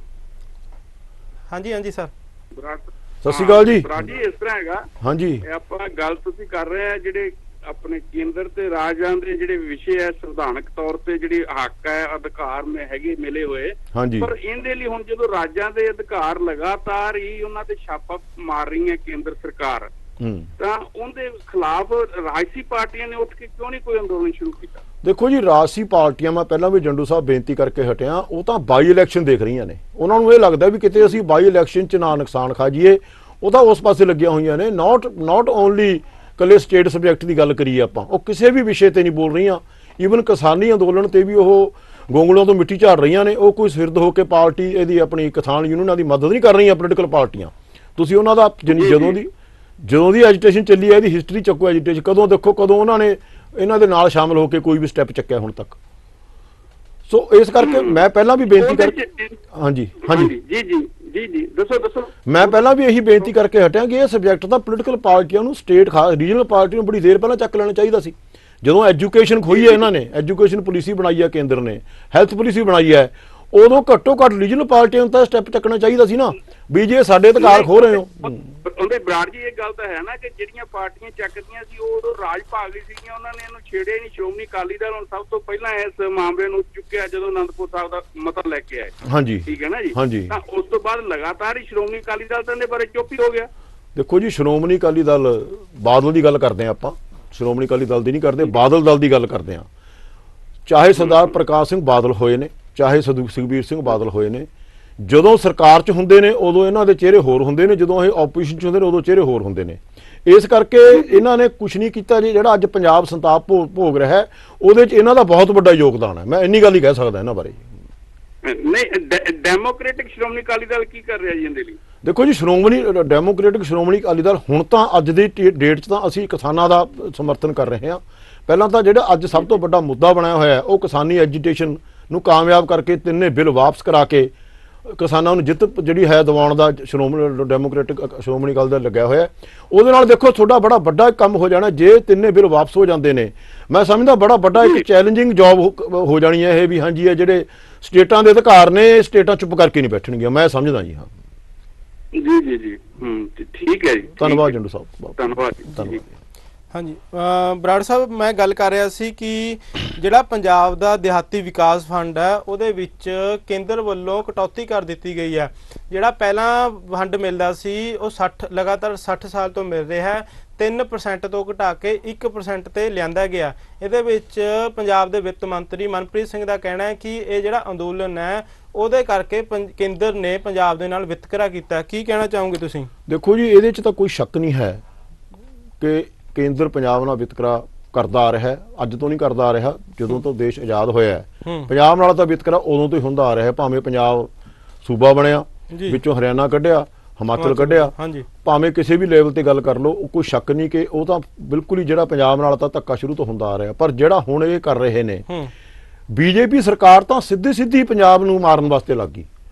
ਹਾਂਜੀ ਹਾਂਜੀ ਸਰ, ਬਰਾੜ ਸਤਿ ਸ਼੍ਰੀ ਅਕਾਲ ਜੀ। ਬਰਾੜ ਜੀ ਇਸ ਤਰ੍ਹਾਂ ਹੈਗਾ, ਹਾਂਜੀ ਇਹ ਆਪਾਂ ਗੱਲ ਤੁਸੀਂ ਕਰ ਰਹੇ ਆ ਜਿਹੜੇ ਆਪਣੇ ਕੇਂਦਰ ਤੇ ਰਾਜਾਂ ਦੇ ਜਿਹੜੇ ਵਿਸ਼ੇ ਹੈ, ਸੰਵਿਧਾਨਕ ਤੌਰ ਤੇ ਜਿਹੜੀ ਹੱਕ ਹੈ, ਅਧਿਕਾਰ ਹੈਗੇ ਮਿਲੇ ਹੋਏ, ਹਾਂਜੀ, ਪਰ ਇਹਦੇ ਲਈ ਹੁਣ ਜਦੋਂ ਰਾਜਾਂ ਦੇ ਅਧਿਕਾਰ ਲਗਾਤਾਰ ਹੀ ਉਹਨਾਂ ਤੇ ਛਾਪਾ ਮਾਰ ਰਹੀ ਹੈ ਕੇਂਦਰ ਸਰਕਾਰ, ਤਾਂ ਉਹਦੇ ਖਿਲਾਫ ਰਾਜਸੀ ਪਾਰਟੀਆਂ ਨੇ ਉੱਠ ਕੇ ਕਿਉਂ ਨਹੀਂ ਕੋਈ ਅੰਦੋਲਨ ਸ਼ੁਰੂ ਕੀਤਾ? ਦੇਖੋ ਜੀ, ਰਾਜਸੀ ਪਾਰਟੀਆਂ, ਮੈਂ ਪਹਿਲਾਂ ਵੀ ਜੰਡੂ ਸਾਹਿਬ ਬੇਨਤੀ ਕਰਕੇ ਹਟਿਆ, ਉਹ ਤਾਂ ਬਾਈ ਇਲੈਕਸ਼ਨ ਦੇਖ ਰਹੀਆਂ ਨੇ। ਉਹਨਾਂ ਨੂੰ ਇਹ ਲੱਗਦਾ ਵੀ ਕਿਤੇ ਅਸੀਂ ਬਾਈ ਇਲੈਕਸ਼ਨ 'ਚ ਨਾ ਨੁਕਸਾਨ ਖਾ ਜਾਈਏ, ਉਹ ਤਾਂ ਉਸ ਪਾਸੇ ਲੱਗੀਆਂ ਹੋਈਆਂ ਨੇ। ਨਾਟ ਓਨਲੀ ਕੱਲੇ ਸਟੇਟ ਸਬਜੈਕਟ ਦੀ ਗੱਲ ਕਰੀਏ ਆਪਾਂ, ਉਹ ਕਿਸੇ ਵੀ ਵਿਸ਼ੇ ਤੇ ਨਹੀਂ ਬੋਲ ਰਹੀਆਂ। ਈਵਨ ਕਿਸਾਨੀ ਅੰਦੋਲਨ ਤੇ ਵੀ ਉਹ ਗੋਂਗਲੋਂ ਤੋਂ ਮਿੱਟੀ ਝਾੜ ਰਹੀਆਂ ਨੇ। ਉਹ ਕੋਈ ਸਿਰਦ ਹੋ ਕੇ ਪਾਰਟੀ ਇਹਦੀ ਆਪਣੀ ਕਿਸਾਨ ਯੂਨੀਅਨਾਂ ਦੀ ਮਦਦ ਨਹੀਂ ਕਰ ਰਹੀਆਂ ਪੋਲੀਟੀਕਲ ਪਾਰਟੀਆਂ। ਤੁਸੀਂ ਉਹਨਾਂ ਦਾ ਜਦੋਂ ਦੀ ਐਜੀਟੇਸ਼ਨ ਚੱਲੀ ਹੈ, ਇਹਦੀ ਹਿਸਟਰੀ ਚੱਕੋ, ਐਜੀਟੇਸ਼ਨ ਕਦੋਂ ਦੇਖੋ, ਕਦੋਂ ਉਹਨਾਂ ਨੇ ਇਹਨਾਂ ਦੇ ਨਾਲ ਸ਼ਾਮਲ ਹੋ ਕੇ ਕੋਈ ਵੀ ਸਟੈਪ ਚੱਕਿਆ ਹੁਣ ਤੱਕ। ਸੋ ਇਸ ਕਰਕੇ ਮੈਂ ਪਹਿਲਾਂ ਵੀ ਬੇਨਤੀ ਹਾਂਜੀ ਜੀ ਦੱਸੋ। ਮੈਂ ਪਹਿਲਾਂ ਵੀ ਇਹੀ ਬੇਨਤੀ ਕਰਕੇ ਹਟਿਆ ਕਿ ਇਹ ਸਬਜੈਕਟ ਤਾਂ ਪੋਲੀਟੀਕਲ ਪਾਰਟੀਆਂ ਨੂੰ, ਸਟੇਟ ਰੀਜਨਲ ਪਾਰਟੀ ਨੂੰ ਬੜੀ ਦੇਰ ਪਹਿਲਾਂ ਚੱਕ ਲੈਣਾ ਚਾਹੀਦਾ ਸੀ। ਜਦੋਂ ਐਜੂਕੇਸ਼ਨ ਖੋਈ ਹੈ ਇਹਨਾਂ ਨੇ, ਐਜੂਕੇਸ਼ਨ ਪਾਲਿਸੀ ਬਣਾਈ ਹੈ ਕੇਂਦਰ ਨੇ, ਹੈਲਥ ਪਾਲਿਸੀ ਬਣਾਈ ਹੈ, ਉਦੋਂ ਘੱਟੋ ਘੱਟ ਰੀਜਨਲ ਪਾਰਟੀਆਂ ਨੂੰ ਤਾਂ ਸਟੈਪ ਚੱਕਣਾ ਚਾਹੀਦਾ ਸੀ ਨਾ, ਵੀ ਜੇ ਸਾਡੇ ਅਧਿਕਾਰ ਖੋ ਰਹੇ ਹੋ। ਉਹਦੇ ਬਰਾੜ ਜੀ ਇਹ ਗੱਲ ਤਾਂ ਹੈ ਨਾ ਕਿ ਜਿਹੜੀਆਂ ਪਾਰਟੀਆਂ ਚੱਕਦੀਆਂ ਸੀ ਉਹ ਉਦੋਂ ਰਾਜ ਭਾਗ ਲਈ ਸੀਗੀਆਂ, ਉਹਨਾਂ ਨੇ ਇਹਨੂੰ ਛੇੜਿਆ ਨਹੀਂ। ਸ਼੍ਰੋਮਣੀ ਅਕਾਲੀ ਦਲ ਹੁਣ ਸਭ ਤੋਂ ਪਹਿਲਾਂ ਇਸ ਮਾਮਲੇ ਨੂੰ ਚੁੱਕਿਆ ਜਦੋਂ ਅਨੰਦਪੁਰ ਸਾਹਿਬ ਦਾ ਮਤਾ ਲੈ ਕੇ ਆਏ। ਹਾਂਜੀ, ਠੀਕ ਹੈ ਨਾ ਜੀ। ਹਾਂਜੀ, ਤਾਂ ਉਸ ਤੋਂ ਬਾਅਦ ਲਗਾਤਾਰ ਹੀ ਸ਼੍ਰੋਮਣੀ ਅਕਾਲੀ ਦਲ ਤਾਂ ਇਹਦੇ ਬਾਰੇ ਚੁੱਪ ਹੀ ਹੋ ਗਿਆ। ਦੇਖੋ ਜੀ, ਸ਼੍ਰੋਮਣੀ ਅਕਾਲੀ ਦਲ, ਬਾਦਲ ਦੀ ਗੱਲ ਕਰਦੇ ਆ ਆਪਾਂ, ਸ਼੍ਰੋਮਣੀ ਅਕਾਲੀ ਦਲ ਦੀ ਨਹੀਂ ਕਰਦੇ, ਬਾਦਲ ਦਲ ਦੀ ਗੱਲ ਕਰਦੇ ਆ। ਚਾਹੇ ਸਰਦਾਰ ਪ੍ਰਕਾਸ਼ ਸਿੰਘ ਬਾਦਲ ਹੋਏ ਨੇ, ਚਾਹੇ ਸੁਖਬੀਰ ਸਿੰਘ ਬਾਦਲ ਹੋਏ ਨੇ, ਜਦੋਂ ਸਰਕਾਰ 'ਚ ਹੁੰਦੇ ਨੇ ਉਦੋਂ ਇਹਨਾਂ ਦੇ ਚਿਹਰੇ ਹੋਰ ਹੁੰਦੇ ਨੇ, ਜਦੋਂ ਇਹ ਆਪੋਜੀਸ਼ਨ 'ਚ ਹੁੰਦੇ ਨੇ ਉਦੋਂ ਚਿਹਰੇ ਹੋਰ ਹੁੰਦੇ ਨੇ। ਇਸ ਕਰਕੇ ਇਹਨਾਂ ਨੇ ਕੁਝ ਨਹੀਂ ਕੀਤਾ ਜੀ। ਜਿਹੜਾ ਅੱਜ ਪੰਜਾਬ ਸੰਤਾਪ ਭੋਗ ਰਿਹਾ ਹੈ, ਉਹਦੇ 'ਚ ਇਹਨਾਂ ਦਾ ਬਹੁਤ ਵੱਡਾ ਯੋਗਦਾਨ ਹੈ। ਮੈਂ ਇੰਨੀ ਗੱਲ ਹੀ ਕਹਿ ਸਕਦਾ ਇਹਨਾਂ ਬਾਰੇ। ਨਹੀਂ, ਡੈਮੋਕ੍ਰੈਟਿਕ ਸ਼੍ਰੋਮਣੀ ਅਕਾਲੀ ਦਲ ਕੀ ਕਰ ਰਿਹਾ ਜੀ ਇਹਦੇ ਲਈ? ਦੇਖੋ ਜੀ, ਡੈਮੋਕ੍ਰੈਟਿਕ ਸ਼੍ਰੋਮਣੀ ਅਕਾਲੀ ਦਲ ਹੁਣ ਤਾਂ ਅੱਜ ਦੀ ਡੇਟ 'ਚ ਤਾਂ ਅਸੀਂ ਕਿਸਾਨਾਂ ਦਾ ਸਮਰਥਨ ਕਰ ਰਹੇ ਹਾਂ। ਪਹਿਲਾਂ ਤਾਂ ਜਿਹੜਾ ਅੱਜ ਸਭ ਤੋਂ ਵੱਡਾ ਮੁੱਦਾ ਬਣਿਆ ਹੋਇਆ ਹੈ ਉਹ ਕਿਸਾਨੀ ਐਜੀਟੇਸ਼ਨ ਨੂੰ ਕਾਮਯਾਬ ਕਰਕੇ ਤਿੰਨੇ ਬਿੱਲ ਵਾਪਸ ਕਰਾ ਕੇ ਕਿਸਾਨਾਂ ਨੂੰ ਜਿੱਤ ਜਿਹੜੀ ਹੈ ਦਿਵਾਉਣ ਦਾ ਡੈਮੋਕ੍ਰੈਟਿਕ ਸ਼੍ਰੋਮਣੀ ਅਕਾਲੀ ਦਲ ਲੱਗਿਆ ਹੋਇਆ। ਉਹਦੇ ਨਾਲ ਦੇਖੋ ਤੁਹਾਡਾ ਬੜਾ ਵੱਡਾ ਕੰਮ ਹੋ ਜਾਣਾ ਜੇ ਤਿੰਨੇ ਬਿੱਲ ਵਾਪਸ ਹੋ ਜਾਂਦੇ ਨੇ। ਮੈਂ ਸਮਝਦਾ ਬੜਾ ਵੱਡਾ ਇੱਕ ਚੈਲੰਜਿੰਗ ਜੌਬ ਹੋ ਜਾਣੀ ਹੈ ਇਹ ਵੀ। ਹਾਂਜੀ, ਇਹ ਜਿਹੜੇ ਸਟੇਟਾਂ ਦੇ ਅਧਿਕਾਰ ਨੇ, ਸਟੇਟਾਂ ਚੁੱਪ ਕਰਕੇ ਨਹੀਂ ਬੈਠਣਗੀਆਂ, ਮੈਂ ਸਮਝਦਾ ਜੀ। ਹਾਂ ਜੀ ਠੀਕ ਹੈ ਜੀ। ਧੰਨਵਾਦ ਜੰਡੂ ਸਾਹਿਬ। ਧੰਨਵਾਦ। ਹਾਂਜੀ ਬਰਾੜ ਸਾਹਿਬ, ਮੈਂ ਗੱਲ ਕਰ ਰਿਹਾ ਸੀ ਕਿ ਜਿਹੜਾ ਪੰਜਾਬ ਦਾ ਦਿਹਾਤੀ ਵਿਕਾਸ ਫੰਡ ਹੈ ਉਹਦੇ ਵਿੱਚ ਕੇਂਦਰ ਵੱਲੋਂ ਕਟੌਤੀ ਕਰ ਦਿੱਤੀ ਗਈ ਹੈ। ਜਿਹੜਾ ਪਹਿਲਾਂ ਫੰਡ ਮਿਲਦਾ ਸੀ ਉਹ ਲਗਾਤਾਰ 60 ਸਾਲ ਤੋਂ ਮਿਲ ਰਿਹਾ ਹੈ, 3% ਤੋਂ ਘਟਾ ਕੇ 1% ਤੇ ਲਿਆਂਦਾ ਗਿਆ। ਇਹਦੇ ਵਿੱਚ ਪੰਜਾਬ ਦੇ ਵਿੱਤ ਮੰਤਰੀ ਮਨਪ੍ਰੀਤ ਸਿੰਘ ਦਾ ਕਹਿਣਾ ਹੈ ਕਿ ਇਹ ਜਿਹੜਾ ਅੰਦੋਲਨ ਹੈ ਉਹਦੇ ਕਰਕੇ ਕੇਂਦਰ ਨੇ ਪੰਜਾਬ ਦੇ ਨਾਲ ਵਿਤਕਰਾ ਕੀਤਾ। ਕੀ ਕਹਿਣਾ ਚਾਹੋਗੇ ਤੁਸੀਂ? ਦੇਖੋ ਜੀ, ਇਹਦੇ 'ਚ ਤਾਂ ਕੋਈ ਸ਼ੱਕ ਨਹੀਂ ਹੈ ਕਿ ਕੇਂਦਰ ਪੰਜਾਬ ਨਾਲ ਵਿਤਕਰਾ ਕਰਦਾ ਆ ਰਿਹਾ ਹੈ। ਅੱਜ ਤੋਂ ਨਹੀਂ ਕਰਦਾ ਆ ਰਿਹਾ, ਜਦੋਂ ਤੋਂ ਦੇਸ਼ ਆਜ਼ਾਦ ਹੋਇਆ ਹੈ ਪੰਜਾਬ ਨਾਲ ਤਾਂ ਵਿਤਕਰਾ ਉਦੋਂ ਤੋਂ ਹੀ ਹੁੰਦਾ ਆ ਰਿਹਾ। ਭਾਵੇਂ ਪੰਜਾਬ ਸੂਬਾ ਬਣਿਆ, ਵਿੱਚੋਂ ਹਰਿਆਣਾ ਕੱਢਿਆ, ਹਿਮਾਚਲ ਕੱਢਿਆ, ਭਾਵੇਂ ਕਿਸੇ ਵੀ ਲੈਵਲ ਤੇ ਗੱਲ ਕਰ ਲਓ, ਕੋਈ ਸ਼ੱਕ ਨਹੀਂ ਕਿ ਉਹ ਤਾਂ ਬਿਲਕੁਲ ਹੀ ਜਿਹੜਾ ਪੰਜਾਬ ਨਾਲ ਤਾਂ ਧੱਕਾ ਸ਼ੁਰੂ ਤੋਂ ਹੁੰਦਾ ਆ ਰਿਹਾ। ਪਰ ਜਿਹੜਾ ਹੁਣ ਇਹ ਕਰ ਰਹੇ ਨੇ ਬੀਜੇਪੀ ਸਰਕਾਰ ਤਾਂ ਸਿੱਧੀ ਪੰਜਾਬ ਨੂੰ ਮਾਰਨ ਵਾਸਤੇ ਲੱਗ ਗਈ।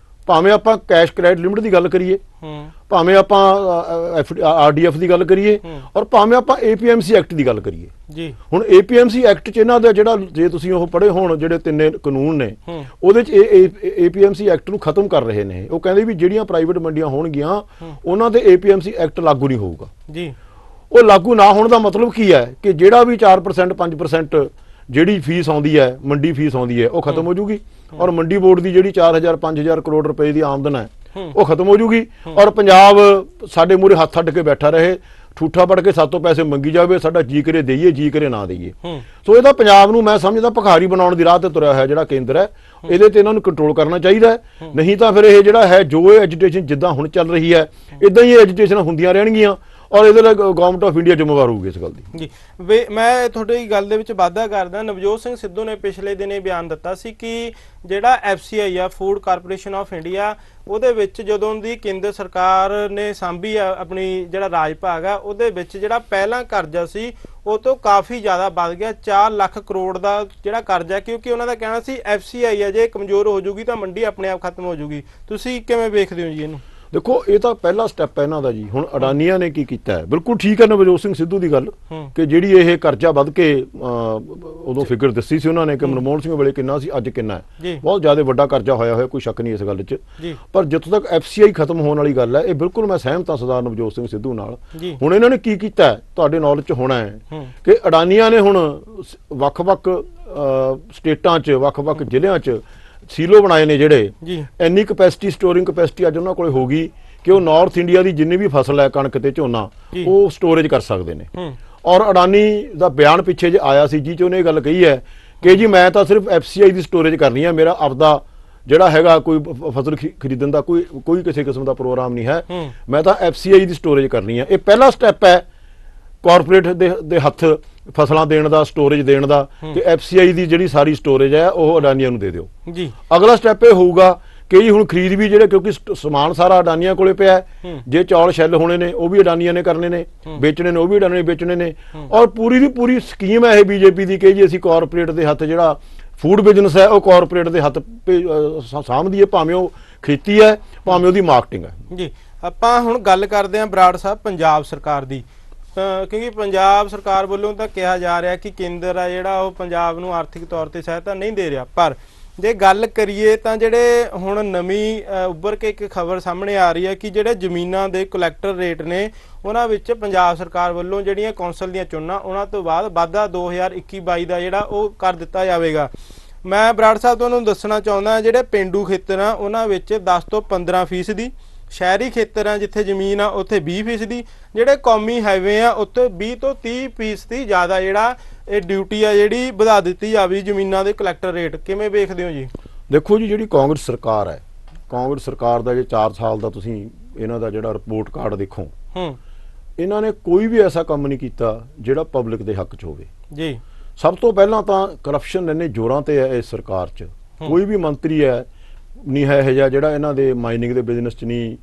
ਭਾਵੇਂ ਆਪਾਂ ਕੈਸ਼ ਕ੍ਰੈਡਿਟ ਲਿਮਿਟ ਦੀ ਗੱਲ ਕਰੀਏ, ਭਾਵੇਂ ਆਪਾਂ RDF ਦੀ ਗੱਲ ਕਰੀਏ, ਔਰ ਭਾਵੇਂ ਆਪਾਂ APMC ਐਕਟ ਦੀ ਗੱਲ ਕਰੀਏ ਜੀ। ਹੁਣ APMC ਐਕਟ 'ਚ ਇਹਨਾਂ ਦਾ ਜਿਹੜਾ, ਜੇ ਤੁਸੀਂ ਉਹ ਪੜ੍ਹੇ ਹੋਣ, ਜਿਹੜੇ ਤਿੰਨੇ ਕਾਨੂੰਨ ਨੇ, ਉਹਦੇ 'ਚ APMC ਐਕਟ ਨੂੰ ਖਤਮ ਕਰ ਰਹੇ ਨੇ। ਉਹ ਕਹਿੰਦੇ ਵੀ ਜਿਹੜੀਆਂ ਪ੍ਰਾਈਵੇਟ ਮੰਡੀਆਂ ਹੋਣਗੀਆਂ ਉਹਨਾਂ ਤੇ APMC ਐਕਟ ਲਾਗੂ ਨਹੀਂ ਹੋਊਗਾ ਜੀ। ਉਹ ਲਾਗੂ ਨਾ ਹੋਣ ਦਾ ਮਤਲਬ ਕੀ ਹੈ ਕਿ ਜਿਹੜਾ ਵੀ 4% 5% ਜਿਹੜੀ ਫੀਸ ਆਉਂਦੀ ਹੈ, ਮੰਡੀ ਫੀਸ ਆਉਂਦੀ ਹੈ, ਉਹ ਖਤਮ ਹੋ ਜੂਗੀ, ਔਰ ਮੰਡੀ ਬੋਰਡ ਦੀ ਜਿਹੜੀ 4000 5000 ਕਰੋੜ ਰੁਪਏ ਦੀ ਆਮਦਨ ਹੈ ਉਹ ਖਤਮ ਹੋ ਜੂਗੀ, ਔਰ ਪੰਜਾਬ ਸਾਡੇ ਮੂਹਰੇ ਹੱਥ ਅੱਡ ਕੇ ਬੈਠਾ ਰਹੇ, ਠੂਠਾ ਪੜ ਕੇ ਸਾਤੋਂ ਪੈਸੇ ਮੰਗੀ ਜਾਵੇ, ਸਾਡਾ ਜੀ ਕਰੇ ਦੇਈਏ, ਜੀ ਕਰੇ ਨਾ ਦੇਈਏ। ਸੋ ਇਹਦਾ ਪੰਜਾਬ ਨੂੰ ਮੈਂ ਸਮਝਦਾ ਭਿਖਾਰੀ ਬਣਾਉਣ ਦੀ ਰਾਹ ਤੇ ਤੁਰਿਆ ਹੋਇਆ ਜਿਹੜਾ ਕੇਂਦਰ ਹੈ, ਇਹਦੇ ਤੇ ਇਹਨਾਂ ਨੂੰ ਕੰਟਰੋਲ ਕਰਨਾ ਚਾਹੀਦਾ ਹੈ। ਨਹੀਂ ਤਾਂ ਫਿਰ ਇਹ ਜਿਹੜਾ ਹੈ, ਜੋ ਇਹ ਐਜੀਟੇਸ਼ਨ ਜਿੱਦਾਂ ਹੁਣ ਚੱਲ ਰਹੀ ਹੈ, ਇਦਾਂ ਹੀ ਇਹ ਐਜੀਟੇਸ਼ਨ ਹੁੰਦੀਆਂ ਰਹਿਣਗੀਆਂ, ਔਰ ਇਹਦੇ ਲਈ ਗਵਰਨਮੈਂਟ ਆਫ ਇੰਡੀਆ ਜ਼ਿੰਮੇਵਾਰ ਹੋਊਗੀ ਇਸ ਗੱਲ ਦੀ ਜੀ। ਮੈਂ ਤੁਹਾਡੀ ਗੱਲ ਦੇ ਵਿੱਚ ਵਾਧਾ ਕਰਦਾ। ਨਵਜੋਤ ਸਿੰਘ ਸਿੱਧੂ ਨੇ ਪਿਛਲੇ ਦਿਨੇ ਬਿਆਨ ਦਿੱਤਾ ਸੀ ਕਿ ਜਿਹੜਾ FCI ਆ, ਫੂਡ ਕਾਰਪੋਰੇਸ਼ਨ ਆਫ ਇੰਡੀਆ, ਉਹਦੇ ਵਿੱਚ ਜਦੋਂ ਦੀ ਕੇਂਦਰ ਸਰਕਾਰ ਨੇ ਸਾਂਭੀ ਆ ਆਪਣੀ ਜਿਹੜਾ ਰਾਜ ਭਾਗ ਆ, ਉਹਦੇ ਵਿੱਚ ਜਿਹੜਾ ਪਹਿਲਾਂ ਕਰਜ਼ਾ ਸੀ ਉਹ ਤੋਂ ਕਾਫੀ ਜ਼ਿਆਦਾ ਵੱਧ ਗਿਆ, 4 ਲੱਖ ਕਰੋੜ ਦਾ ਜਿਹੜਾ ਕਰਜ਼ਾ, ਕਿਉਂਕਿ ਉਹਨਾਂ ਦਾ ਕਹਿਣਾ ਸੀ FCI ਆ ਜੇ ਕਮਜ਼ੋਰ ਹੋ ਜੂਗੀ ਤਾਂ ਮੰਡੀ ਆਪਣੇ ਆਪ ਖਤਮ ਹੋ ਜੂਗੀ। ਤੁਸੀਂ ਕਿਵੇਂ ਵੇਖਦੇ ਹੋ ਜੀ ਇਹਨੂੰ? ਦੇਖੋ, ਇਹ ਤਾਂ ਪਹਿਲਾ ਸਟੈਪ ਹੈ ਇਹਨਾਂ ਦਾ ਜੀ। ਹੁਣ ਅਡਾਨੀਆਂ ਨੇ ਕੀ ਕੀਤਾ ਹੈ, ਬਿਲਕੁਲ ਠੀਕ ਹੈ ਨਵਜੋਤ ਸਿੰਘ ਸਿੱਧੂ ਦੀ ਗੱਲ ਕਿ ਜਿਹੜੀ ਇਹ ਕਰਜ਼ਾ ਵੱਧ ਕੇ ਉਦੋਂ ਫਿਗਰ ਦੱਸੀ ਸੀ ਉਹਨਾਂ ਨੇ ਕਿ ਮਨਮੋਹਨ ਸਿੰਘ ਵੇਲੇ ਕਿੰਨਾ ਸੀ, ਅੱਜ ਕਿੰਨਾ ਹੈ, ਬਹੁਤ ਜ਼ਿਆਦਾ ਵੱਡਾ ਕਰਜ਼ਾ ਹੋਇਆ, ਕੋਈ ਸ਼ੱਕ ਨਹੀਂ ਇਸ ਗੱਲ 'ਚ। ਪਰ ਜਿੱਥੋਂ ਤੱਕ FCI ਖਤਮ ਹੋਣ ਵਾਲੀ ਗੱਲ ਹੈ, ਇਹ ਬਿਲਕੁਲ ਮੈਂ ਸਹਿਮਤ ਹਾਂ ਸਰਦਾਰ ਨਵਜੋਤ ਸਿੰਘ ਸਿੱਧੂ ਨਾਲ। ਹੁਣ ਇਹਨਾਂ ਨੇ ਕੀ ਕੀਤਾ ਤੁਹਾਡੇ ਨੌਲੇਜ 'ਚ ਹੋਣਾ ਹੈ ਕਿ ਅਡਾਨੀਆਂ ਨੇ ਹੁਣ ਵੱਖ-ਵੱਖ ਸਟੇਟਾਂ 'ਚ, ਵੱਖ-ਵੱਖ ਜ਼ਿਲ੍ਹਿਆਂ 'ਚ ਸੀਲੋ ਬਣਾਏ ਨੇ, ਜਿਹੜੇ ਇੰਨੀ ਕਪੈਸਿਟੀ, ਸਟੋਰਿੰਗ ਕਪੈਸਿਟੀ ਅੱਜ ਉਹਨਾਂ ਕੋਲ ਹੋ ਗਈ ਕਿ ਉਹ ਨਾਰਥ ਇੰਡੀਆ ਦੀ ਜਿੰਨੀ ਵੀ ਫਸਲ ਹੈ, ਕਣਕ ਤੇ ਝੋਨਾ, ਉਹ ਸਟੋਰੇਜ ਕਰ ਸਕਦੇ ਨੇ। ਔਰ ਅਡਾਨੀ ਦਾ ਬਿਆਨ ਪਿੱਛੇ ਜੇ ਆਇਆ ਸੀ, ਜੀ 'ਚ ਉਹਨੇ ਇਹ ਗੱਲ ਕਹੀ ਹੈ ਕਿ ਜੀ ਮੈਂ ਤਾਂ ਸਿਰਫ FCI ਦੀ ਸਟੋਰੇਜ ਕਰਨੀ ਹੈ, ਮੇਰਾ ਆਪਦਾ ਜਿਹੜਾ ਹੈਗਾ ਕੋਈ ਫਸਲ ਖਰੀਦਣ ਦਾ ਕੋਈ ਕਿਸੇ ਕਿਸਮ ਦਾ ਪ੍ਰੋਗਰਾਮ ਨਹੀਂ ਹੈ, ਮੈਂ ਤਾਂ FCI ਦੀ ਸਟੋਰੇਜ ਕਰਨੀ ਹੈ। ਇਹ ਪਹਿਲਾ ਸਟੈਪ ਹੈ ਕਾਰਪੋਰੇਟ ਦੇ ਹੱਥ ਫਸਲਾਂ ਦੇਣ ਦਾ, ਸਟੋਰੇਜ ਦੇਣ ਦਾ, ਕਿ FCI ਦੀ ਜਿਹੜੀ ਸਾਰੀ ਸਟੋਰੇਜ ਹੈ ਉਹ ਅਡਾਨੀਆਂ ਨੂੰ ਦੇ ਦਿਓ ਜੀ। ਅਗਲਾ ਸਟੈਪ ਇਹ ਹੋਊਗਾ ਕਿ ਜੀ ਹੁਣ ਖਰੀਦ ਵੀ, ਜਿਹੜੇ ਕਿਉਂਕਿ ਸਮਾਨ ਸਾਰਾ ਅਡਾਨੀਆਂ ਕੋਲੇ ਪਿਆ, ਜੇ ਚੌਲ ਛਿੱਲ ਹੋਣੇ ਨੇ ਉਹ ਵੀ ਅਡਾਨੀਆਂ ਨੇ ਕਰਨੇ ਨੇ, ਵੇਚਣੇ ਨੇ ਉਹ ਵੀ ਅਡਾਨੀਆਂ ਨੇ ਵੇਚਣੇ ਨੇ, ਔਰ ਪੂਰੀ ਦੀ ਪੂਰੀ ਸਕੀਮ ਹੈ ਇਹ BJP ਦੀ ਕਿ ਜੀ ਅਸੀਂ ਕਾਰਪੋਰੇਟ ਦੇ ਹੱਥ ਜਿਹੜਾ ਫੂਡ ਬਿਜ਼ਨਸ ਹੈ ਉਹ ਕਾਰਪੋਰੇਟ ਦੇ ਹੱਥ ਸਾਂਭਦੀ ਹੈ, ਭਾਵੇਂ ਉਹ ਖੇਤੀ ਹੈ, ਭਾਵੇਂ ਉਹਦੀ ਮਾਰਕੀਟਿੰਗ ਹੈ ਜੀ। ਆਪਾਂ ਹੁਣ ਗੱਲ ਕਰਦੇ ਹਾਂ ਬਰਾੜ ਸਾਹਿਬ ਪੰਜਾਬ ਸਰਕਾਰ ਦੀ, ਕਿਉਂਕਿ ਪੰਜਾਬ ਸਰਕਾਰ ਵੱਲੋਂ ਤਾਂ ਕਿਹਾ ਜਾ ਰਿਹਾ ਕਿ ਕੇਂਦਰ ਆ ਜਿਹੜਾ ਉਹ ਪੰਜਾਬ ਨੂੰ ਆਰਥਿਕ ਤੌਰ ਤੇ ਸਹਾਇਤਾ ਨਹੀਂ ਦੇ ਰਿਹਾ, ਪਰ ਜੇ ਗੱਲ ਕਰੀਏ ਤਾਂ ਜਿਹੜੇ ਹੁਣ ਨਵੀਂ ਉੱਭਰ ਕੇ ਇੱਕ ਖਬਰ ਸਾਹਮਣੇ ਆ ਰਹੀ ਹੈ ਕਿ ਜਿਹੜੇ ਜ਼ਮੀਨਾਂ ਦੇ ਕਲੈਕਟਰ ਰੇਟ ਨੇ ਉਹਨਾਂ ਵਿੱਚ ਪੰਜਾਬ ਸਰਕਾਰ ਵੱਲੋਂ ਜਿਹੜੀਆਂ ਕੌਂਸਲ ਦੀਆਂ ਚੋਣਾਂ ਉਹਨਾਂ ਤੋਂ ਬਾਅਦ ਵਾਧਾ 2021-22 ਦਾ ਜਿਹੜਾ ਉਹ ਕਰ ਦਿੱਤਾ ਜਾਵੇਗਾ। ਮੈਂ ਬਰਾੜ ਸਾਹਿਬ ਤੁਹਾਨੂੰ ਦੱਸਣਾ ਚਾਹੁੰਦਾ, ਜਿਹੜੇ ਪੇਂਡੂ ਖੇਤਰ ਆ ਉਹਨਾਂ ਵਿੱਚ 10 ਤੋਂ 15%, ਸ਼ਹਿਰੀ ਖੇਤਰ ਆ ਜਿੱਥੇ ਜ਼ਮੀਨ ਆ ਉੱਥੇ 20%, ਜਿਹੜੇ ਕੌਮੀ ਹਾਈਵੇ ਆ ਉੱਥੇ 20 ਤੋਂ 30% ਜ਼ਿਆਦਾ ਜਿਹੜਾ ਇਹ ਡਿਊਟੀ ਆ ਜਿਹੜੀ ਵਧਾ ਦਿੱਤੀ ਜਾਵੇ ਜ਼ਮੀਨਾਂ ਦੇ ਕਲੈਕਟਰ ਰੇਟ। ਕਿਵੇਂ ਵੇਖਦੇ ਹੋ ਜੀ? ਦੇਖੋ ਜੀ, ਜਿਹੜੀ ਕਾਂਗਰਸ ਸਰਕਾਰ ਹੈ, ਕਾਂਗਰਸ ਸਰਕਾਰ ਦਾ ਜੇ 4 ਸਾਲ ਦਾ ਤੁਸੀਂ ਇਹਨਾਂ ਦਾ ਜਿਹੜਾ ਰਿਪੋਰਟ ਕਾਰਡ ਦੇਖੋ, ਇਹਨਾਂ ਨੇ ਕੋਈ ਵੀ ਐਸਾ ਕੰਮ ਨਹੀਂ ਕੀਤਾ ਜਿਹੜਾ ਪਬਲਿਕ ਦੇ ਹੱਕ 'ਚ ਹੋਵੇ ਜੀ। ਸਭ ਤੋਂ ਪਹਿਲਾਂ ਤਾਂ ਕਰਪਸ਼ਨ ਇੰਨੇ ਜ਼ੋਰਾਂ ਤੇ ਹੈ ਇਸ ਸਰਕਾਰ 'ਚ, ਕੋਈ ਵੀ ਮੰਤਰੀ ਹੈ ਨਹੀਂ ਹੈ ਇਹ ਜਿਹੜਾ ਇਹਨਾਂ ਦੇ ਮਾਈਨਿੰਗ ਦੇ ਬਿਜ਼ਨਸ 'ਚ ਨਹੀਂ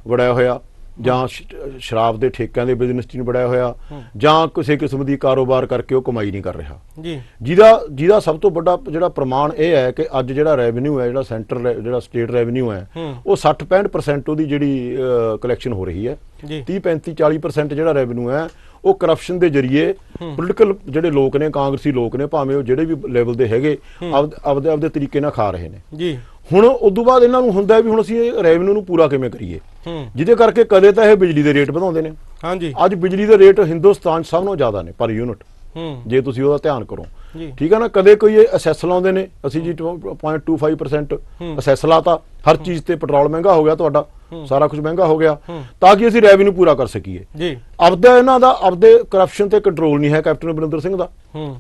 ਵੜਿਆ ਹੋਇਆ, ਜਾਂ ਸ਼ਰਾਬ ਦੇ ਠੇਕਿਆਂ ਦੇ ਬਿਜ਼ਨਸ 'ਚ ਨਹੀਂ ਵੜਿਆ ਹੋਇਆ, ਜਾਂ ਕਿਸੇ ਕਿਸਮ ਦੀ ਕਾਰੋਬਾਰ ਕਰਕੇ ਉਹ ਕਮਾਈ ਨਹੀਂ ਕਰ ਰਿਹਾ ਜੀ। ਜਿਹਦਾ ਸਭ ਤੋਂ ਵੱਡਾ ਜਿਹੜਾ ਪ੍ਰਮਾਣ ਇਹ ਹੈ ਕਿ ਅੱਜ ਜਿਹੜਾ ਰੈਵਨਿਊ ਹੈ, ਜਿਹੜਾ ਸੈਂਟਰ ਜਿਹੜਾ ਸਟੇਟ ਰੈਵਨਿਊ ਹੈ, ਉਹ 60-65% ਉਹਦੀ ਜਿਹੜੀ ਕਲੈਕਸ਼ਨ ਹੋ ਰਹੀ ਹੈ, 30-35-40% ਜਿਹੜਾ ਰੈਵਨਿਊ ਹੈ ਉਹ ਕਰਪਸ਼ਨ ਦੇ ਜਰੀਏ ਪੋਲੀਟੀਕਲ ਜਿਹੜੇ ਲੋਕ ਨੇ, ਕਾਂਗਰਸੀ ਲੋਕ ਨੇ, ਭਾਵੇਂ ਉਹ ਜਿਹੜੇ ਵੀ ਲੈਵਲ ਦੇ ਹੈਗੇ, ਆਪਦੇ ਤਰੀਕੇ ਨਾਲ ਖਾ ਰਹੇ ਨੇ ਜੀ। ਹੁਣ ਉਦੋਂ ਬਾਅਦ ਇਹਨਾਂ ਨੂੰ ਹੁੰਦਾ ਵੀ ਹੁਣ ਅਸੀਂ ਇਹ ਰੈਵਨਿਊ ਨੂੰ ਪੂਰਾ ਕਿਵੇਂ ਕਰੀਏ, ਜਿਹਦੇ ਕਰਕੇ ਕਦੇ ਤਾਂ ਇਹ ਬਿਜਲੀ ਦੇ ਰੇਟ ਵਧਾਉਂਦੇ ਨੇ। ਹਾਂਜੀ, ਅੱਜ ਬਿਜਲੀ ਦੇ ਰੇਟ ਹਿੰਦੁਸਤਾਨ ਸਭ ਨਾਲੋਂ ਜ਼ਿਆਦਾ ਨੇ ਪਰ ਯੂਨਿਟ, ਜੇ ਤੁਸੀਂ ਉਹਦਾ ਧਿਆਨ ਕਰੋ, ਠੀਕ ਹੈ ਨਾ। ਕਦੇ ਕੋਈ ਇਹ ਅਸੈਸ ਲਾਉਂਦੇ ਨੇ, ਅਸੀਂ ਜੀ 0.25% ਅਸੈਸ ਲਾਤਾ, ਹਰ ਚੀਜ਼ ਤੇ ਪੈਟਰੋਲ ਮਹਿੰਗਾ ਹੋ ਗਿਆ, ਤੁਹਾਡਾ ਸਾਰਾ ਕੁਝ ਮਹਿੰਗਾ ਹੋ ਗਿਆ, ਤਾਂ ਕਿ ਅਸੀਂ ਰੈਵਨਿਊ ਪੂਰਾ ਕਰ ਸਕੀਏ ਜੀ। ਆਪਦਾ ਇਹਨਾਂ ਦਾ ਆਪਦੇ ਕਰਪਸ਼ਨ ਤੇ ਕੰਟਰੋਲ ਨਹੀਂ ਹੈ ਕੈਪਟਨ ਅਮਰਿੰਦਰ ਸਿੰਘ ਦਾ,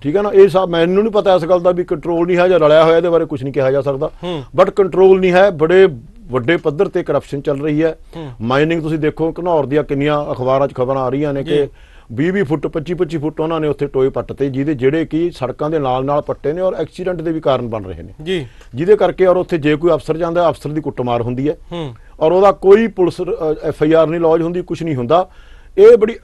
ਠੀਕ ਹੈ ਨਾ। ਇਹ ਸਭ ਮੈਨੂੰ ਨਹੀਂ ਪਤਾ ਇਸ ਗੱਲ ਦਾ ਵੀ ਕੰਟਰੋਲ ਨਹੀਂ ਹੈ ਜਾਂ ਰਲਿਆ ਹੋਇਆ, ਇਹਦੇ ਬਾਰੇ ਕੁਝ ਨਹੀਂ ਕਿਹਾ ਜਾ ਸਕਦਾ, ਬਟ ਕੰਟਰੋਲ ਨਹੀਂ ਹੈ। ਬੜੇ ਵੱਡੇ ਪੱਧਰ ਤੇ ਕਰਪਸ਼ਨ ਚੱਲ ਰਹੀ ਹੈ। ਮਾਈਨਿੰਗ ਤੁਸੀਂ ਦੇਖੋ, ਘਨੌਰ ਦੀਆਂ ਕਿੰਨੀਆਂ ਅਖਬਾਰਾਂ 'ਚ ਖਬਰਾਂ ਆ ਰਹੀਆਂ ਨੇ ਕਿ 20-20 ਫੁੱਟ 25-25 ਫੁੱਟ ਉਹਨਾਂ ਨੇ ਉੱਥੇ ਟੋਏ ਪੱਟਤੇ, ਜਿਹੜੇ ਕਿ ਸੜਕਾਂ ਦੇ ਨਾਲ ਪੱਟੇ ਨੇ ਔਰ ਐਕਸੀਡੈਂਟ ਦੇ ਵੀ ਕਾਰਨ ਬਣ ਰਹੇ ਨੇ ਜੀ। ਜਿਹਦੇ ਕਰਕੇ ਔਰ ਉੱਥੇ ਜੇ ਕੋਈ ਅਫਸਰ ਜਾਂਦਾ, ਅਫਸਰ ਦੀ ਕੁੱਟਮਾਰ ਹੁੰਦੀ ਹੈ ਔਰ ਉਹਦਾ ਕੋਈ ਪੁਲਿਸ FIR ਨਹੀਂ ਲੌਜ ਹੁੰਦੀ, ਕੁਝ ਨਹੀਂ ਹੁੰਦਾ। ਇਹ ਬੜੀ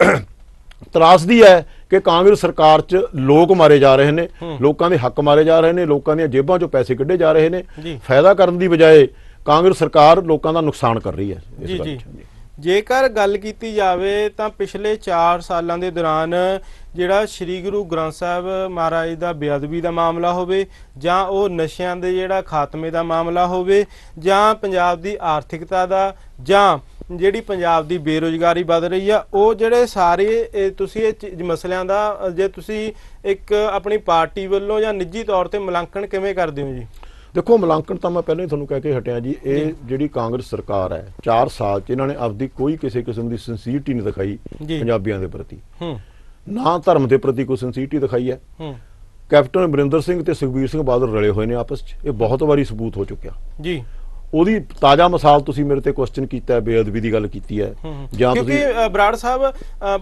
ਤਰਾਸਦੀ ਹੈ ਕਿ ਕਾਂਗਰਸ ਸਰਕਾਰ 'ਚ ਲੋਕ ਮਾਰੇ ਜਾ ਰਹੇ ਨੇ, ਲੋਕਾਂ ਦੇ ਹੱਕ ਮਾਰੇ ਜਾ ਰਹੇ ਨੇ, ਲੋਕਾਂ ਦੀਆਂ ਜੇਬਾਂ 'ਚੋਂ ਪੈਸੇ ਕੱਢੇ ਜਾ ਰਹੇ ਨੇ। ਫਾਇਦਾ ਕਰਨ ਦੀ ਬਜਾਏ ਕਾਂਗਰਸ ਸਰਕਾਰ ਲੋਕਾਂ ਦਾ ਨੁਕਸਾਨ ਕਰ ਰਹੀ ਹੈ ਇਸ ਜੀ ਗੱਲ ਜੀ 'ਚ। ਜੇਕਰ ਗੱਲ ਕੀਤੀ ਜਾਵੇ ਤਾਂ ਪਿਛਲੇ 4 ਸਾਲਾਂ ਦੇ ਦੌਰਾਨ ਜਿਹੜਾ ਸ੍ਰੀ ਗੁਰੂ ਗ੍ਰੰਥ ਸਾਹਿਬ ਮਹਾਰਾਜ ਦਾ ਬੇਅਦਬੀ ਦਾ ਮਾਮਲਾ ਹੋਵੇ ਜਾਂ ਉਹ ਨਸ਼ਿਆਂ ਦੇ ਜਿਹੜਾ ਖਾਤਮੇ ਦਾ ਮਾਮਲਾ ਹੋਵੇ ਜਾਂ ਪੰਜਾਬ ਦੀ ਆਰਥਿਕਤਾ ਦਾ ਜਾਂ ਜਿਹੜੀ ਪੰਜਾਬ ਦੀ ਬੇਰੁਜ਼ਗਾਰੀ ਵੱਧ ਰਹੀ ਆ, ਉਹ ਜਿਹੜੇ ਸਾਰੇ ਤੁਸੀਂ ਇਹ ਮਸਲਿਆਂ ਦਾ ਜੇ ਤੁਸੀਂ ਇੱਕ ਆਪਣੀ ਪਾਰਟੀ ਵੱਲੋਂ ਜਾਂ ਨਿੱਜੀ ਤੌਰ ਤੇ ਮੁਲਾਂਕਣ ਕਿਵੇਂ ਕਰਦੇ ਹੋ ਜੀ? ਦੇਖੋ, ਮੁਲਾਂਕਣ ਤਾਂ ਮੈਂ ਪਹਿਲਾਂ ਹੀ ਤੁਹਾਨੂੰ ਕਹਿ ਕੇ ਹਟਿਆ ਜੀ। ਇਹ ਜਿਹੜੀ ਕਾਂਗਰਸ ਸਰਕਾਰ ਹੈ 4 ਸਾਲ 'ਚ ਇਹਨਾਂ ਨੇ ਆਪਦੀ ਕੋਈ ਕਿਸੇ ਕਿਸਮ ਦੀ ਸਿੰਸੀਅਰਟੀ ਨਹੀਂ ਦਿਖਾਈ ਪੰਜਾਬੀਆਂ ਦੇ ਪ੍ਰਤੀ, ਨਾ ਧਰਮ ਦੇ ਪ੍ਰਤੀ ਕੋਈ ਸਿੰਸੀਅਰਟੀ ਦਿਖਾਈ ਹੈ। ਕੈਪਟਨ ਅਮਰਿੰਦਰ ਸਿੰਘ ਤੇ ਸੁਖਬੀਰ ਸਿੰਘ ਬਾਦਲ ਰਲੇ ਹੋਏ ਨੇ ਆਪਸ 'ਚ, ਇਹ ਬਹੁਤ ਵਾਰੀ ਸਬੂਤ ਹੋ ਚੁੱਕਿਆ ਜੀ। ਉਹਦੀ ਤਾਜ਼ਾ ਮਿਸਾਲ ਤੁਸੀਂ ਮੇਰੇ ਤੇ ਕੁਐਸਚਨ ਕੀਤਾ ਹੈ, ਬੇਅਦਬੀ ਦੀ ਗੱਲ ਕੀਤੀ ਹੈ ਜਾਂ ਤੁਸੀਂ, ਕਿਉਂਕਿ ਬਰਾੜ ਸਾਹਿਬ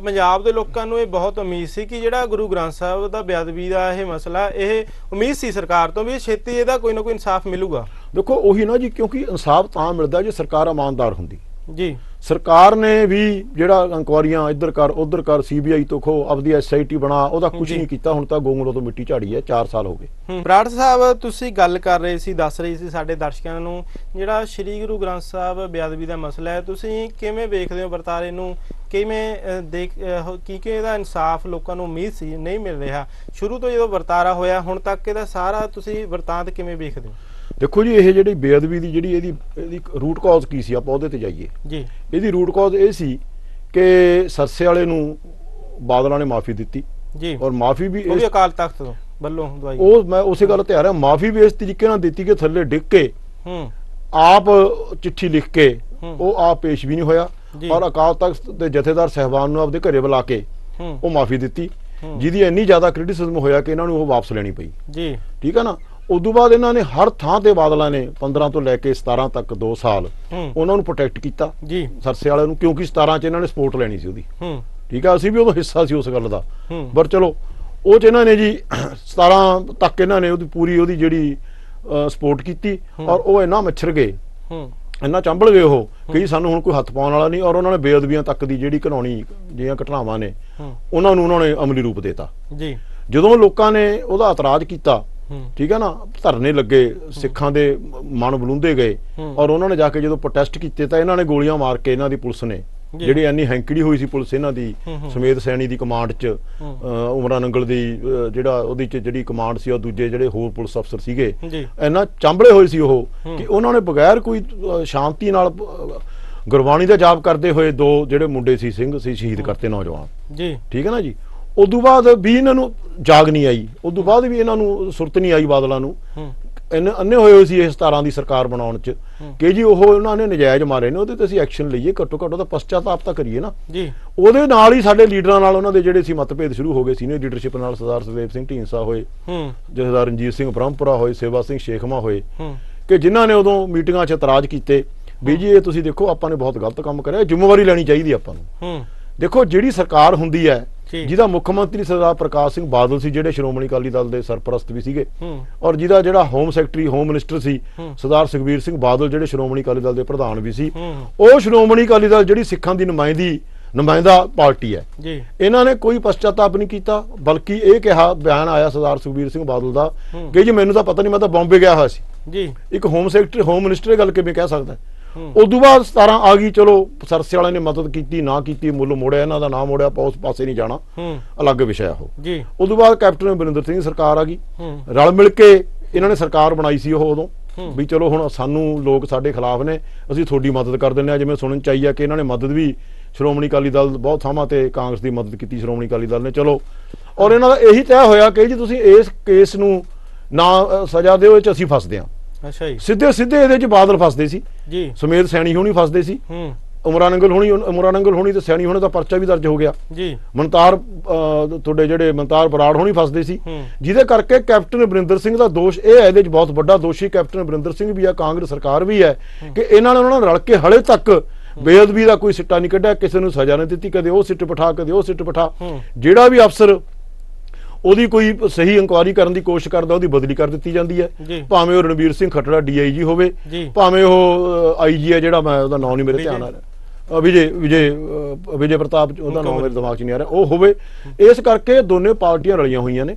ਪੰਜਾਬ ਦੇ ਲੋਕਾਂ ਨੂੰ ਇਹ ਬਹੁਤ ਉਮੀਦ ਸੀ ਕਿ ਜਿਹੜਾ ਗੁਰੂ ਗ੍ਰੰਥ ਸਾਹਿਬ ਦਾ ਬੇਅਦਬੀ ਦਾ ਇਹ ਮਸਲਾ, ਇਹ ਉਮੀਦ ਸੀ ਸਰਕਾਰ ਤੋਂ ਵੀ ਛੇਤੀ ਇਹਦਾ ਕੋਈ ਨਾ ਕੋਈ ਇਨਸਾਫ ਮਿਲੂਗਾ। ਦੇਖੋ ਉਹੀ ਨਾ ਜੀ, ਕਿਉਂਕਿ ਇਨਸਾਫ ਤਾਂ ਮਿਲਦਾ ਜੇ ਸਰਕਾਰ ਇਮਾਨਦਾਰ ਹੁੰਦੀ ਜੀ। ਸਰਕਾਰ ਨੇ ਵੀ ਜਿਹੜਾ ਇਨਕੁਆਰੀਆਂ ਇੱਧਰ ਕਰ ਉੱਧਰ ਕਰ, ਸੀਬੀਆਈ ਤੋਂ ਖੋ, ਆਪਦੀ SIT ਬਣਾ, ਉਹਦਾ ਕੁਝ ਨਹੀਂ ਕੀਤਾ। ਹੁਣ ਤਾਂ ਗੋਂਗਲੋਂ ਤੋਂ ਮਿੱਟੀ ਝਾੜੀ ਹੈ, 4 ਸਾਲ ਹੋ ਗਏ। ਬਰਾੜ ਸਾਹਿਬ ਤੁਸੀਂ ਗੱਲ ਕਰ ਰਹੇ ਸੀ, ਦੱਸ ਰਹੇ ਸੀ ਸਾਡੇ ਦਰਸ਼ਕਾਂ ਨੂੰ ਜਿਹੜਾ ਸ੍ਰੀ ਗੁਰੂ ਗ੍ਰੰਥ ਸਾਹਿਬ ਬੇਅਦਬੀ ਦਾ ਮਸਲਾ ਹੈ, ਤੁਸੀਂ ਕਿਵੇਂ ਵੇਖਦੇ ਹੋ ਵਰਤਾਰੇ ਨੂੰ? ਕਿਵੇਂ ਕਿ ਇਹਦਾ ਇਨਸਾਫ ਲੋਕਾਂ ਨੂੰ ਉਮੀਦ ਸੀ, ਨਹੀਂ ਮਿਲ ਰਿਹਾ? ਸ਼ੁਰੂ ਤੋਂ ਜਦੋਂ ਵਰਤਾਰਾ ਹੋਇਆ ਹੁਣ ਤੱਕ ਇਹਦਾ ਸਾਰਾ ਤੁਸੀਂ ਵਰਤਾਂਤ ਕਿਵੇਂ ਵੇਖਦੇ ਹੋ? ਦੇਖੋ ਜੀ, ਇਹ ਜਿਹੜੀ ਬੇਅਦਬੀ ਦੀ ਜਿਹੜੀ ਇਹਦੀ ਰੂਟ ਕਾਜ਼ ਕੀ ਸੀ, ਆਪਾਂ ਉਹਦੇ ਤੇ ਜਾਈਏ ਜੀ। ਇਹਦੀ ਰੂਟ ਕਾਜ਼ ਇਹ ਸੀ ਕਿ ਸਰਸੇ ਵਾਲੇ ਨੂੰ ਬਾਦਲਾਂ ਨੇ ਮਾਫੀ ਦਿੱਤੀ ਜੀ, ਔਰ ਮਾਫੀ ਵੀ ਉਹ ਵੀ ਅਕਾਲ ਤਖਤ ਤੋਂ ਵੱਲੋਂ ਦਵਾਈ। ਉਹ ਮੈਂ ਉਸੇ ਗੱਲ ਤੇ ਆ ਰਿਹਾ, ਮਾਫੀ ਵੀ ਇਸ ਤਰੀਕੇ ਨਾਲ ਦਿੱਤੀ ਕਿ ਥੱਲੇ ਡਿੱਗ ਕੇ ਆਪ ਚਿੱਠੀ ਲਿਖ ਕੇ ਉਹ ਆਪ ਪੇਸ਼ ਵੀ ਨਹੀਂ ਹੋਇਆ, ਔਰ ਅਕਾਲ ਤਖਤ ਦੇ ਜਥੇਦਾਰ ਸਹਿਬਾਨ ਨੂੰ ਆਪਦੇ ਘਰੇ ਬੁਲਾ ਕੇ ਉਹ ਮਾਫੀ ਦਿੱਤੀ, ਜਿਹਦੀ ਇੰਨੀ ਜ਼ਿਆਦਾ ਕ੍ਰਿਟਿਸਿਜ਼ਮ ਹੋਇਆ ਕਿ ਇਹਨਾਂ ਨੂੰ ਉਹ ਵਾਪਸ ਲੈਣੀ ਪਈ ਜੀ। ਠੀਕ ਹੈ ਨਾ। ਉਦੋਂ ਬਾਅਦ ਇਹਨਾਂ ਨੇ ਹਰ ਥਾਂ ਤੇ ਬਾਦਲਾਂ ਨੇ 15 ਤੋਂ ਲੈ ਕੇ 17 ਤੱਕ 2 ਸਾਲ ਉਹਨਾਂ ਨੂੰ ਪ੍ਰੋਟੈਕਟ ਕੀਤਾ ਜੀ, ਸਰਸੇ ਵਾਲਿਆਂ ਨੂੰ, ਕਿਉਂਕਿ 17 ਚ ਇਹਨਾਂ ਨੇ ਸਪੋਰਟ ਲੈਣੀ ਸੀ ਉਹਦੀ। ਠੀਕ ਆ, ਅਸੀਂ ਵੀ ਉਦੋਂ ਹਿੱਸਾ ਸੀ ਉਸ ਗੱਲ ਦਾ, ਪਰ ਚਲੋ ਉਹ ਚ ਇਹਨਾਂ ਨੇ ਜੀ 17 ਤੱਕ ਇਹਨਾਂ ਨੇ ਉਹਦੀ ਪੂਰੀ ਉਹਦੀ ਜਿਹੜੀ ਸਪੋਰਟ ਕੀਤੀ, ਔਰ ਉਹ ਇੰਨਾ ਮੱਛਰ ਗਏ, ਇੰਨਾ ਚੰਬਲ ਗਏ ਉਹ ਕਿ ਸਾਨੂੰ ਹੁਣ ਕੋਈ ਹੱਥ ਪਾਉਣ ਵਾਲਾ ਨਹੀਂ, ਔਰ ਉਹਨਾਂ ਨੇ ਬੇਅਦਬੀਆਂ ਤੱਕ ਦੀ ਜਿਹੜੀ ਘਿਨਾਉਣੀ ਜਿਹੜੀਆਂ ਘਟਨਾਵਾਂ ਨੇ ਉਹਨਾਂ ਨੇ ਅਮਲੀ ਰੂਪ ਦੇਤਾ ਜੀ। ਜਦੋਂ ਲੋਕਾਂ ਨੇ ਉਹਦਾ ਇਤਰਾਜ਼ ਕੀਤਾ, ਠੀਕ ਹੈ ਨਾ, ਧਰਨੇ ਲੱਗੇ, ਸਿੱਖਾਂ ਦੇ ਮਨ ਬਲੂੰਦੇ ਗਏ, ਔਰ ਉਹਨਾਂ ਨੇ ਜਾ ਕੇ ਜਦੋਂ ਪ੍ਰੋਟੈਸਟ ਕੀਤੇ ਤਾਂ ਇਹਨਾਂ ਨੇ ਗੋਲੀਆਂ ਮਾਰ ਕੇ, ਇਹਨਾਂ ਦੀ ਪੁਲਿਸ ਨੇ ਜਿਹੜੀ ਇੰਨੀ ਹੈਂਕੜੀ ਹੋਈ ਸੀ ਪੁਲਿਸ ਇਹਨਾਂ ਦੀ, ਸਮੇਤ ਸੈਣੀ ਦੀ ਕਮਾਂਡ 'ਚ, ਉਮਰਾ ਨੰਗਲ ਦੀ ਜਿਹੜਾ ਉਹਦੀ 'ਚ ਜਿਹੜੀ ਕਮਾਂਡ ਸੀ, ਉਹ ਦੂਜੇ ਜਿਹੜੇ ਹੋਰ ਪੁਲਿਸ ਅਫਸਰ ਸੀਗੇ, ਇੰਨਾ ਚਾਂਬਲੇ ਹੋਏ ਸੀ ਉਹ ਕਿ ਉਹਨਾਂ ਨੇ ਬਗੈਰ ਕੋਈ ਸ਼ਾਂਤੀ ਨਾਲ ਗੁਰਬਾਣੀ ਦਾ ਜਾਪ ਕਰਦੇ ਹੋਏ 2 ਜਿਹੜੇ ਮੁੰਡੇ ਸੀ ਸਿੰਘ ਸੀ ਸ਼ਹੀਦ ਕਰਤੇ, ਨੌਜਵਾਨ ਜੀ। ਠੀਕ ਹੈ ਨਾ ਜੀ। ਉਦੋਂ ਬਾਅਦ ਵੀ ਇਹਨਾਂ ਨੂੰ ਜਾਗ ਨਹੀਂ ਆਈ, ਉਦੋਂ ਬਾਅਦ ਵੀ ਇਹਨਾਂ ਨੂੰ ਸੁਰਤ ਨਹੀਂ ਆਈ ਬਾਦਲਾਂ ਨੂੰ, ਅੰਨੇ ਹੋਏ ਸੀ ਇਸ ਤਰ੍ਹਾਂ ਦੀ ਸਰਕਾਰ ਬਣਾਉਣ 'ਚ ਕਿ ਜੀ ਉਹ ਉਹਨਾਂ ਨੇ ਨਜਾਇਜ਼ ਮਾਰੇ ਨੇ, ਉਹਦੇ ਤੇ ਅਸੀਂ ਐਕਸ਼ਨ ਲਈਏ, ਘੱਟੋ ਘੱਟ ਉਹਦਾ ਪਛਤਾਤਾਪ ਤਾਂ ਕਰੀਏ ਨਾ ਜੀ। ਉਹਦੇ ਨਾਲ ਹੀ ਸਾਡੇ ਲੀਡਰਾਂ ਨਾਲ ਉਹਨਾਂ ਦੇ ਜਿਹੜੇ ਸੀ ਮਤਭੇਦ ਸ਼ੁਰੂ ਹੋ ਗਏ, ਸੀਨੀਅਰ ਲੀਡਰਸ਼ਿਪ ਨਾਲ ਸਰਦਾਰ ਸੁਖਦੇਵ ਸਿੰਘ ਢੀਂਡਸਾ ਹੋਏ, ਜਥੇਦਾਰ ਰਣਜੀਤ ਸਿੰਘ ਬ੍ਰਹਮਪੁਰਾ ਹੋਏ, ਸੇਵਾ ਸਿੰਘ ਸ਼ੇਖਮਾ ਹੋਏ, ਕਿ ਜਿਨ੍ਹਾਂ ਨੇ ਉਦੋਂ ਮੀਟਿੰਗਾਂ 'ਚ ਇਤਰਾਜ਼ ਕੀਤੇ ਵੀ ਜੀ ਇਹ ਤੁਸੀਂ ਦੇਖੋ ਆਪਾਂ ਨੇ ਬਹੁਤ ਗਲਤ ਕੰਮ ਕਰਿਆ, ਜ਼ਿੰਮੇਵਾਰੀ ਲੈਣੀ ਚਾਹੀਦੀ ਆਪਾਂ ਨੂੰ। ਦੇਖੋ, ਜਿਹੜੀ ਸਰਕਾਰ ਹੁੰਦੀ ਹੈ ਜਿਹਦਾ ਮੁੱਖ ਮੰਤਰੀ ਸਰਦਾਰ ਪ੍ਰਕਾਸ਼ ਸਿੰਘ ਬਾਦਲ ਸੀ, ਜਿਹੜੇ ਸ਼੍ਰੋਮਣੀ ਅਕਾਲੀ ਦਲ ਦੇ ਸਰਪ੍ਰਸਤ ਵੀ ਸੀਗੇ, ਔਰ ਜਿਹਦਾ ਜਿਹੜਾ ਹੋਮ ਮਿਨਿਸਟਰ ਸੀ ਸਰਦਾਰ ਸੁਖਬੀਰ ਸਿੰਘ ਬਾਦਲ, ਜਿਹੜੇ ਸ਼੍ਰੋਮਣੀ ਅਕਾਲੀ ਦਲ ਦੇ ਪ੍ਰਧਾਨ ਵੀ ਸੀ, ਉਹ ਸ਼੍ਰੋਮਣੀ ਅਕਾਲੀ ਦਲ ਜਿਹੜੀ ਸਿੱਖਾਂ ਦੀ ਨੁਮਾਇੰਦਾ ਪਾਰਟੀ ਹੈ ਜੀ। ਇਹਨਾਂ ਨੇ ਕੋਈ ਪਛਤਾਤਾਪ ਨਹੀਂ ਕੀਤਾ, ਬਲਕਿ ਇਹ ਕਿਹਾ, ਬਿਆਨ ਆਇਆ ਸਰਦਾਰ ਸੁਖਬੀਰ ਸਿੰਘ ਬਾਦਲ ਦਾ ਕਿ ਜੀ ਮੈਨੂੰ ਤਾਂ ਪਤਾ ਨਹੀਂ, ਮੈਂ ਤਾਂ ਬੰਬੇ ਗਿਆ ਹੋਇਆ ਸੀ ਜੀ। ਇੱਕ ਹੋਮ ਮਿਨਿਸਟਰ ਇਹ ਗੱਲ ਕਿਵੇਂ ਕਹਿ ਸਕਦਾ? ਉਦੋਂ ਬਾਅਦ 17 ਆ ਗਈ, ਚਲੋ ਸਰਸੇ ਵਾਲਿਆਂ ਨੇ ਮਦਦ ਕੀਤੀ, ਨਾ ਕੀਤੀ, ਮੁੱਲ ਮੋੜਿਆ, ਇਹਨਾਂ ਦਾ ਨਾਮ ਮੋੜਿਆ, ਆਪਾਂ ਉਸ ਪਾਸੇ ਨਹੀਂ ਜਾਣਾ, ਅਲੱਗ ਵਿਸ਼ਾ ਉਹ ਜੀ। ਉਦੋਂ ਬਾਅਦ ਕੈਪਟਨ ਅਮਰਿੰਦਰ ਸਿੰਘ ਸਰਕਾਰ ਆ ਗਈ, ਰਲ ਮਿਲ ਕੇ ਇਹਨਾਂ ਨੇ ਸਰਕਾਰ ਬਣਾਈ ਸੀ ਉਹ ਉਦੋਂ ਵੀ ਚਲੋ ਹੁਣ ਸਾਨੂੰ ਲੋਕ ਸਾਡੇ ਖਿਲਾਫ ਨੇ, ਅਸੀਂ ਤੁਹਾਡੀ ਮਦਦ ਕਰ ਦਿੰਦੇ ਹਾਂ। ਜਿਵੇਂ ਸੁਣਨ ਚ ਆਈ ਆ ਕਿ ਇਹਨਾਂ ਨੇ ਮਦਦ ਵੀ ਸ਼੍ਰੋਮਣੀ ਅਕਾਲੀ ਦਲ ਬਹੁਤ ਥਾਵਾਂ ਤੇ ਕਾਂਗਰਸ ਦੀ ਮਦਦ ਕੀਤੀ ਸ਼੍ਰੋਮਣੀ ਅਕਾਲੀ ਦਲ ਨੇ, ਚਲੋ, ਔਰ ਇਹਨਾਂ ਦਾ ਇਹੀ ਤੈਅ ਹੋਇਆ ਕਿ ਜੀ ਤੁਸੀਂ ਇਸ ਕੇਸ ਨੂੰ ਨਾ ਸਜ਼ਾ ਦਿਓ, ਇਹ ਚ ਅਸੀਂ ਫਸਦੇ ਹਾਂ। ਅੱਛਾ ਜੀ। ਸਿੱਧੇ ਇਹਦੇ ਚ ਬਾਦਲ ਫਸਦੇ ਸੀ ਜੀ, ਸਮੇਤ ਸੈਣੀ ਹੋਣੀ ਫਸਦੇ ਸੀ, ਉਮਰਾ ਨੰਗਲ ਹੋਣੀ ਤੇ ਸੈਣੀ ਹੋਣੇ ਦਾ ਪਰਚਾ ਵੀ ਦਰਜ ਹੋ ਗਿਆ ਜੀ। ਤੁਹਾਡੇ ਜਿਹੜੇ ਮਨਤਾਰ ਬਰਾੜ ਹੋਣੀ ਫਸਦੇ ਸੀ, ਜਿਹਦੇ ਕਰਕੇ ਕੈਪਟਨ ਅਮਰਿੰਦਰ ਸਿੰਘ ਦਾ ਦੋਸ਼ ਇਹ ਹੈ, ਇਹਦੇ ਚ ਬਹੁਤ ਵੱਡਾ ਦੋਸ਼ੀ ਕੈਪਟਨ ਅਮਰਿੰਦਰ ਸਿੰਘ ਵੀ ਹੈ, ਕਾਂਗਰਸ ਸਰਕਾਰ ਵੀ ਹੈ, ਕਿ ਇਹਨਾਂ ਨੇ ਉਹਨਾਂ ਨਾਲ ਰਲ ਕੇ ਹਲੇ ਤੱਕ ਬੇਅਦਬੀ ਦਾ ਕੋਈ ਸਿੱਟਾ ਨਹੀਂ ਕੱਢਿਆ, ਕਿਸੇ ਨੂੰ ਸਜ਼ਾ ਨਹੀਂ ਦਿੱਤੀ, ਕਦੇ ਉਹ ਸਿੱਟ ਬਿਠਾ, ਕਦੇ ਉਹ ਸਿੱਟ ਬਿਠਾ। ਜਿਹੜਾ ਵੀ ਅਫਸਰ ਉਹਦੀ ਕੋਈ ਸਹੀ ਇਨਕੁਆਇਰੀ ਕਰਨ ਦੀ ਕੋਸ਼ਿਸ਼ ਕਰਦਾ, ਉਹਦੀ ਬਦਲੀ ਕਰ ਦਿੱਤੀ ਜਾਂਦੀ ਹੈ, ਭਾਵੇਂ ਉਹ ਰਣਬੀਰ ਸਿੰਘ ਖੱਟੜਾ DIG ਹੋਵੇ, ਭਾਵੇਂ ਉਹ IG ਹੈ, ਜਿਹੜਾ ਮੈਂ ਉਹਦਾ ਨਾਮ ਨਹੀਂ ਮੇਰੇ ਧਿਆਨ ਆ ਰਿਹਾ, ਵਿਜੇ ਪ੍ਰਤਾਪ, ਉਹਦਾ ਨਾਮ ਮੇਰੇ ਦਿਮਾਗ 'ਚ ਨਹੀਂ ਆ ਰਿਹਾ, ਉਹ ਹੋਵੇ। ਇਸ ਕਰਕੇ ਦੋਨੇ ਪਾਰਟੀਆਂ ਰਲੀਆਂ ਹੋਈਆਂ ਨੇ,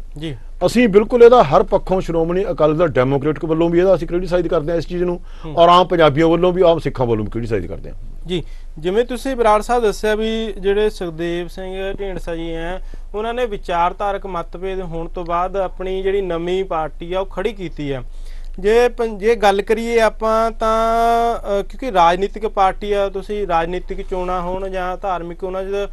ਅਸੀਂ ਬਿਲਕੁਲ ਇਹਦਾ ਹਰ ਪੱਖੋਂ ਸ਼੍ਰੋਮਣੀ ਅਕਾਲੀ ਦਲ ਡੈਮੋਕ੍ਰੈਟਿਕ ਵੱਲੋਂ ਵੀ ਇਹਦਾ ਅਸੀਂ ਕ੍ਰਿਟੀਸਾਈਜ਼ ਕਰਦੇ ਹਾਂ ਇਸ ਚੀਜ਼ ਨੂੰ, ਔਰ ਆਮ ਪੰਜਾਬੀਆਂ ਵੱਲੋਂ ਵੀ, ਆਮ ਸਿੱਖਾਂ ਵੱਲੋਂ ਵੀ ਕ੍ਰਿਟੀਸਾਈਜ਼ ਕਰਦੇ ਹਾਂ ਜੀ। ਜਿਵੇਂ ਤੁਸੀਂ ਬਰਾੜ ਸਾਹਿਬ ਦੱਸਿਆ ਵੀ ਜਿਹੜੇ ਸੁਖਦੇਵ ਸਿੰਘ ਢੀਂਡਸਾ ਜੀ ਹੈ ਉਹਨਾਂ ਨੇ ਵਿਚਾਰਧਾਰਕ ਮਤਭੇਦ ਹੋਣ ਤੋਂ ਬਾਅਦ ਆਪਣੀ ਜਿਹੜੀ ਨਵੀਂ ਪਾਰਟੀ ਆ ਉਹ ਖੜੀ ਕੀਤੀ ਹੈ। ਜੇ ਗੱਲ ਕਰੀਏ ਆਪਾਂ ਤਾਂ ਕਿਉਂਕਿ ਰਾਜਨੀਤਿਕ ਪਾਰਟੀ ਆ, ਤੁਸੀਂ ਰਾਜਨੀਤਿਕ ਚੋਣਾਂ ਹੋਣ ਜਾਂ ਧਾਰਮਿਕ ਉਹਨਾਂ 'ਚ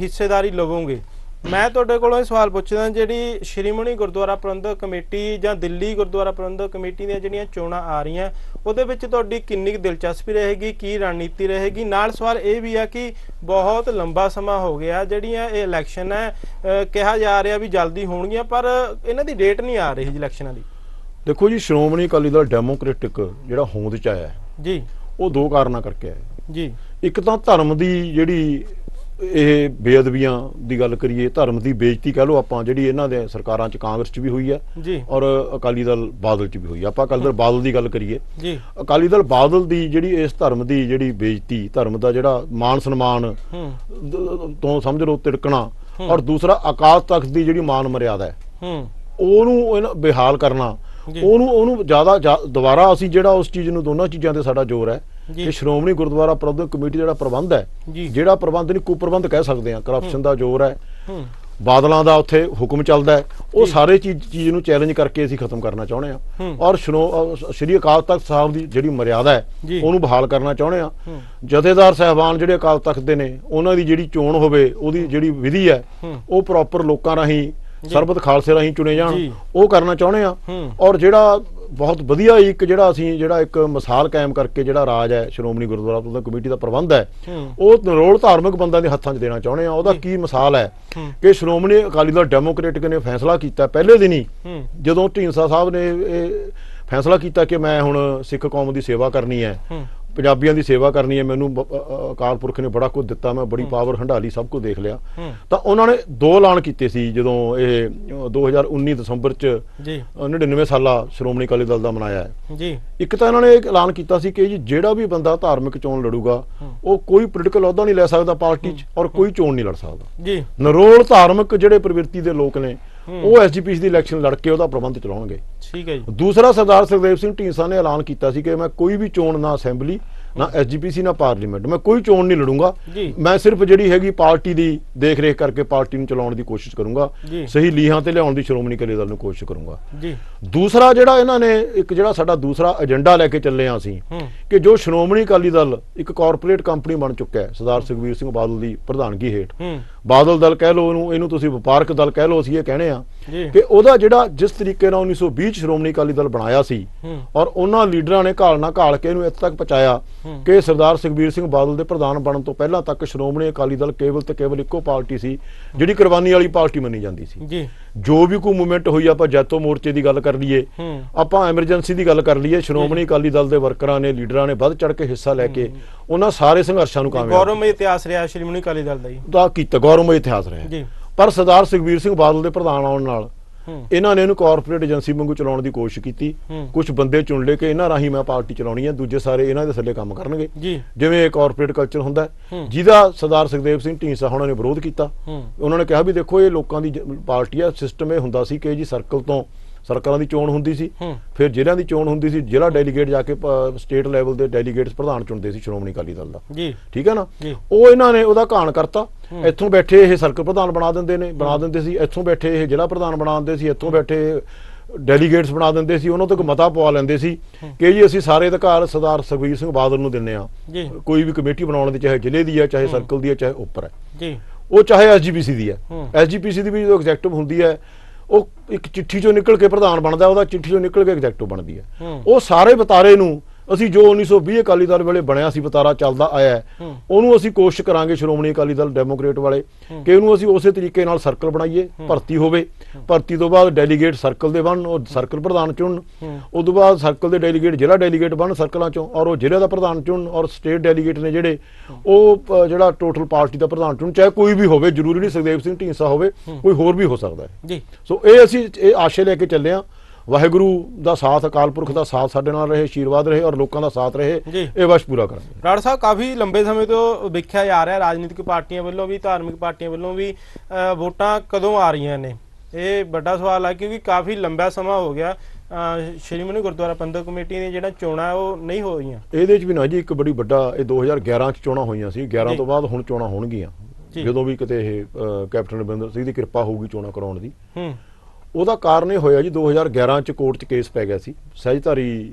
ਹਿੱਸੇਦਾਰੀ ਲਵੋਗੇ। ਮੈਂ ਤੁਹਾਡੇ ਕੋਲੋਂ ਇਹ ਸਵਾਲ ਪੁੱਛਦਾ, ਜਿਹੜੀ ਸ਼੍ਰੋਮਣੀ ਗੁਰਦੁਆਰਾ ਪ੍ਰਬੰਧਕ ਕਮੇਟੀ ਜਾਂ ਦਿੱਲੀ ਗੁਰਦੁਆਰਾ ਪ੍ਰਬੰਧਕ ਕਮੇਟੀ ਦੀਆਂ ਜਿਹੜੀਆਂ ਚੋਣਾਂ ਆ ਰਹੀਆਂ ਉਹਦੇ ਵਿੱਚ ਤੁਹਾਡੀ ਕਿੰਨੀ ਕੁ ਦਿਲਚਸਪੀ ਰਹੇਗੀ, ਕੀ ਰਣਨੀਤੀ ਰਹੇਗੀ? ਨਾਲ ਸਵਾਲ ਇਹ ਵੀ ਆ ਕਿ ਬਹੁਤ ਲੰਬਾ ਸਮਾਂ ਹੋ ਗਿਆ ਜਿਹੜੀਆਂ ਇਹ ਇਲੈਕਸ਼ਨ ਹੈ, ਕਿਹਾ ਜਾ ਰਿਹਾ ਵੀ ਜਲਦੀ ਹੋਣਗੀਆਂ, ਪਰ ਇਹਨਾਂ ਦੀ ਡੇਟ ਨਹੀਂ ਆ ਰਹੀ ਇਲੈਕਸ਼ਨਾਂ ਦੀ। ਦੇਖੋ ਜੀ, ਸ਼੍ਰੋਮਣੀ ਅਕਾਲੀ ਦਲ ਡੈਮੋਕ੍ਰੈਟਿਕ ਜਿਹੜਾ ਹੋਂਦ 'ਚ ਆਇਆ ਜੀ, ਉਹ ਦੋ ਕਾਰਨਾਂ ਕਰਕੇ ਆਇਆ ਜੀ। ਇੱਕ ਤਾਂ ਧਰਮ ਦੀ ਜਿਹੜੀ ਇਹ ਬੇਅਦਬੀਆਂ ਦੀ ਗੱਲ ਕਰੀਏ, ਧਰਮ ਦੀ ਬੇਇੱਜ਼ਤੀ ਕਹਿ ਲਓ ਆਪਾਂ, ਜਿਹੜੀ ਇਹਨਾਂ ਦੇ ਸਰਕਾਰਾਂ 'ਚ ਕਾਂਗਰਸ 'ਚ ਵੀ ਹੋਈ ਹੈ ਔਰ ਅਕਾਲੀ ਦਲ ਬਾਦਲ 'ਚ ਵੀ ਹੋਈ ਹੈ। ਆਪਾਂ ਅਕਾਲੀ ਦਲ ਬਾਦਲ ਦੀ ਗੱਲ ਕਰੀਏ, ਅਕਾਲੀ ਦਲ ਬਾਦਲ ਦੀ ਜਿਹੜੀ ਇਸ ਧਰਮ ਦੀ ਜਿਹੜੀ ਬੇਇੱਜ਼ਤੀ, ਧਰਮ ਦਾ ਜਿਹੜਾ ਮਾਨ ਸਨਮਾਨ ਤੋਂ ਸਮਝ ਲਓ ਤਿੜਕਣਾ, ਔਰ ਦੂਸਰਾ ਅਕਾਲ ਤਖਤ ਦੀ ਜਿਹੜੀ ਮਾਨ ਮਰਿਆਦਾ ਹੈ ਉਹਨੂੰ ਬੇਹਾਲ ਕਰਨਾ, ਉਹਨੂੰ ਜ਼ਿਆਦਾ ਦੁਬਾਰਾ ਅਸੀਂ ਜਿਹੜਾ ਉਸ ਚੀਜ਼ ਨੂੰ, ਦੋਨਾਂ ਚੀਜ਼ਾਂ ਤੇ ਸਾਡਾ ਜ਼ੋਰ ਹੈ ਕਿ ਸ਼੍ਰੋਮਣੀ ਗੁਰਦੁਆਰਾ ਪ੍ਰਬੰਧਕ ਕਮੇਟੀ ਜਿਹੜਾ ਪ੍ਰਬੰਧ ਹੈ, ਜਿਹੜਾ ਪ੍ਰਬੰਧ ਨਹੀਂ ਕੁਪ੍ਰਬੰਧ ਕਹਿ ਸਕਦੇ ਹਾਂ, ਕਰਪਸ਼ਨ ਦਾ ਜ਼ੋਰ ਹੈ, ਬਾਦਲਾਂ ਦਾ ਉੱਥੇ ਹੁਕਮ ਚੱਲਦਾ ਹੈ, ਉਹ ਸਾਰੇ ਚੀਜ਼ ਨੂੰ ਚੈਲੰਜ ਕਰਕੇ ਅਸੀਂ ਖਤਮ ਕਰਨਾ ਚਾਹੁੰਦੇ ਹਾਂ। ਔਰ ਸ਼੍ਰੀ ਅਕਾਲ ਤਖਤ ਸਾਹਿਬ ਦੀ ਜਿਹੜੀ ਮਰਿਆਦਾ ਹੈ ਉਹਨੂੰ ਬਹਾਲ ਕਰਨਾ ਚਾਹੁੰਦੇ ਹਾਂ। ਜਥੇਦਾਰ ਸਾਹਿਬਾਨ ਜਿਹੜੇ ਅਕਾਲ ਤਖਤ ਦੇ ਨੇ, ਉਹਨਾਂ ਦੀ ਜਿਹੜੀ ਚੋਣ ਹੋਵੇ, ਉਹਦੀ ਜਿਹੜੀ ਵਿਧੀ ਹੈ ਉਹ ਪ੍ਰੋਪਰ ਲੋਕਾਂ ਰਾਹੀਂ, ਸਰਬਤ ਖਾਲਸੇ ਰਾਹੀਂ ਚੁਣੇ ਜਾਣ, ਉਹ ਕਰਨਾ ਚਾਹੁੰਦੇ ਆ। ਔਰ ਜਿਹੜਾ ਬਹੁਤ ਵਧੀਆ ਇੱਕ ਇੱਕ ਮਿਸਾਲ ਕਾਇਮ ਕਰਕੇ ਜਿਹੜਾ ਰਾਜ ਹੈ ਸ਼੍ਰੋਮਣੀ ਗੁਰਦੁਆਰਾ ਪ੍ਰਬੰਧਕ ਕਮੇਟੀ ਦਾ ਪ੍ਰਬੰਧ ਹੈ, ਉਹ ਨਿਰੋਲ ਧਾਰਮਿਕ ਬੰਦਿਆਂ ਦੇ ਹੱਥਾਂ 'ਚ ਦੇਣਾ ਚਾਹੁੰਦੇ ਆ। ਉਹਦਾ ਕੀ ਮਿਸਾਲ ਹੈ ਕਿ ਸ਼੍ਰੋਮਣੀ ਅਕਾਲੀ ਦਲ ਡੈਮੋਕ੍ਰੈਟਿਕ ਨੇ ਫੈਸਲਾ ਕੀਤਾ ਪਹਿਲੇ ਦਿਨ ਹੀ, ਜਦੋਂ ਢੀਂਡਸਾ ਸਾਹਿਬ ਨੇ ਇਹ ਫੈਸਲਾ ਕੀਤਾ ਕਿ ਮੈਂ ਹੁਣ ਸਿੱਖ ਕੌਮ ਦੀ ਸੇਵਾ ਕਰਨੀ ਹੈ, ਪੰਜਾਬੀਆਂ ਦੀ ਸੇਵਾ ਕਰਨੀ ਹੈ, ਮੈਨੂੰ ਅਕਾਲ ਪੁਰਖ ਨੇ ਬੜਾ ਕੁਝ ਦਿੱਤਾ, ਮੈਂ ਬੜੀ ਪਾਵਰ ਹੰਢਾਲੀ, ਸਭ ਕੁਝ ਦੇਖ ਲਿਆ। ਤਾਂ ਉਹਨਾਂ ਨੇ ਦੋ ਐਲਾਨ ਕੀਤੇ ਸੀ ਜਦੋਂ ਇਹ 2019 ਦਸੰਬਰ 'ਚ 99 ਸਾਲਾ ਸ਼੍ਰੋਮਣੀ ਅਕਾਲੀ ਦਲ ਦਾ ਮਨਾਇਆ ਹੈ। ਇੱਕ ਤਾਂ ਇਹਨਾਂ ਨੇ ਇਹ ਐਲਾਨ ਕੀਤਾ ਸੀ ਕਿ ਜੀ ਜਿਹੜਾ ਵੀ ਬੰਦਾ ਧਾਰਮਿਕ ਚੋਣ ਲੜੂਗਾ ਉਹ ਕੋਈ ਪੋਲੀਟੀਕਲ ਅਹੁਦਾ ਨਹੀਂ ਲੈ ਸਕਦਾ ਪਾਰਟੀ 'ਚ, ਔਰ ਕੋਈ ਚੋਣ ਨਹੀਂ ਲੜ ਸਕਦਾ। ਨਿਰੋਲ ਧਾਰਮਿਕ ਜਿਹੜੇ ਪ੍ਰਵਿਰਤੀ ਦੇ ਲੋਕ ਨੇ ਉਹ ਐਸਜੀਪੀਸੀ ਦੀ ਇਲੈਕਸ਼ਨ ਲੜ ਕੇ ਉਹਦਾ ਪ੍ਰਬੰਧ ਚਲਾਉਣਗੇ। ਠੀਕ ਹੈ ਜੀ। ਦੂਸਰਾ ਸਰਦਾਰ ਸੁਖਦੇਵ ਸਿੰਘ ਢੀਂਡਸਾ ਨੇ ਐਲਾਨ ਕੀਤਾ ਸੀ ਕਿ ਮੈਂ ਕੋਈ ਵੀ ਚੋਣ, ਨਾ ਅਸੈਂਬਲੀ, ਨਾ ਐਸਜੀਪੀਸੀ, ਨਾ ਪਾਰਲੀਮੈਂਟ, ਮੈਂ ਕੋਈ ਚੋਣ ਨਹੀਂ ਲੜੂੰਗਾ, ਮੈਂ ਸਿਰਫ ਜਿਹੜੀ ਹੈਗੀ ਪਾਰਟੀ ਦੀ ਦੇਖ ਰੇਖ ਕਰਕੇ ਪਾਰਟੀ ਨੂੰ ਚਲਾਉਣ ਦੀ ਕੋਸ਼ਿਸ਼ ਕਰੂੰਗਾ, ਸਹੀ ਲੀਹਾਂ ਤੇ ਲਿਆਉਣ ਦੀ ਸ਼੍ਰੋਮਣੀ ਅਕਾਲੀ ਦਲ ਨੂੰ ਕੋਸ਼ਿਸ਼ ਕਰੂੰਗਾ। ਦੂਸਰਾ ਜਿਹੜਾ ਇਹਨਾਂ ਨੇ ਇੱਕ ਜਿਹੜਾ ਸਾਡਾ ਦੂਸਰਾ ਏਜੰਡਾ ਲੈ ਕੇ ਚੱਲੇ ਆ ਅਸੀਂ, ਕਿ ਜੋ ਸ਼੍ਰੋਮਣੀ ਅਕਾਲੀ ਦਲ ਇੱਕ ਕਾਰਪੋਰੇਟ ਕੰਪਨੀ ਬਣ ਚੁੱਕਾ ਹੈ ਸਰਦਾਰ ਸੁਖਬੀਰ ਸਿੰਘ ਬਾਦਲ ਦੀ ਪ੍ਰਧਾਨਗੀ ਹੇਠ, ਬਾਦਲ ਦਲ ਕਹਿ ਲਓ ਇਹਨੂੰ ਤੁਸੀਂ ਵਪਾਰਕ ਦਲ ਕਹਿ ਲਓ, ਅਸੀਂ ਇਹ ਕਹਿੰਦੇ ਆ ਕਿ ਉਹਦਾ ਜਿਹੜਾ ਜਿਸ ਤਰੀਕੇ ਨਾਲ 1920 ਸ਼੍ਰੋਮਣੀ ਅਕਾਲੀ ਦਲ ਬਣਾਇਆ ਸੀ, ਔਰ ਉਹਨਾਂ ਲੀਡਰਾਂ ਨੇ ਘਾਲ ਕੇ ਇਹਨੂੰ ਇੱਥੇ ਤੱਕ ਪਹੁੰਚਾਇਆ ਕਿ ਸਰਦਾਰ ਸੁਖਬੀਰ ਸਿੰਘ ਬਾਦਲ ਦੇ ਪ੍ਰਧਾਨ ਬਣਨ ਤੋਂ ਪਹਿਲਾਂ ਤੱਕ ਸ਼੍ਰੋਮਣੀ ਅਕਾਲੀ ਦਲ ਕੇਵਲ ਤੇ ਕੇਵਲ ਇੱਕੋ ਪਾਰਟੀ ਸੀ ਜਿਹੜੀ ਕੁਰਬਾਨੀ ਵਾਲੀ ਪਾਰਟੀ ਮੰਨੀ ਜਾਂਦੀ ਸੀ। ਜੋ ਵੀ ਕੋਈ ਮੂਵਮੈਂਟ ਹੋਈ, ਆਪਾਂ ਜੈਤੋ ਮੋਰਚੇ ਦੀ ਗੱਲ ਕਰ ਲਈਏ, ਆਪਾਂ ਐਮਰਜੈਂਸੀ ਦੀ ਗੱਲ ਕਰ ਲਈਏ, ਸ਼੍ਰੋਮਣੀ ਅਕਾਲੀ ਦਲ ਦੇ ਵਰਕਰਾਂ ਨੇ, ਲੀਡਰਾਂ ਨੇ ਵੱਧ ਚੜ ਕੇ ਹਿੱਸਾ ਲੈ ਕੇ ਉਹਨਾਂ ਸਾਰੇ ਸੰਘਰਸ਼ਾਂ ਨੂੰ ਕਾਮਯਾਬ, ਗੌਰਵਮਈ ਇਤਿਹਾਸ ਰਿਹਾ ਸ਼੍ਰੋਮਣੀ ਅਕਾਲੀ ਦਲ ਦਾ ਕੀਤਾ, ਗੌਰਵਮਈ ਇਤਿਹਾਸ ਰਿਹਾ। ਪਰ ਸਰਦਾਰ ਸੁਖਬੀਰ ਸਿੰਘ ਬਾਦਲ ਦੇ ਪ੍ਰਧਾਨ ਆਉਣ ਨਾਲ ਇਹਨਾਂ ਨੇ ਇਹਨੂੰ ਕਾਰਪੋਰੇਟ ਏਜੰਸੀ ਵਾਂਗੂ ਚਲਾਉਣ ਦੀ ਕੋਸ਼ਿਸ਼ ਕੀਤੀ। ਕੁਝ ਬੰਦੇ ਚੁਣ ਲਏ ਕਿ ਇਹਨਾਂ ਰਾਹੀਂ ਮੈਂ ਪਾਰਟੀ ਚਲਾਉਣੀ ਹੈ, ਦੂਜੇ ਸਾਰੇ ਇਹਨਾਂ ਦੇ ਥੱਲੇ ਕੰਮ ਕਰਨਗੇ, ਜਿਵੇਂ ਕਾਰਪੋਰੇਟ ਕਲਚਰ ਹੁੰਦਾ, ਜਿਹਦਾ ਸਰਦਾਰ ਸੁਖਦੇਵ ਸਿੰਘ ਢੀਂਡਸਾ ਉਹਨਾਂ ਨੇ ਵਿਰੋਧ ਕੀਤਾ। ਉਹਨਾਂ ਨੇ ਕਿਹਾ ਵੀ ਦੇਖੋ ਇਹ ਲੋਕਾਂ ਦੀ ਪਾਰਟੀ ਆ, ਸਿਸਟਮ ਇਹ ਹੁੰਦਾ ਸੀ ਕਿ ਜੀ ਸਰਕਲ ਤੋਂ ਸਰਕਾਰਾਂ ਦੀ ਚੋਣ ਹੁੰਦੀ ਸੀ, ਫਿਰ ਜ਼ਿਲ੍ਹਿਆਂ ਦੀ ਚੋਣ ਹੁੰਦੀ ਸੀ, ਜ਼ਿਲ੍ਹਾ ਡੈਲੀਗੇਟ ਜਾ ਕੇ ਸਟੇਟ ਲੈਵਲ ਦੇ ਡੈਲੀਗੇਟਸ ਪ੍ਰਧਾਨ ਚੁਣਦੇ ਸੀ ਸ਼੍ਰੋਮਣੀ ਅਕਾਲੀ ਦਲ ਦਾ। ਠੀਕ ਹੈ ਨਾ। ਉਹ ਇਹਨਾਂ ਨੇ ਉਹਦਾ ਘਾਣ ਕਰਤਾ। ਇੱਥੋਂ ਬੈਠੇ ਇਹ ਸਰਕਲ ਪ੍ਰਧਾਨ ਬਣਾ ਦਿੰਦੇ ਸੀ, ਇੱਥੋਂ ਬੈਠੇ ਇਹ ਜ਼ਿਲ੍ਹਾ ਪ੍ਰਧਾਨ ਬਣਾ ਦਿੰਦੇ ਸੀ, ਇੱਥੋਂ ਬੈਠੇ ਡੈਲੀਗੇਟਸ ਬਣਾ ਦਿੰਦੇ ਸੀ, ਉਹਨਾਂ ਤੋਂ ਮਤਾ ਪਵਾ ਲੈਂਦੇ ਸੀ ਕਿ ਜੀ ਅਸੀਂ ਸਾਰੇ ਅਧਿਕਾਰ ਸਰਦਾਰ ਸੁਖਬੀਰ ਸਿੰਘ ਬਾਦਲ ਨੂੰ ਦਿੰਦੇ ਆ, ਕੋਈ ਵੀ ਕਮੇਟੀ ਬਣਾਉਣ ਦੀ, ਚਾਹੇ ਜ਼ਿਲ੍ਹੇ ਦੀ ਹੈ, ਚਾਹੇ ਸਰਕਲ ਦੀ ਹੈ, ਚਾਹੇ ਉੱਪਰ ਹੈ, ਉਹ ਚਾਹੇ ਐਸਜੀਪੀਸੀ ਦੀ ਹੈ। ਐਸਜੀਪੀਸੀ ਦੀ ਵੀ ਜੋ ਐਗਜ਼ੈਕਟਿਵ ਹੁੰਦੀ ਹੈ ਉਹ ਇੱਕ ਚਿੱਠੀ ਚੋਂ ਨਿਕਲ ਕੇ ਪ੍ਰਧਾਨ ਬਣਦਾ, ਉਹਦਾ ਚਿੱਠੀ ਚੋਂ ਨਿਕਲ ਕੇ ਐਗਜ਼ੈਕਟਿਵ ਬਣਦੀ ਹੈ। ਉਹ ਸਾਰੇ ਵਤਾਰੇ ਨੂੰ ਅਸੀਂ ਜੋ 1920 ਅਕਾਲੀ ਦਲ ਵੇਲੇ ਬਣਿਆ ਸੀ, ਵਤਾਰਾ ਚੱਲਦਾ ਆਇਆ ਹੈ, ਉਹਨੂੰ ਅਸੀਂ ਕੋਸ਼ਿਸ਼ ਕਰਾਂਗੇ ਸ਼੍ਰੋਮਣੀ ਅਕਾਲੀ ਦਲ ਡੈਮੋਕ੍ਰੇਟ ਵਾਲੇ ਕਿ ਉਹਨੂੰ ਅਸੀਂ ਉਸੇ ਤਰੀਕੇ ਨਾਲ ਸਰਕਲ ਬਣਾਈਏ, ਭਰਤੀ ਹੋਵੇ, ਭਰਤੀ ਤੋਂ ਬਾਅਦ ਡੈਲੀਗੇਟ ਸਰਕਲ ਦੇ ਬਣਨ, ਉਹ ਸਰਕਲ ਪ੍ਰਧਾਨ ਚੁਣਨ, ਉਸ ਤੋਂ ਬਾਅਦ ਸਰਕਲ ਦੇ ਡੈਲੀਗੇਟ ਜ਼ਿਲ੍ਹਾ ਡੈਲੀਗੇਟ ਬਣਨ ਸਰਕਲਾਂ ਚੋਂ, ਔਰ ਉਹ ਜ਼ਿਲ੍ਹੇ ਦਾ ਪ੍ਰਧਾਨ ਚੁਣਨ, ਔਰ ਸਟੇਟ ਡੈਲੀਗੇਟ ਨੇ ਜਿਹੜੇ ਉਹ ਜਿਹੜਾ ਟੋਟਲ ਪਾਰਟੀ ਦਾ ਪ੍ਰਧਾਨ ਚੁਣਨ, ਚਾਹੇ ਕੋਈ ਵੀ ਹੋਵੇ, ਜ਼ਰੂਰੀ ਨਹੀਂ ਸੁਖਦੇਵ ਸਿੰਘ ਢੀਂਡਸਾ ਹੋਵੇ, ਕੋਈ ਹੋਰ ਵੀ ਹੋ ਸਕਦਾ ਹੈ। ਸੋ ਇਹ ਅਸੀਂ ਇਹ ਆਸ਼ੇ ਲੈ ਕੇ ਚੱਲੇ ਹਾਂ। ਵਾਹਿਗੁਰੂ ਦਾ ਸਾਥ, ਅਕਾਲ ਪੁਰਖ ਦਾ ਸਾਥ ਸਾਡੇ ਨਾਲ ਰਹੇ, ਆਸ਼ੀਰਵਾਦ ਰਹੇ, ਔਰ ਲੋਕਾਂ ਦਾ ਸਾਥ ਰਹੇ, ਇਹ ਵਸ਼ ਪੂਰਾ ਕਰਾਂਗੇ। ਬਰਾੜ ਸਾਹਿਬ, ਕਾਫੀ ਲੰਬੇ ਸਮੇਂ ਤੋਂ ਵੇਖਿਆ ਜਾ ਰਿਹਾ ਰਾਜਨੀਤਿਕ ਪਾਰਟੀਆਂ ਵੱਲੋਂ ਵੀ, ਧਾਰਮਿਕ ਪਾਰਟੀਆਂ ਵੱਲੋਂ ਵੀ, ਵੋਟਾਂ ਕਦੋਂ ਆ ਰਹੀਆਂ ਨੇ, ਇਹ ਵੱਡਾ ਸਵਾਲ ਹੈ ਕਿਉਂਕਿ ਕਾਫੀ ਲੰਬਾ ਸਮਾਂ ਹੋ ਗਿਆ ਸ਼੍ਰੋਮਣੀ ਗੁਰਦੁਆਰਾ ਪ੍ਰਬੰਧਕ ਕਮੇਟੀ ਦੀਆਂ ਜਿਹੜਾ ਚੋਣਾਂ ਉਹ ਨਹੀਂ ਹੋਈਆਂ। ਇਹਦੇ 'ਚ ਵੀ ਨਾ ਜੀ ਇੱਕ ਬੜੀ ਵੱਡਾ, ਇਹ 2011 'ਚ ਚੋਣਾਂ ਹੋਈਆਂ ਸੀ, 11 ਤੋਂ ਬਾਅਦ ਹੁਣ ਚੋਣਾਂ ਹੋਣਗੀਆਂ ਜਦੋਂ ਵੀ ਕਿਤੇ ਇਹ ਕੈਪਟਨ ਅਮਰਿੰਦਰ ਸਿੰਘ ਦੀ ਕਿਰਪਾ ਹੋਊਗੀ ਚੋਣਾਂ ਕਰਾਉਣ ਦੀ। ਉਹਦਾ ਕਾਰਨ ਇਹ ਹੋਇਆ ਜੀ 2011 'ਚ ਕੋਰਟ 'ਚ ਕੇਸ ਪੈ ਗਿਆ ਸੀ, ਸਹਿਜਧਾਰੀ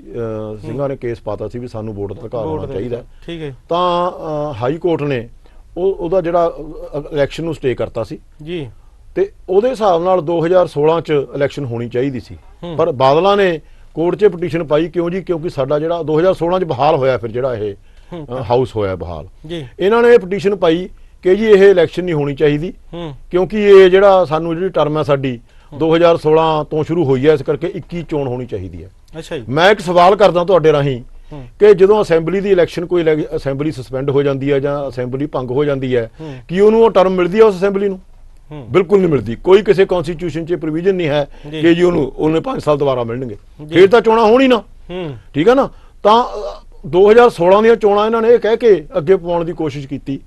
ਸਿੰਘਾਂ ਨੇ ਕੇਸ ਪਾਤਾ ਸੀ ਵੀ ਸਾਨੂੰ ਵੋਟ ਦਾ ਅਧਿਕਾਰ ਹੋਣਾ ਚਾਹੀਦਾ। ਠੀਕ ਹੈ। ਤਾਂ ਹਾਈ ਕੋਰਟ ਨੇ ਉਹਦਾ ਜਿਹੜਾ ਇਲੈਕਸ਼ਨ ਨੂੰ ਸਟੇ ਕਰਤਾ ਸੀ ਜੀ, ਤੇ ਉਹਦੇ ਹਿਸਾਬ ਨਾਲ 2016 'ਚ ਇਲੈਕਸ਼ਨ ਹੋਣੀ ਚਾਹੀਦੀ ਸੀ, ਪਰ ਬਾਦਲਾਂ ਨੇ ਕੋਰਟ 'ਚ ਪਟੀਸ਼ਨ ਪਾਈ। ਕਿਉਂ ਜੀ? ਕਿਉਂਕਿ ਸਾਡਾ ਜਿਹੜਾ 2016 'ਚ ਬਹਾਲ ਹੋਇਆ, ਫਿਰ ਜਿਹੜਾ ਇਹ ਹਾਊਸ ਹੋਇਆ ਬਹਾਲ, ਇਹਨਾਂ ਨੇ ਇਹ ਪਟੀਸ਼ਨ ਪਾਈ ਕਿ ਜੀ ਇਹ ਇਲੈਕਸ਼ਨ ਨਹੀਂ ਹੋਣੀ ਚਾਹੀਦੀ ਕਿਉਂਕਿ ਇਹ ਜਿਹੜਾ ਸਾਨੂੰ ਜਿਹੜੀ ਟਰਮ ਹੈ ਸਾਡੀ 2016 ਤੋਂ ਸ਼ੁਰੂ ਹੋਈ ਹੈ, ਇਸ ਕਰਕੇ 21 ਚੋਣ ਹੋਣੀ ਚਾਹੀਦੀ ਹੈ। ਅੱਛਾ ਜੀ। ਮੈਂ ਇੱਕ ਸਵਾਲ ਕਰਦਾ ਤੁਹਾਡੇ ਰਾਹੀਂ ਕਿ ਜਦੋਂ ਅਸੈਂਬਲੀ ਦੀ ਇਲੈਕਸ਼ਨ ਕੋਈ ਅਸੈਂਬਲੀ ਸਸਪੈਂਡ ਹੋ ਜਾਂਦੀ ਹੈ ਜਾਂ ਅਸੈਂਬਲੀ ਭੰਗ ਹੋ ਜਾਂਦੀ ਹੈ, ਕੀ ਉਹਨੂੰ ਉਹ ਟਰਮ ਮਿਲਦੀ ਹੈ ਉਸ ਅਸੈਂਬਲੀ ਨੂੰ? ਬਿਲਕੁਲ ਨਹੀਂ ਮਿਲਦੀ। ਕੋਈ ਕਿਸੇ ਕਨਸਟੀਟਿਊਸ਼ਨ 'ਚ ਪ੍ਰੋਵੀਜ਼ਨ ਨਹੀਂ ਹੈ ਕਿ ਜੀ ਉਹਨੇ 5 ਸਾਲ ਦੁਬਾਰਾ ਮਿਲਣਗੇ, ਫਿਰ ਤਾਂ ਚੋਣਾਂ ਹੋਣੀ ਨਾ। ਠੀਕ ਹੈ ਨਾ? ਤਾਂ 2016 ਦੀਆਂ ਚੋਣਾਂ ਇਹਨਾਂ ਨੇ ਇਹ ਕਹਿ ਕੇ ਅੱਗੇ ਪਵਾਉਣ ਦੀ ਕੋਸ਼ਿਸ਼ ਕੀਤੀ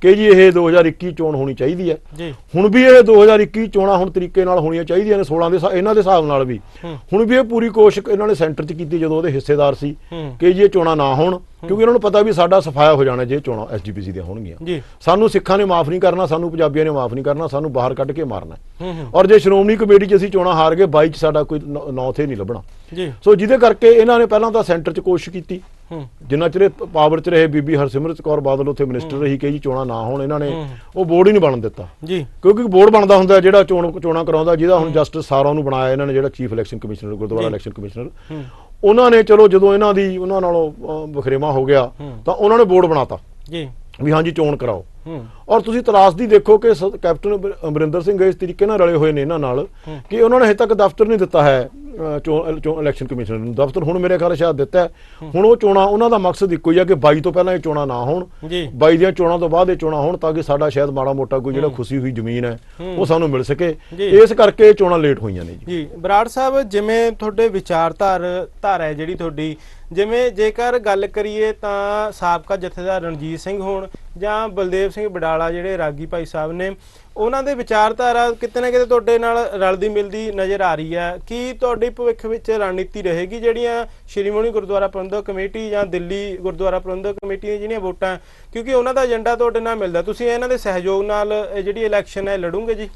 ਕਿ ਜੀ ਇਹ 2021 ਚੋਣ ਹੋਣੀ ਚਾਹੀਦੀ ਹੈ। ਹੁਣ ਵੀ ਇਹ 2021 ਚੋਣਾਂ ਹੁਣ ਤਰੀਕੇ ਨਾਲ ਹੋਣੀਆਂ ਚਾਹੀਦੀਆਂ ਨੇ 16 ਦੇ ਇਹਨਾਂ ਦੇ ਹਿਸਾਬ ਨਾਲ ਵੀ। ਹੁਣ ਵੀ ਇਹ ਪੂਰੀ ਕੋਸ਼ਿਸ਼ ਇਹਨਾਂ ਨੇ ਸੈਂਟਰ 'ਚ ਕੀਤੀ ਜਦੋਂ ਉਹਦੇ ਹਿੱਸੇਦਾਰ ਸੀ ਕਿ ਜੀ ਇਹ ਚੋਣਾਂ ਨਾ ਹੋਣ, ਕਿਉਂਕਿ ਇਹਨਾਂ ਨੂੰ ਪਤਾ ਵੀ ਸਾਡਾ ਸਫਾਇਆ ਹੋ ਜਾਣਾ ਜੇ ਚੋਣਾਂ ਐਸਜੀਪੀਸੀ ਦੀਆਂ ਹੋਣਗੀਆਂ। ਸਾਨੂੰ ਸਿੱਖਾਂ ਨੇ ਮਾਫ ਨਹੀਂ ਕਰਨਾ, ਸਾਨੂੰ ਪੰਜਾਬੀਆਂ ਨੇ ਮਾਫ ਨਹੀਂ ਕਰਨਾ, ਸਾਨੂੰ ਬਾਹਰ ਕੱਢ ਕੇ ਮਾਰਨਾ। ਔਰ ਜੇ ਸ਼੍ਰੋਮਣੀ ਕਮੇਟੀ 'ਚ ਅਸੀਂ ਚੋਣਾਂ ਹਾਰ ਗਏ 22 'ਚ ਸਾਡਾ ਕੋਈ ਨਾਂ ਉੱਥੇ ਨਹੀਂ ਲੱਭਣਾ। ਸੋ ਜਿਹਦੇ ਕਰਕੇ ਇਹਨਾਂ ਨੇ ਪਹਿਲਾਂ ਤਾਂ ਸੈਂਟਰ 'ਚ ਕੋਸ਼ਿਸ਼ ਕੀਤੀ, ਜਿੰਨਾ ਚਿਰ ਪਾਵਰ 'ਚ ਰਹੇ ਬੀਬੀ ਹਰਸਿਮਰਤ ਕੌਰ ਬਾਦਲ ਉੱਥੇ ਮਿਨਿਸਟਰ ਰਹੀ ਕਿ ਜੀ ਚੋਣਾਂ ਨਾ ਹੋਣ, ਇਹਨਾਂ ਨੇ ਉਹ ਬੋਰਡ ਹੀ ਨਹੀਂ ਬਣਨ ਦਿੱਤਾ। ਕਿਉਂਕਿ ਬੋਰਡ ਬਣਦਾ ਹੁੰਦਾ ਜਿਹੜਾ ਚੋਣਾਂ ਕਰਾਉਂਦਾ, ਜਿਹਦਾ ਹੁਣ ਜਸਟਿਸ ਸਾਰਾ ਨੂੰ ਬਣਾਇਆ ਇਹਨਾਂ ਨੇ, ਜਿਹੜਾ chief election commissioner Gurdwara election commissioner. ਉਹਨਾਂ ਨੇ ਚਲੋ ਜਦੋਂ ਉਹਨਾਂ ਨਾਲੋਂ ਵਖਰੇਵਾ ਹੋ ਗਿਆ ਤਾਂ ਉਹਨਾਂ ਨੇ ਬੋਰਡ ਬਣਾਤਾ ਵੀ ਹਾਂਜੀ ਚੋਣ ਕਰਾਓ। ਔਰ ਤੁਸੀਂ ਤਰਾਸਦੀ ਦੇਖੋ ਕਿ ਕੈਪਟਨ ਅਮਰਿੰਦਰ ਸਿੰਘ ਇਸ ਤਰੀਕੇ ਨਾਲ ਰਲੇ ਹੋਏ ਨੇ ਇਹਨਾਂ ਨਾਲ ਕਿ ਉਹਨਾਂ ਨੇ ਹਜੇ ਤੱਕ ਦਫ਼ਤਰ ਨਹੀਂ ਦਿੱਤਾ ਹੈ ਇਲੈਕਸ਼ਨ ਕਮਿਸ਼ਨਰ ਨੂੰ। ਦਫ਼ਤਰ ਹੁਣ ਮੇਰੇ ਖਿਆਲ ਸ਼ਾਇਦ ਦਿੱਤਾ। ਹੁਣ ਉਹ ਚੋਣਾਂ ਉਹਨਾਂ ਦਾ ਮਕਸਦ ਇੱਕੋ ਹੀ ਆ ਕਿ 22 ਤੋਂ ਪਹਿਲਾਂ ਇਹ ਚੋਣਾਂ ਨਾ ਹੋਣ, 22 ਦੀਆਂ ਚੋਣਾਂ ਤੋਂ ਬਾਅਦ ਇਹ ਚੋਣਾਂ ਹੋਣ ਤਾਂ ਕਿ ਸਾਡਾ ਸ਼ਾਇਦ ਮਾੜਾ ਮੋਟਾ ਕੋਈ ਜਿਹੜਾ ਖੁਸ਼ੀ ਹੋਈ ਜ਼ਮੀਨ ਹੈ ਉਹ ਸਾਨੂੰ ਮਿਲ ਸਕੇ। ਇਸ ਕਰਕੇ ਇਹ ਚੋਣਾਂ ਲੇਟ ਹੋਈਆਂ ਨੇ ਜੀ। ਬਰਾੜ ਸਾਹਿਬ, ਜਿਵੇਂ ਤੁਹਾਡੇ ਵਿਚਾਰਧਾਰਾ ਹੈ ਜਿਹੜੀ ਤੁਹਾਡੀ, ਜਿਵੇਂ ਜੇਕਰ ਗੱਲ ਕਰੀਏ ਤਾਂ ਸਾਬਕਾ ਜਥੇਦਾਰ ਰਣਜੀਤ ਸਿੰਘ ਹੋਣ ਜਾਂ ਬਲਦੇਵ ਸਿੰਘ ਬਡਾਲਾ ਜਿਹੜੇ ਰਾਗੀ ਭਾਈ ਸਾਹਿਬ ਨੇ, ਉਹਨਾਂ ਦੇ ਵਿਚਾਰਧਾਰਾ ਕਿਤੇ ਨਾ ਕਿਤੇ ਤੁਹਾਡੇ ਨਾਲ ਰਲਦੀ ਮਿਲਦੀ ਨਜ਼ਰ ਆ ਰਹੀ ਹੈ। ਕੀ ਤੁਹਾਡੀ ਭਵਿੱਖ ਵਿੱਚ ਰਣਨੀਤੀ ਰਹੇਗੀ ਜਿਹੜੀਆਂ ਸ਼੍ਰੋਮਣੀ ਗੁਰਦੁਆਰਾ ਪ੍ਰਬੰਧਕ ਕਮੇਟੀ ਜਾਂ ਦਿੱਲੀ ਗੁਰਦੁਆਰਾ ਪ੍ਰਬੰਧਕ ਕਮੇਟੀ ਦੀਆਂ ਜਿਹੜੀਆਂ ਵੋਟਾਂ, ਕਿਉਂਕਿ ਉਹਨਾਂ ਦਾ ਏਜੰਡਾ ਤੁਹਾਡੇ ਨਾਲ ਮਿਲਦਾ, ਤੁਸੀਂ ਇਹਨਾਂ ਦੇ ਸਹਿਯੋਗ ਨਾਲ ਜਿਹੜੀ ਇਲੈਕਸ਼ਨ ਹੈ ਲੜੋਗੇ ਜੀ?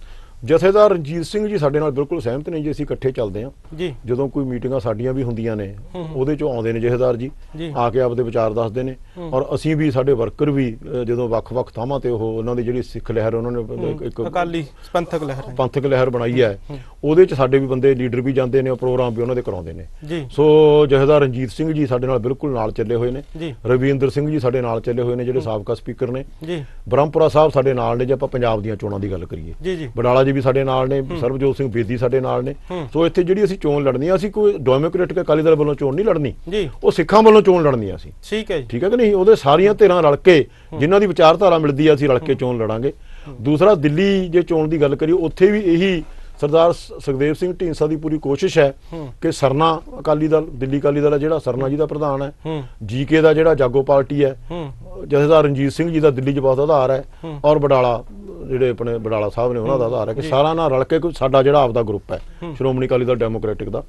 ਜਥੇਦਾਰ ਰਣਜੀਤ ਸਿੰਘ ਜੀ ਸਾਡੇ ਨਾਲ ਬਿਲਕੁਲ ਸਹਿਮਤ ਨੇ ਜੀ, ਅਸੀਂ ਇਕੱਠੇ ਚੱਲਦੇ ਹਾਂ ਜੀ। ਜਦੋਂ ਕੋਈ ਮੀਟਿੰਗਾਂ ਸਾਡੀਆਂ ਵੀ ਹੁੰਦੀਆਂ ਨੇ ਉਹਦੇ ਚੋਂ ਆਉਂਦੇ ਨੇ ਜਥੇਦਾਰ ਜੀ, ਆ ਕੇ ਆਪਦੇ ਵਿਚਾਰ ਦੱਸਦੇ ਨੇ। ਔਰ ਅਸੀਂ ਵੀ, ਸਾਡੇ ਵਰਕਰ ਵੀ ਜਦੋਂ ਵੱਖ-ਵੱਖ ਥਾਵਾਂ ਤੇ ਉਹਨਾਂ ਦੀ ਜਿਹੜੀ ਸਿੱਖ ਲਹਿਰ, ਉਹਨਾਂ ਨੇ ਇੱਕ ਅਕਾਲੀ ਪੰਥਕ ਲਹਿਰ ਬਣਾਈ ਹੈ, ਉਹਦੇ ਚ ਸਾਡੇ ਵੀ ਬੰਦੇ ਲੀਡਰ ਵੀ ਜਾਂਦੇ ਨੇ, ਪ੍ਰੋਗਰਾਮ ਵੀ ਉਹਨਾਂ ਦੇ ਕਰਾਉਂਦੇ ਨੇ। ਸੋ ਜਥੇਦਾਰ ਰਣਜੀਤ ਸਿੰਘ ਜੀ ਸਾਡੇ ਨਾਲ ਬਿਲਕੁਲ ਨਾਲ ਚੱਲੇ ਹੋਏ ਨੇ। ਰਵਿੰਦਰ ਸਿੰਘ ਜੀ ਸਾਡੇ ਨਾਲ ਚੱਲੇ ਹੋਏ ਨੇ ਜਿਹੜੇ ਸਾਬਕਾ ਸਪੀਕਰ ਨੇ। ਬ੍ਰਹਮਪੁਰਾ ਸਾਹਿਬ ਸਾਡੇ ਨਾਲ ਨੇ ਜੇ ਆਪਾਂ ਪੰਜਾਬ ਦੀਆਂ ਚੋਣਾਂ ਦੀ ਗੱਲ ਕਰੀਏ। ਬਡਾਲਾ ਜੀ ਵੀ ਸਾਡੇ ਨਾਲ ਨੇ, ਸਰਬਜੋਤ ਸਿੰਘ ਬੇਦੀ ਸਾਡੇ ਨਾਲ ਨੇ। ਸੋ ਇੱਥੇ ਜਿਹੜੀ ਅਸੀਂ ਚੋਣ ਲੜਨੀ ਆ, ਅਸੀਂ ਕੋਈ ਡੈਮੋਕ੍ਰੈਟਿਕ ਅਕਾਲੀ ਦਲ ਵੱਲੋਂ ਚੋਣ ਨਹੀਂ ਲੜਨੀ, ਉਹ ਸਿੱਖਾਂ ਵੱਲੋਂ ਚੋਣ ਲੜਨੀ ਆ ਅਸੀਂ। ਠੀਕ ਹੈ ਕਿ ਨਹੀਂ? ਉਹਦੇ ਸਾਰੀਆਂ ਧਿਰਾਂ ਰਲ ਕੇ ਜਿਨ੍ਹਾਂ ਦੀ ਵਿਚਾਰਧਾਰਾ ਮਿਲਦੀ ਆ ਅਸੀਂ ਰਲ ਕੇ ਚੋਣ ਲੜਾਂਗੇ। ਦੂਸਰਾ, ਦਿੱਲੀ ਜੇ ਚੋਣ ਦੀ ਗੱਲ ਕਰੀਏ ਉੱਥੇ ਵੀ ਇਹੀ ਸਰਦਾਰ ਸੁਖਦੇਵ ਸਿੰਘ ਢੀਂਡਸਾ ਦੀ ਪੂਰੀ ਕੋਸ਼ਿਸ਼ ਹੈ ਕਿ ਸਰਨਾ ਅਕਾਲੀ ਦਲ, ਦਿੱਲੀ ਅਕਾਲੀ ਦਲ ਜਿਹੜਾ ਸਰਨਾ ਜੀ ਦਾ ਪ੍ਰਧਾਨ ਹੈ, ਜੀਕੇ ਦਾ ਜਿਹੜਾ ਜਾਗੋ ਪਾਰਟੀ ਹੈ, ਜਥੇਦਾਰ ਰਣਜੀਤ ਸਿੰਘ ਜੀ ਦਾ ਦਿੱਲੀ 'ਚ ਬਹੁਤ ਆਧਾਰ ਹੈ, ਔਰ ਬਡਾਲਾ ਜਿਹੜੇ ਆਪਣੇ ਬਡਾਲਾ ਸਾਹਿਬ ਨੇ ਉਹਨਾਂ ਦਾ ਆਧਾਰ ਹੈ ਕਿ ਸਾਰਾ ਨਾਲ ਰਲ ਕੇ ਕੋਈ ਸਾਡਾ ਜਿਹੜਾ ਆਪਦਾ ਗਰੁੱਪ ਹੈ ਸ਼੍ਰੋਮਣੀ ਅਕਾਲੀ ਦਲ ਡੈਮੋਕ੍ਰੈਟਿਕ ਦਾ,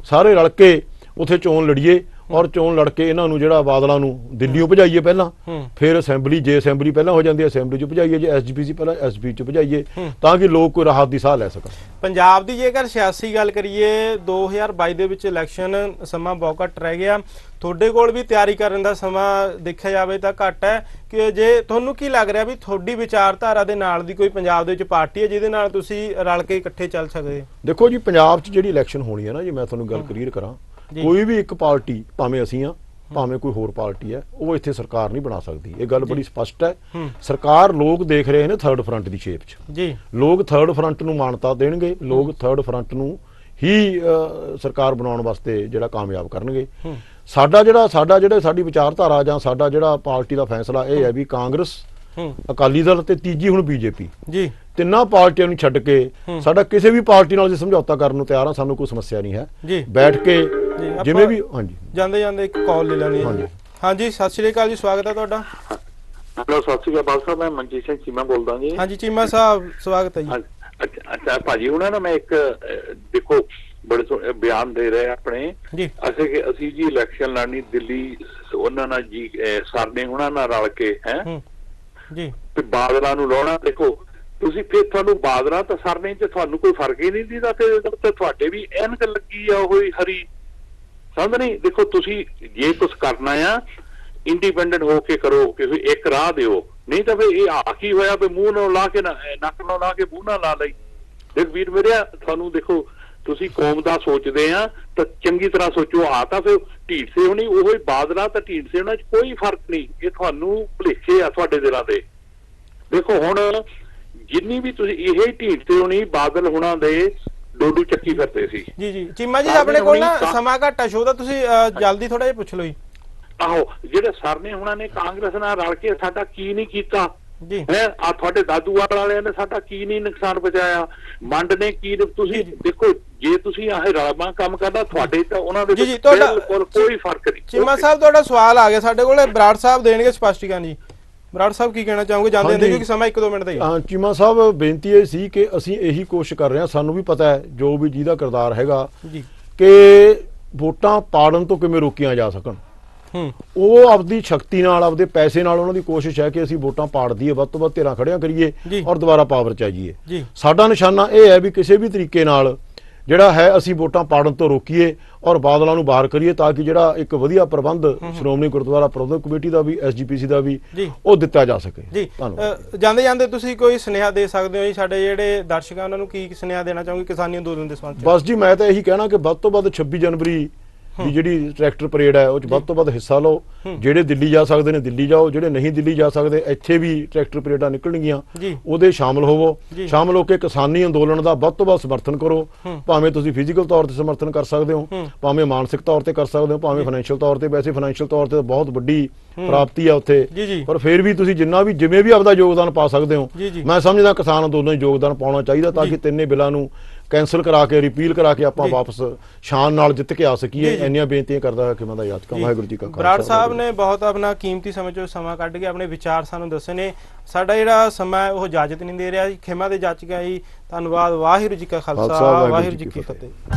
ਸਾਰੇ ਰਲ ਕੇ ਉੱਥੇ ਚੋਣ ਲੜੀਏ। ਔਰ ਚੋਣ ਲੜ ਕੇ ਇਹਨਾਂ ਨੂੰ ਜਿਹੜਾ ਬਾਦਲਾਂ ਨੂੰ ਦਿੱਲੀੋਂ ਭਜਾਈਏ ਪਹਿਲਾਂ, ਫਿਰ ਅਸੈਂਬਲੀ, ਜੇ ਅਸੈਂਬਲੀ ਪਹਿਲਾਂ ਹੋ ਜਾਂਦੀ ਹੈ ਅਸੈਂਬਲੀ 'ਚ ਭਜਾਈਏ, ਜੇ ਐਸਜੀਪੀਸੀ ਪਹਿਲਾਂ ਐਸਪੀ 'ਚ ਭਜਾਈਏ, ਤਾਂ ਕਿ ਲੋਕ ਕੋਈ ਰਾਹਤ ਦੀ ਸਾਹ ਲੈ ਸਕਣ। ਪੰਜਾਬ ਦੀ ਜੇਕਰ ਸਿਆਸੀ ਗੱਲ ਕਰੀਏ, 2022 ਦੇ ਵਿੱਚ ਇਲੈਕਸ਼ਨ ਸਮਾਂ ਬਹੁਤ ਘੱਟ ਰਹਿ ਗਿਆ, ਤੁਹਾਡੇ ਕੋਲ ਵੀ ਤਿਆਰੀ ਕਰਨ ਦਾ ਸਮਾਂ ਦੇਖਿਆ ਜਾਵੇ ਤਾਂ ਘੱਟ ਹੈ। ਕਿ ਜੇ ਤੁਹਾਨੂੰ ਕੀ ਲੱਗ ਰਿਹਾ ਵੀ ਤੁਹਾਡੀ ਵਿਚਾਰਧਾਰਾ ਦੇ ਨਾਲ ਦੀ ਕੋਈ ਪੰਜਾਬ ਦੇ ਵਿੱਚ ਪਾਰਟੀ ਹੈ ਜਿਹਦੇ ਨਾਲ ਤੁਸੀਂ ਰਲ ਕੇ ਇਕੱਠੇ ਚੱਲ ਸਕਦੇ? ਦੇਖੋ ਜੀ, ਪੰਜਾਬ 'ਚ ਜਿਹੜੀ ਇਲੈਕਸ਼ਨ ਹੋਣੀ ਹੈ ਨਾ ਜੀ, ਮੈਂ ਤੁਹਾਨੂੰ ਗੱਲ ਕਲੀਅਰ ਕਰਾਂ, ਕੋਈ ਵੀ ਇੱਕ ਪਾਰਟੀ, ਭਾਵੇਂ ਅਸੀਂ ਆ ਭਾਵੇਂ ਕੋਈ ਹੋਰ ਪਾਰਟੀ ਹੈ, ਉਹ ਇੱਥੇ ਸਰਕਾਰ ਨਹੀਂ ਬਣਾ ਸਕਦੀ। ਇਹ ਗੱਲ ਬੜੀ ਸਪਸ਼ਟ ਹੈ। ਸਰਕਾਰ ਲੋਕ ਦੇਖ ਰਹੇ ਨੇ ਥਰਡ ਫਰੰਟ ਦੀ ਸ਼ੇਪ 'ਚ। ਲੋਕ ਥਰਡ ਫਰੰਟ ਨੂੰ ਮਾਨਤਾ ਦੇਣਗੇ, ਲੋਕ ਥਰਡ ਫਰੰਟ ਨੂੰ ਹੀ ਸਰਕਾਰ ਬਣਾਉਣ ਵਾਸਤੇ ਜਿਹੜਾ ਕਾਮਯਾਬ ਕਰਨਗੇ। ਸਾਡੀ ਵਿਚਾਰਧਾਰਾ ਜਾਂ ਸਾਡਾ ਜਿਹੜਾ ਪਾਰਟੀ ਦਾ ਫੈਸਲਾ ਇਹ ਹੈ ਵੀ ਕਾਂਗਰਸ, ਅਕਾਲੀ ਦਲ ਤੇ ਤੀਜੀ ਹੁਣ ਬੀਜੇਪੀ, ਤਿੰਨਾਂ ਪਾਰਟੀਆਂ ਨੂੰ ਛੱਡ ਕੇ ਸਾਡਾ ਕਿਸੇ ਵੀ ਪਾਰਟੀ ਨਾਲ ਅਸੀਂ ਸਮਝੌਤਾ ਕਰਨ ਨੂੰ ਤਿਆਰ ਹਾਂ। ਸਾਨੂੰ ਕੋਈ ਸਮੱਸਿਆ ਨਹੀਂ ਹੈ, ਬੈਠ ਕੇ ਜਿਵੇਂ ਵੀ। ਹਾਂਜੀ, ਜਾਂਦੇ ਇੱਕ ਕਾਲ ਲੈ ਲੈਣੀ ਹੈ। ਹਾਂਜੀ, ਸਤਿ ਸ਼੍ਰੀ ਅਕਾਲ ਜੀ, ਸਵਾਗਤ ਹੈ ਤੁਹਾਡਾ। ਹੈਲੋ, ਸਤਿ ਸ਼੍ਰੀ ਅਕਾਲ ਸਾਹਿਬ, ਮੈਂ ਮਨਜੀਤ ਸਿੰਘ ਚੀਮਾ ਬੋਲਦਾ ਜੀ। ਹਾਂਜੀ ਚੀਮਾ ਸਾਹਿਬ, ਸਵਾਗਤ ਹੈ ਜੀ। ਅੱਛਾ ਭਾਜੀ ਉਹਨਾਂ ਨਾ ਮੈਂ ਇੱਕ ਦੇਖੋ ਬੜੇ ਬਿਆਨ ਦੇ ਰਹੇ ਆਪਣੇ ਜੀ ਅਸੀਂ ਜੀ ਇਲੈਕਸ਼ਨ ਲੜਨੀ ਦਿੱਲੀ ਉਹਨਾਂ ਨਾਲ ਜੀ ਸਰਨੇ ਉਹਨਾਂ ਨਾਲ ਰਲ ਕੇ ਹੈ ਜੀ ਤੇ ਬਾਦਲਾਂ ਨੂੰ ਲਾਉਣਾ। ਦੇਖੋ ਤੁਸੀਂ ਫਿਰ ਤੁਹਾਨੂੰ ਬਾਦਲਾਂ ਤਾਂ ਸਰਨੇ ਚ ਤੁਹਾਨੂੰ ਕੋਈ ਫਰਕ ਹੀ ਨਹੀਂ ਦਿੰਦਾ, ਤੇ ਤੁਹਾਡੇ ਵੀ ਐਨਕ ਲੱਗੀ ਆ ਉਹ ਹਰੀ ਸਮਝ ਨਹੀਂ। ਦੇਖੋ ਤੁਸੀਂ ਜੇ ਕੁਝ ਕਰਨਾ ਆ ਇੰਡੀਪੈਂਡੈਂਟ ਹੋ ਕੇ ਕਰੋ, ਕਿਸੇ ਇੱਕ ਰਾਹ ਦਿਓ, ਨਹੀਂ ਤਾਂ ਫਿਰ ਇਹ ਆ ਕੀ ਹੋਇਆ ਵੀ ਮੂੰਹ ਨਾਲ ਲਾ ਕੇ ਨੱਕ ਨਾਲ ਲਾ ਕੇ ਮੂੰਹ ਨਾਲ ਲਾ ਲਈ। ਦੇਖ ਵੀਰ ਮੇਰਿਆ ਤੁਹਾਨੂੰ ਦੇਖੋ ਤੁਸੀਂ ਕੌਮ ਦਾ ਸੋਚਦੇ ਆ ਤਾਂ ਚੰਗੀ ਤਰ੍ਹਾਂ ਸੋਚੋ। ਆ ਤਾਂ ਫਿਰ ਢੀਂਡਸੇ ਹੋਣੀ ਉਹ ਹੀ ਬਾਦਲਾਂ ਤਾਂ ਢੀਂਡਸੇ ਹੋਣਾ ਚ ਕੋਈ ਫਰਕ ਨਹੀਂ, ਇਹ ਤੁਹਾਨੂੰ ਭੁਲੇਖੇ ਆ ਤੁਹਾਡੇ ਦਿਲਾਂ ਦੇ। ਦੇਖੋ ਹੁਣ ਜਿੰਨੀ ਵੀ ਤੁਸੀਂ ਇਹ ਢੀਂਡਸੇ ਹੋਣੀ ਬਾਦਲ ਹੋਣਾ ਦੇ ਡੋਡੂ ਚੱਕੀ ਫਿਰਦੇ ਸੀ। ਜੀ ਜੀ ਚੀਮਾ ਜੀ ਆਪਣੇ ਕੋਲ ਨਾ ਸਮਾਂ ਘੱਟ ਆ ਸ਼ੋਅ ਦਾ, ਤੁਸੀਂ ਜਲਦੀ ਥੋੜਾ ਜਿਹਾ ਪੁੱਛ ਲਓ ਜੀ। ਆਹੋ ਜਿਹੜੇ ਸਰਨੇ ਹੁਣਾਂ ਨੇ ਕਾਂਗਰਸ ਨਾਲ ਰਲ ਕੇ ਸਾਡਾ ਕੀ ਨਹੀਂ ਕੀਤਾ ਜੀ ਹੈ, ਆ ਤੁਹਾਡੇ ਦਾਦੂਵਾਲ ਵਾਲਿਆਂ ਨੇ ਸਾਡਾ ਕੀ ਨਹੀਂ ਨੁਕਸਾਨ ਪਹੁੰਚਾਇਆ, ਮੰਡ ਨੇ ਕੀ ਤੁਸੀਂ ਦੇਖੋ ਜੇ ਤੁਸੀਂ ਆਹ ਰਲਵਾਂ ਕੰਮ ਕਰਨਾ ਤੁਹਾਡੇ ਤਾਂ ਉਹਨਾਂ ਦੇ ਬਿਲਕੁਲ ਕੋਈ ਫਰਕ ਨਹੀਂ। ਚੀਮਾ ਸਾਹਿਬ ਤੁਹਾਡਾ ਸਵਾਲ ਆ ਗਿਆ ਸਾਡੇ ਕੋਲ, ਬਰਾੜ ਸਾਹਿਬ ਦੇਣਗੇ ਸਪਸ਼ਟੀਕਰਨ ਜੀ। ਬਰਾੜ ਸਾਹਿਬ ਕੀ ਕਹਿਣਾ ਚਾਹੋਗੇ ਜਾਂਦੇ ਕਿਉਂਕਿ ਸਮਾਂ 1-2 ਮਿੰਟ ਦਾ ਹੀ। ਹਾਂ ਚੀਮਾ ਸਾਹਿਬ ਬੇਨਤੀ ਇਹ ਸੀ ਕਿ ਅਸੀਂ ਇਹੀ ਕੋਸ਼ਿਸ਼ ਕਰ ਰਹੇ ਹਾਂ, ਸਾਨੂੰ ਵੀ ਪਤਾ ਹੈ ਜੋ ਵੀ ਜਿਹਦਾ ਕਿਰਦਾਰ ਹੈਗਾ ਜੀ ਕਿ ਵੋਟਾਂ ਪਾੜਨ ਤੋਂ ਕਿਵੇਂ ਰੋਕੀਆਂ ਜਾ ਸਕਣ। ਉਹ ਆਪਦੀ ਸ਼ਕਤੀ ਨਾਲ ਆਪਦੇ ਪੈਸੇ ਨਾਲ ਉਹਨਾਂ ਦੀ ਕੋਸ਼ਿਸ਼ ਹੈ ਕਿ ਅਸੀਂ ਵੋਟਾਂ ਪਾੜ ਦਈਏ, ਵੱਧ ਤੋਂ ਵੱਧ ਧਿਰਾਂ ਖੜਿਆਂ ਕਰੀਏ ਔਰ ਦੁਬਾਰਾ ਪਾਵਰ ਚ ਆ ਜਾਈਏ। ਸਾਡਾ ਨਿਸ਼ਾਨਾ ਇਹ ਹੈ ਵੀ ਕਿਸੇ ਵੀ ਤਰੀਕੇ ਨਾਲ ਜਿਹੜਾ ਹੈ ਅਸੀਂ ਵੋਟਾਂ ਪਾੜਨ ਤੋਂ ਰੋਕੀਏ ਔਰ ਬਾਦਲਾਂ ਨੂੰ ਬਾਹਰ ਕਰੀਏ ਤਾਂ ਕਿ ਜਿਹੜਾ ਇੱਕ ਵਧੀਆ ਪ੍ਰਬੰਧ ਸ਼੍ਰੋਮਣੀ ਗੁਰਦੁਆਰਾ ਪ੍ਰਬੰਧਕ ਕਮੇਟੀ ਦਾ ਵੀ ਐਸਜੀਪੀਸੀ ਦਾ ਵੀ ਉਹ ਦਿੱਤਾ ਜਾ ਸਕੇ। ਜੀ ਜਾਂਦੇ ਜਾਂਦੇ ਤੁਸੀਂ ਕੋਈ ਸੁਨੇਹਾ ਦੇ ਸਕਦੇ ਹੋ ਜੀ ਸਾਡੇ ਜਿਹੜੇ ਦਰਸ਼ਕ ਆ ਉਹਨਾਂ ਨੂੰ, ਕੀ ਸੁਨੇਹਾ ਦੇਣਾ ਚਾਹੋਗੇ ਕਿਸਾਨੀ ਅੰਦੋਲਨ ਦੇ ਸੰਬੰਧ ਚ? ਬਸ ਜੀ ਮੈਂ ਤਾਂ ਇਹੀ ਕਹਿਣਾ ਕਿ ਵੱਧ ਤੋਂ ਵੱਧ 26 ਜਨਵਰੀ ਦੀ ਜਿਹੜੀ ਟਰੈਕਟਰ ਪਰੇਡ ਹੈ ਉਹ ਚ ਵੱਧ ਤੋਂ ਵੱਧ ਹਿੱਸਾ ਲਓ। ਜਿਹੜੇ ਦਿੱਲੀ ਜਾ ਸਕਦੇ ਨੇ ਦਿੱਲੀ ਜਾਓ, ਜਿਹੜੇ ਨਹੀਂ ਦਿੱਲੀ ਜਾ ਸਕਦੇ ਇੱਥੇ ਵੀ ਟਰੈਕਟਰ ਪਰੇਡਾਂ ਨਿਕਲਣਗੀਆਂ, ਉਹਦੇ ਸ਼ਾਮਲ ਹੋਵੋ। ਸ਼ਾਮਲ ਹੋ ਕੇ ਕਿਸਾਨੀ ਅੰਦੋਲਨ ਦਾ ਵੱਧ ਤੋਂ ਵੱਧ ਸਮਰਥਨ ਕਰੋ। ਭਾਵੇਂ ਤੁਸੀਂ ਫਿਜ਼ੀਕਲ ਤੌਰ ਤੇ ਸਮਰਥਨ ਕਰ ਸਕਦੇ ਹੋ, ਭਾਵੇਂ ਮਾਨਸਿਕ ਤੌਰ ਤੇ ਕਰ ਸਕਦੇ ਹੋ, ਭਾਵੇਂ ਫਾਈਨੈਂਸ਼ੀਅਲ ਤੌਰ ਤੇ। ਵੈਸੇ ਫਾਈਨੈਂਸ਼ੀਅਲ ਤੌਰ ਤੇ ਬਹੁਤ ਵੱਡੀ ਪ੍ਰਾਪਤੀ ਆ ਉੱਥੇ, ਪਰ ਫਿਰ ਵੀ ਤੁਸੀਂ ਜਿੰਨਾ ਵੀ ਜਿਵੇਂ ਵੀ ਆਪਦਾ ਯੋਗਦਾਨ ਪਾ ਸਕਦੇ ਹੋ। ਮੈਂ ਸਮਝਦਾ ਕਿਸਾਨ ਅੰਦੋਲਨ ਯੋਗਦਾਨ ਪਾਉਣਾ ਚਾਹੀਦਾ ਤਾਂ ਕਿ ਤਿੰਨੇ ਬਿੱਲਾਂ ਨੂੰ ਕੈਂਸਲ ਕਰਾ ਕੇ ਰਿਪੀਲ ਕਰਾ ਕੇ ਆਪਾਂ ਵਾਪਸ ਸ਼ਾਨ ਨਾਲ ਜਿੱਤ ਕੇ ਆ ਸਕੀਏ। ਇੰਨੀਆਂ ਬੇਨਤੀਆਂ ਕਰਦਾ ਕਿ ਮੈਂ ਦਾ ਯਾਦ ਕਰਾਂ। ਵਾਹਿਗੁਰੂ ਜੀ ਕਾ ਖਾਲਸਾ। ਬਰਾੜ ਸਾਹਿਬ ਨੇ ਬਹੁਤ ਆਪਣਾ ਕੀਮਤੀ ਸਮੇਂ ਚੋਂ ਸਮਾਂ ਕੱਢ ਕੇ ਆਪਣੇ ਵਿਚਾਰ ਸਾਨੂੰ ਦੱਸੇ ਨੇ। ਸਾਡਾ ਜਿਹੜਾ ਸਮਾਂ ਉਹ ਇਜਾਜ਼ਤ ਨਹੀਂ ਦੇ ਰਿਹਾ ਜੀ, ਖਿਮਾ ਦੇ ਜਾਚਕਾਂ ਜੀ। ਧੰਨਵਾਦ। ਵਾਹਿਗੁਰੂ ਜੀ ਕਾ ਖਾਲਸਾ, ਵਾਹਿਗੁਰੂ ਜੀ ਕੀ ਫਤਿਹ।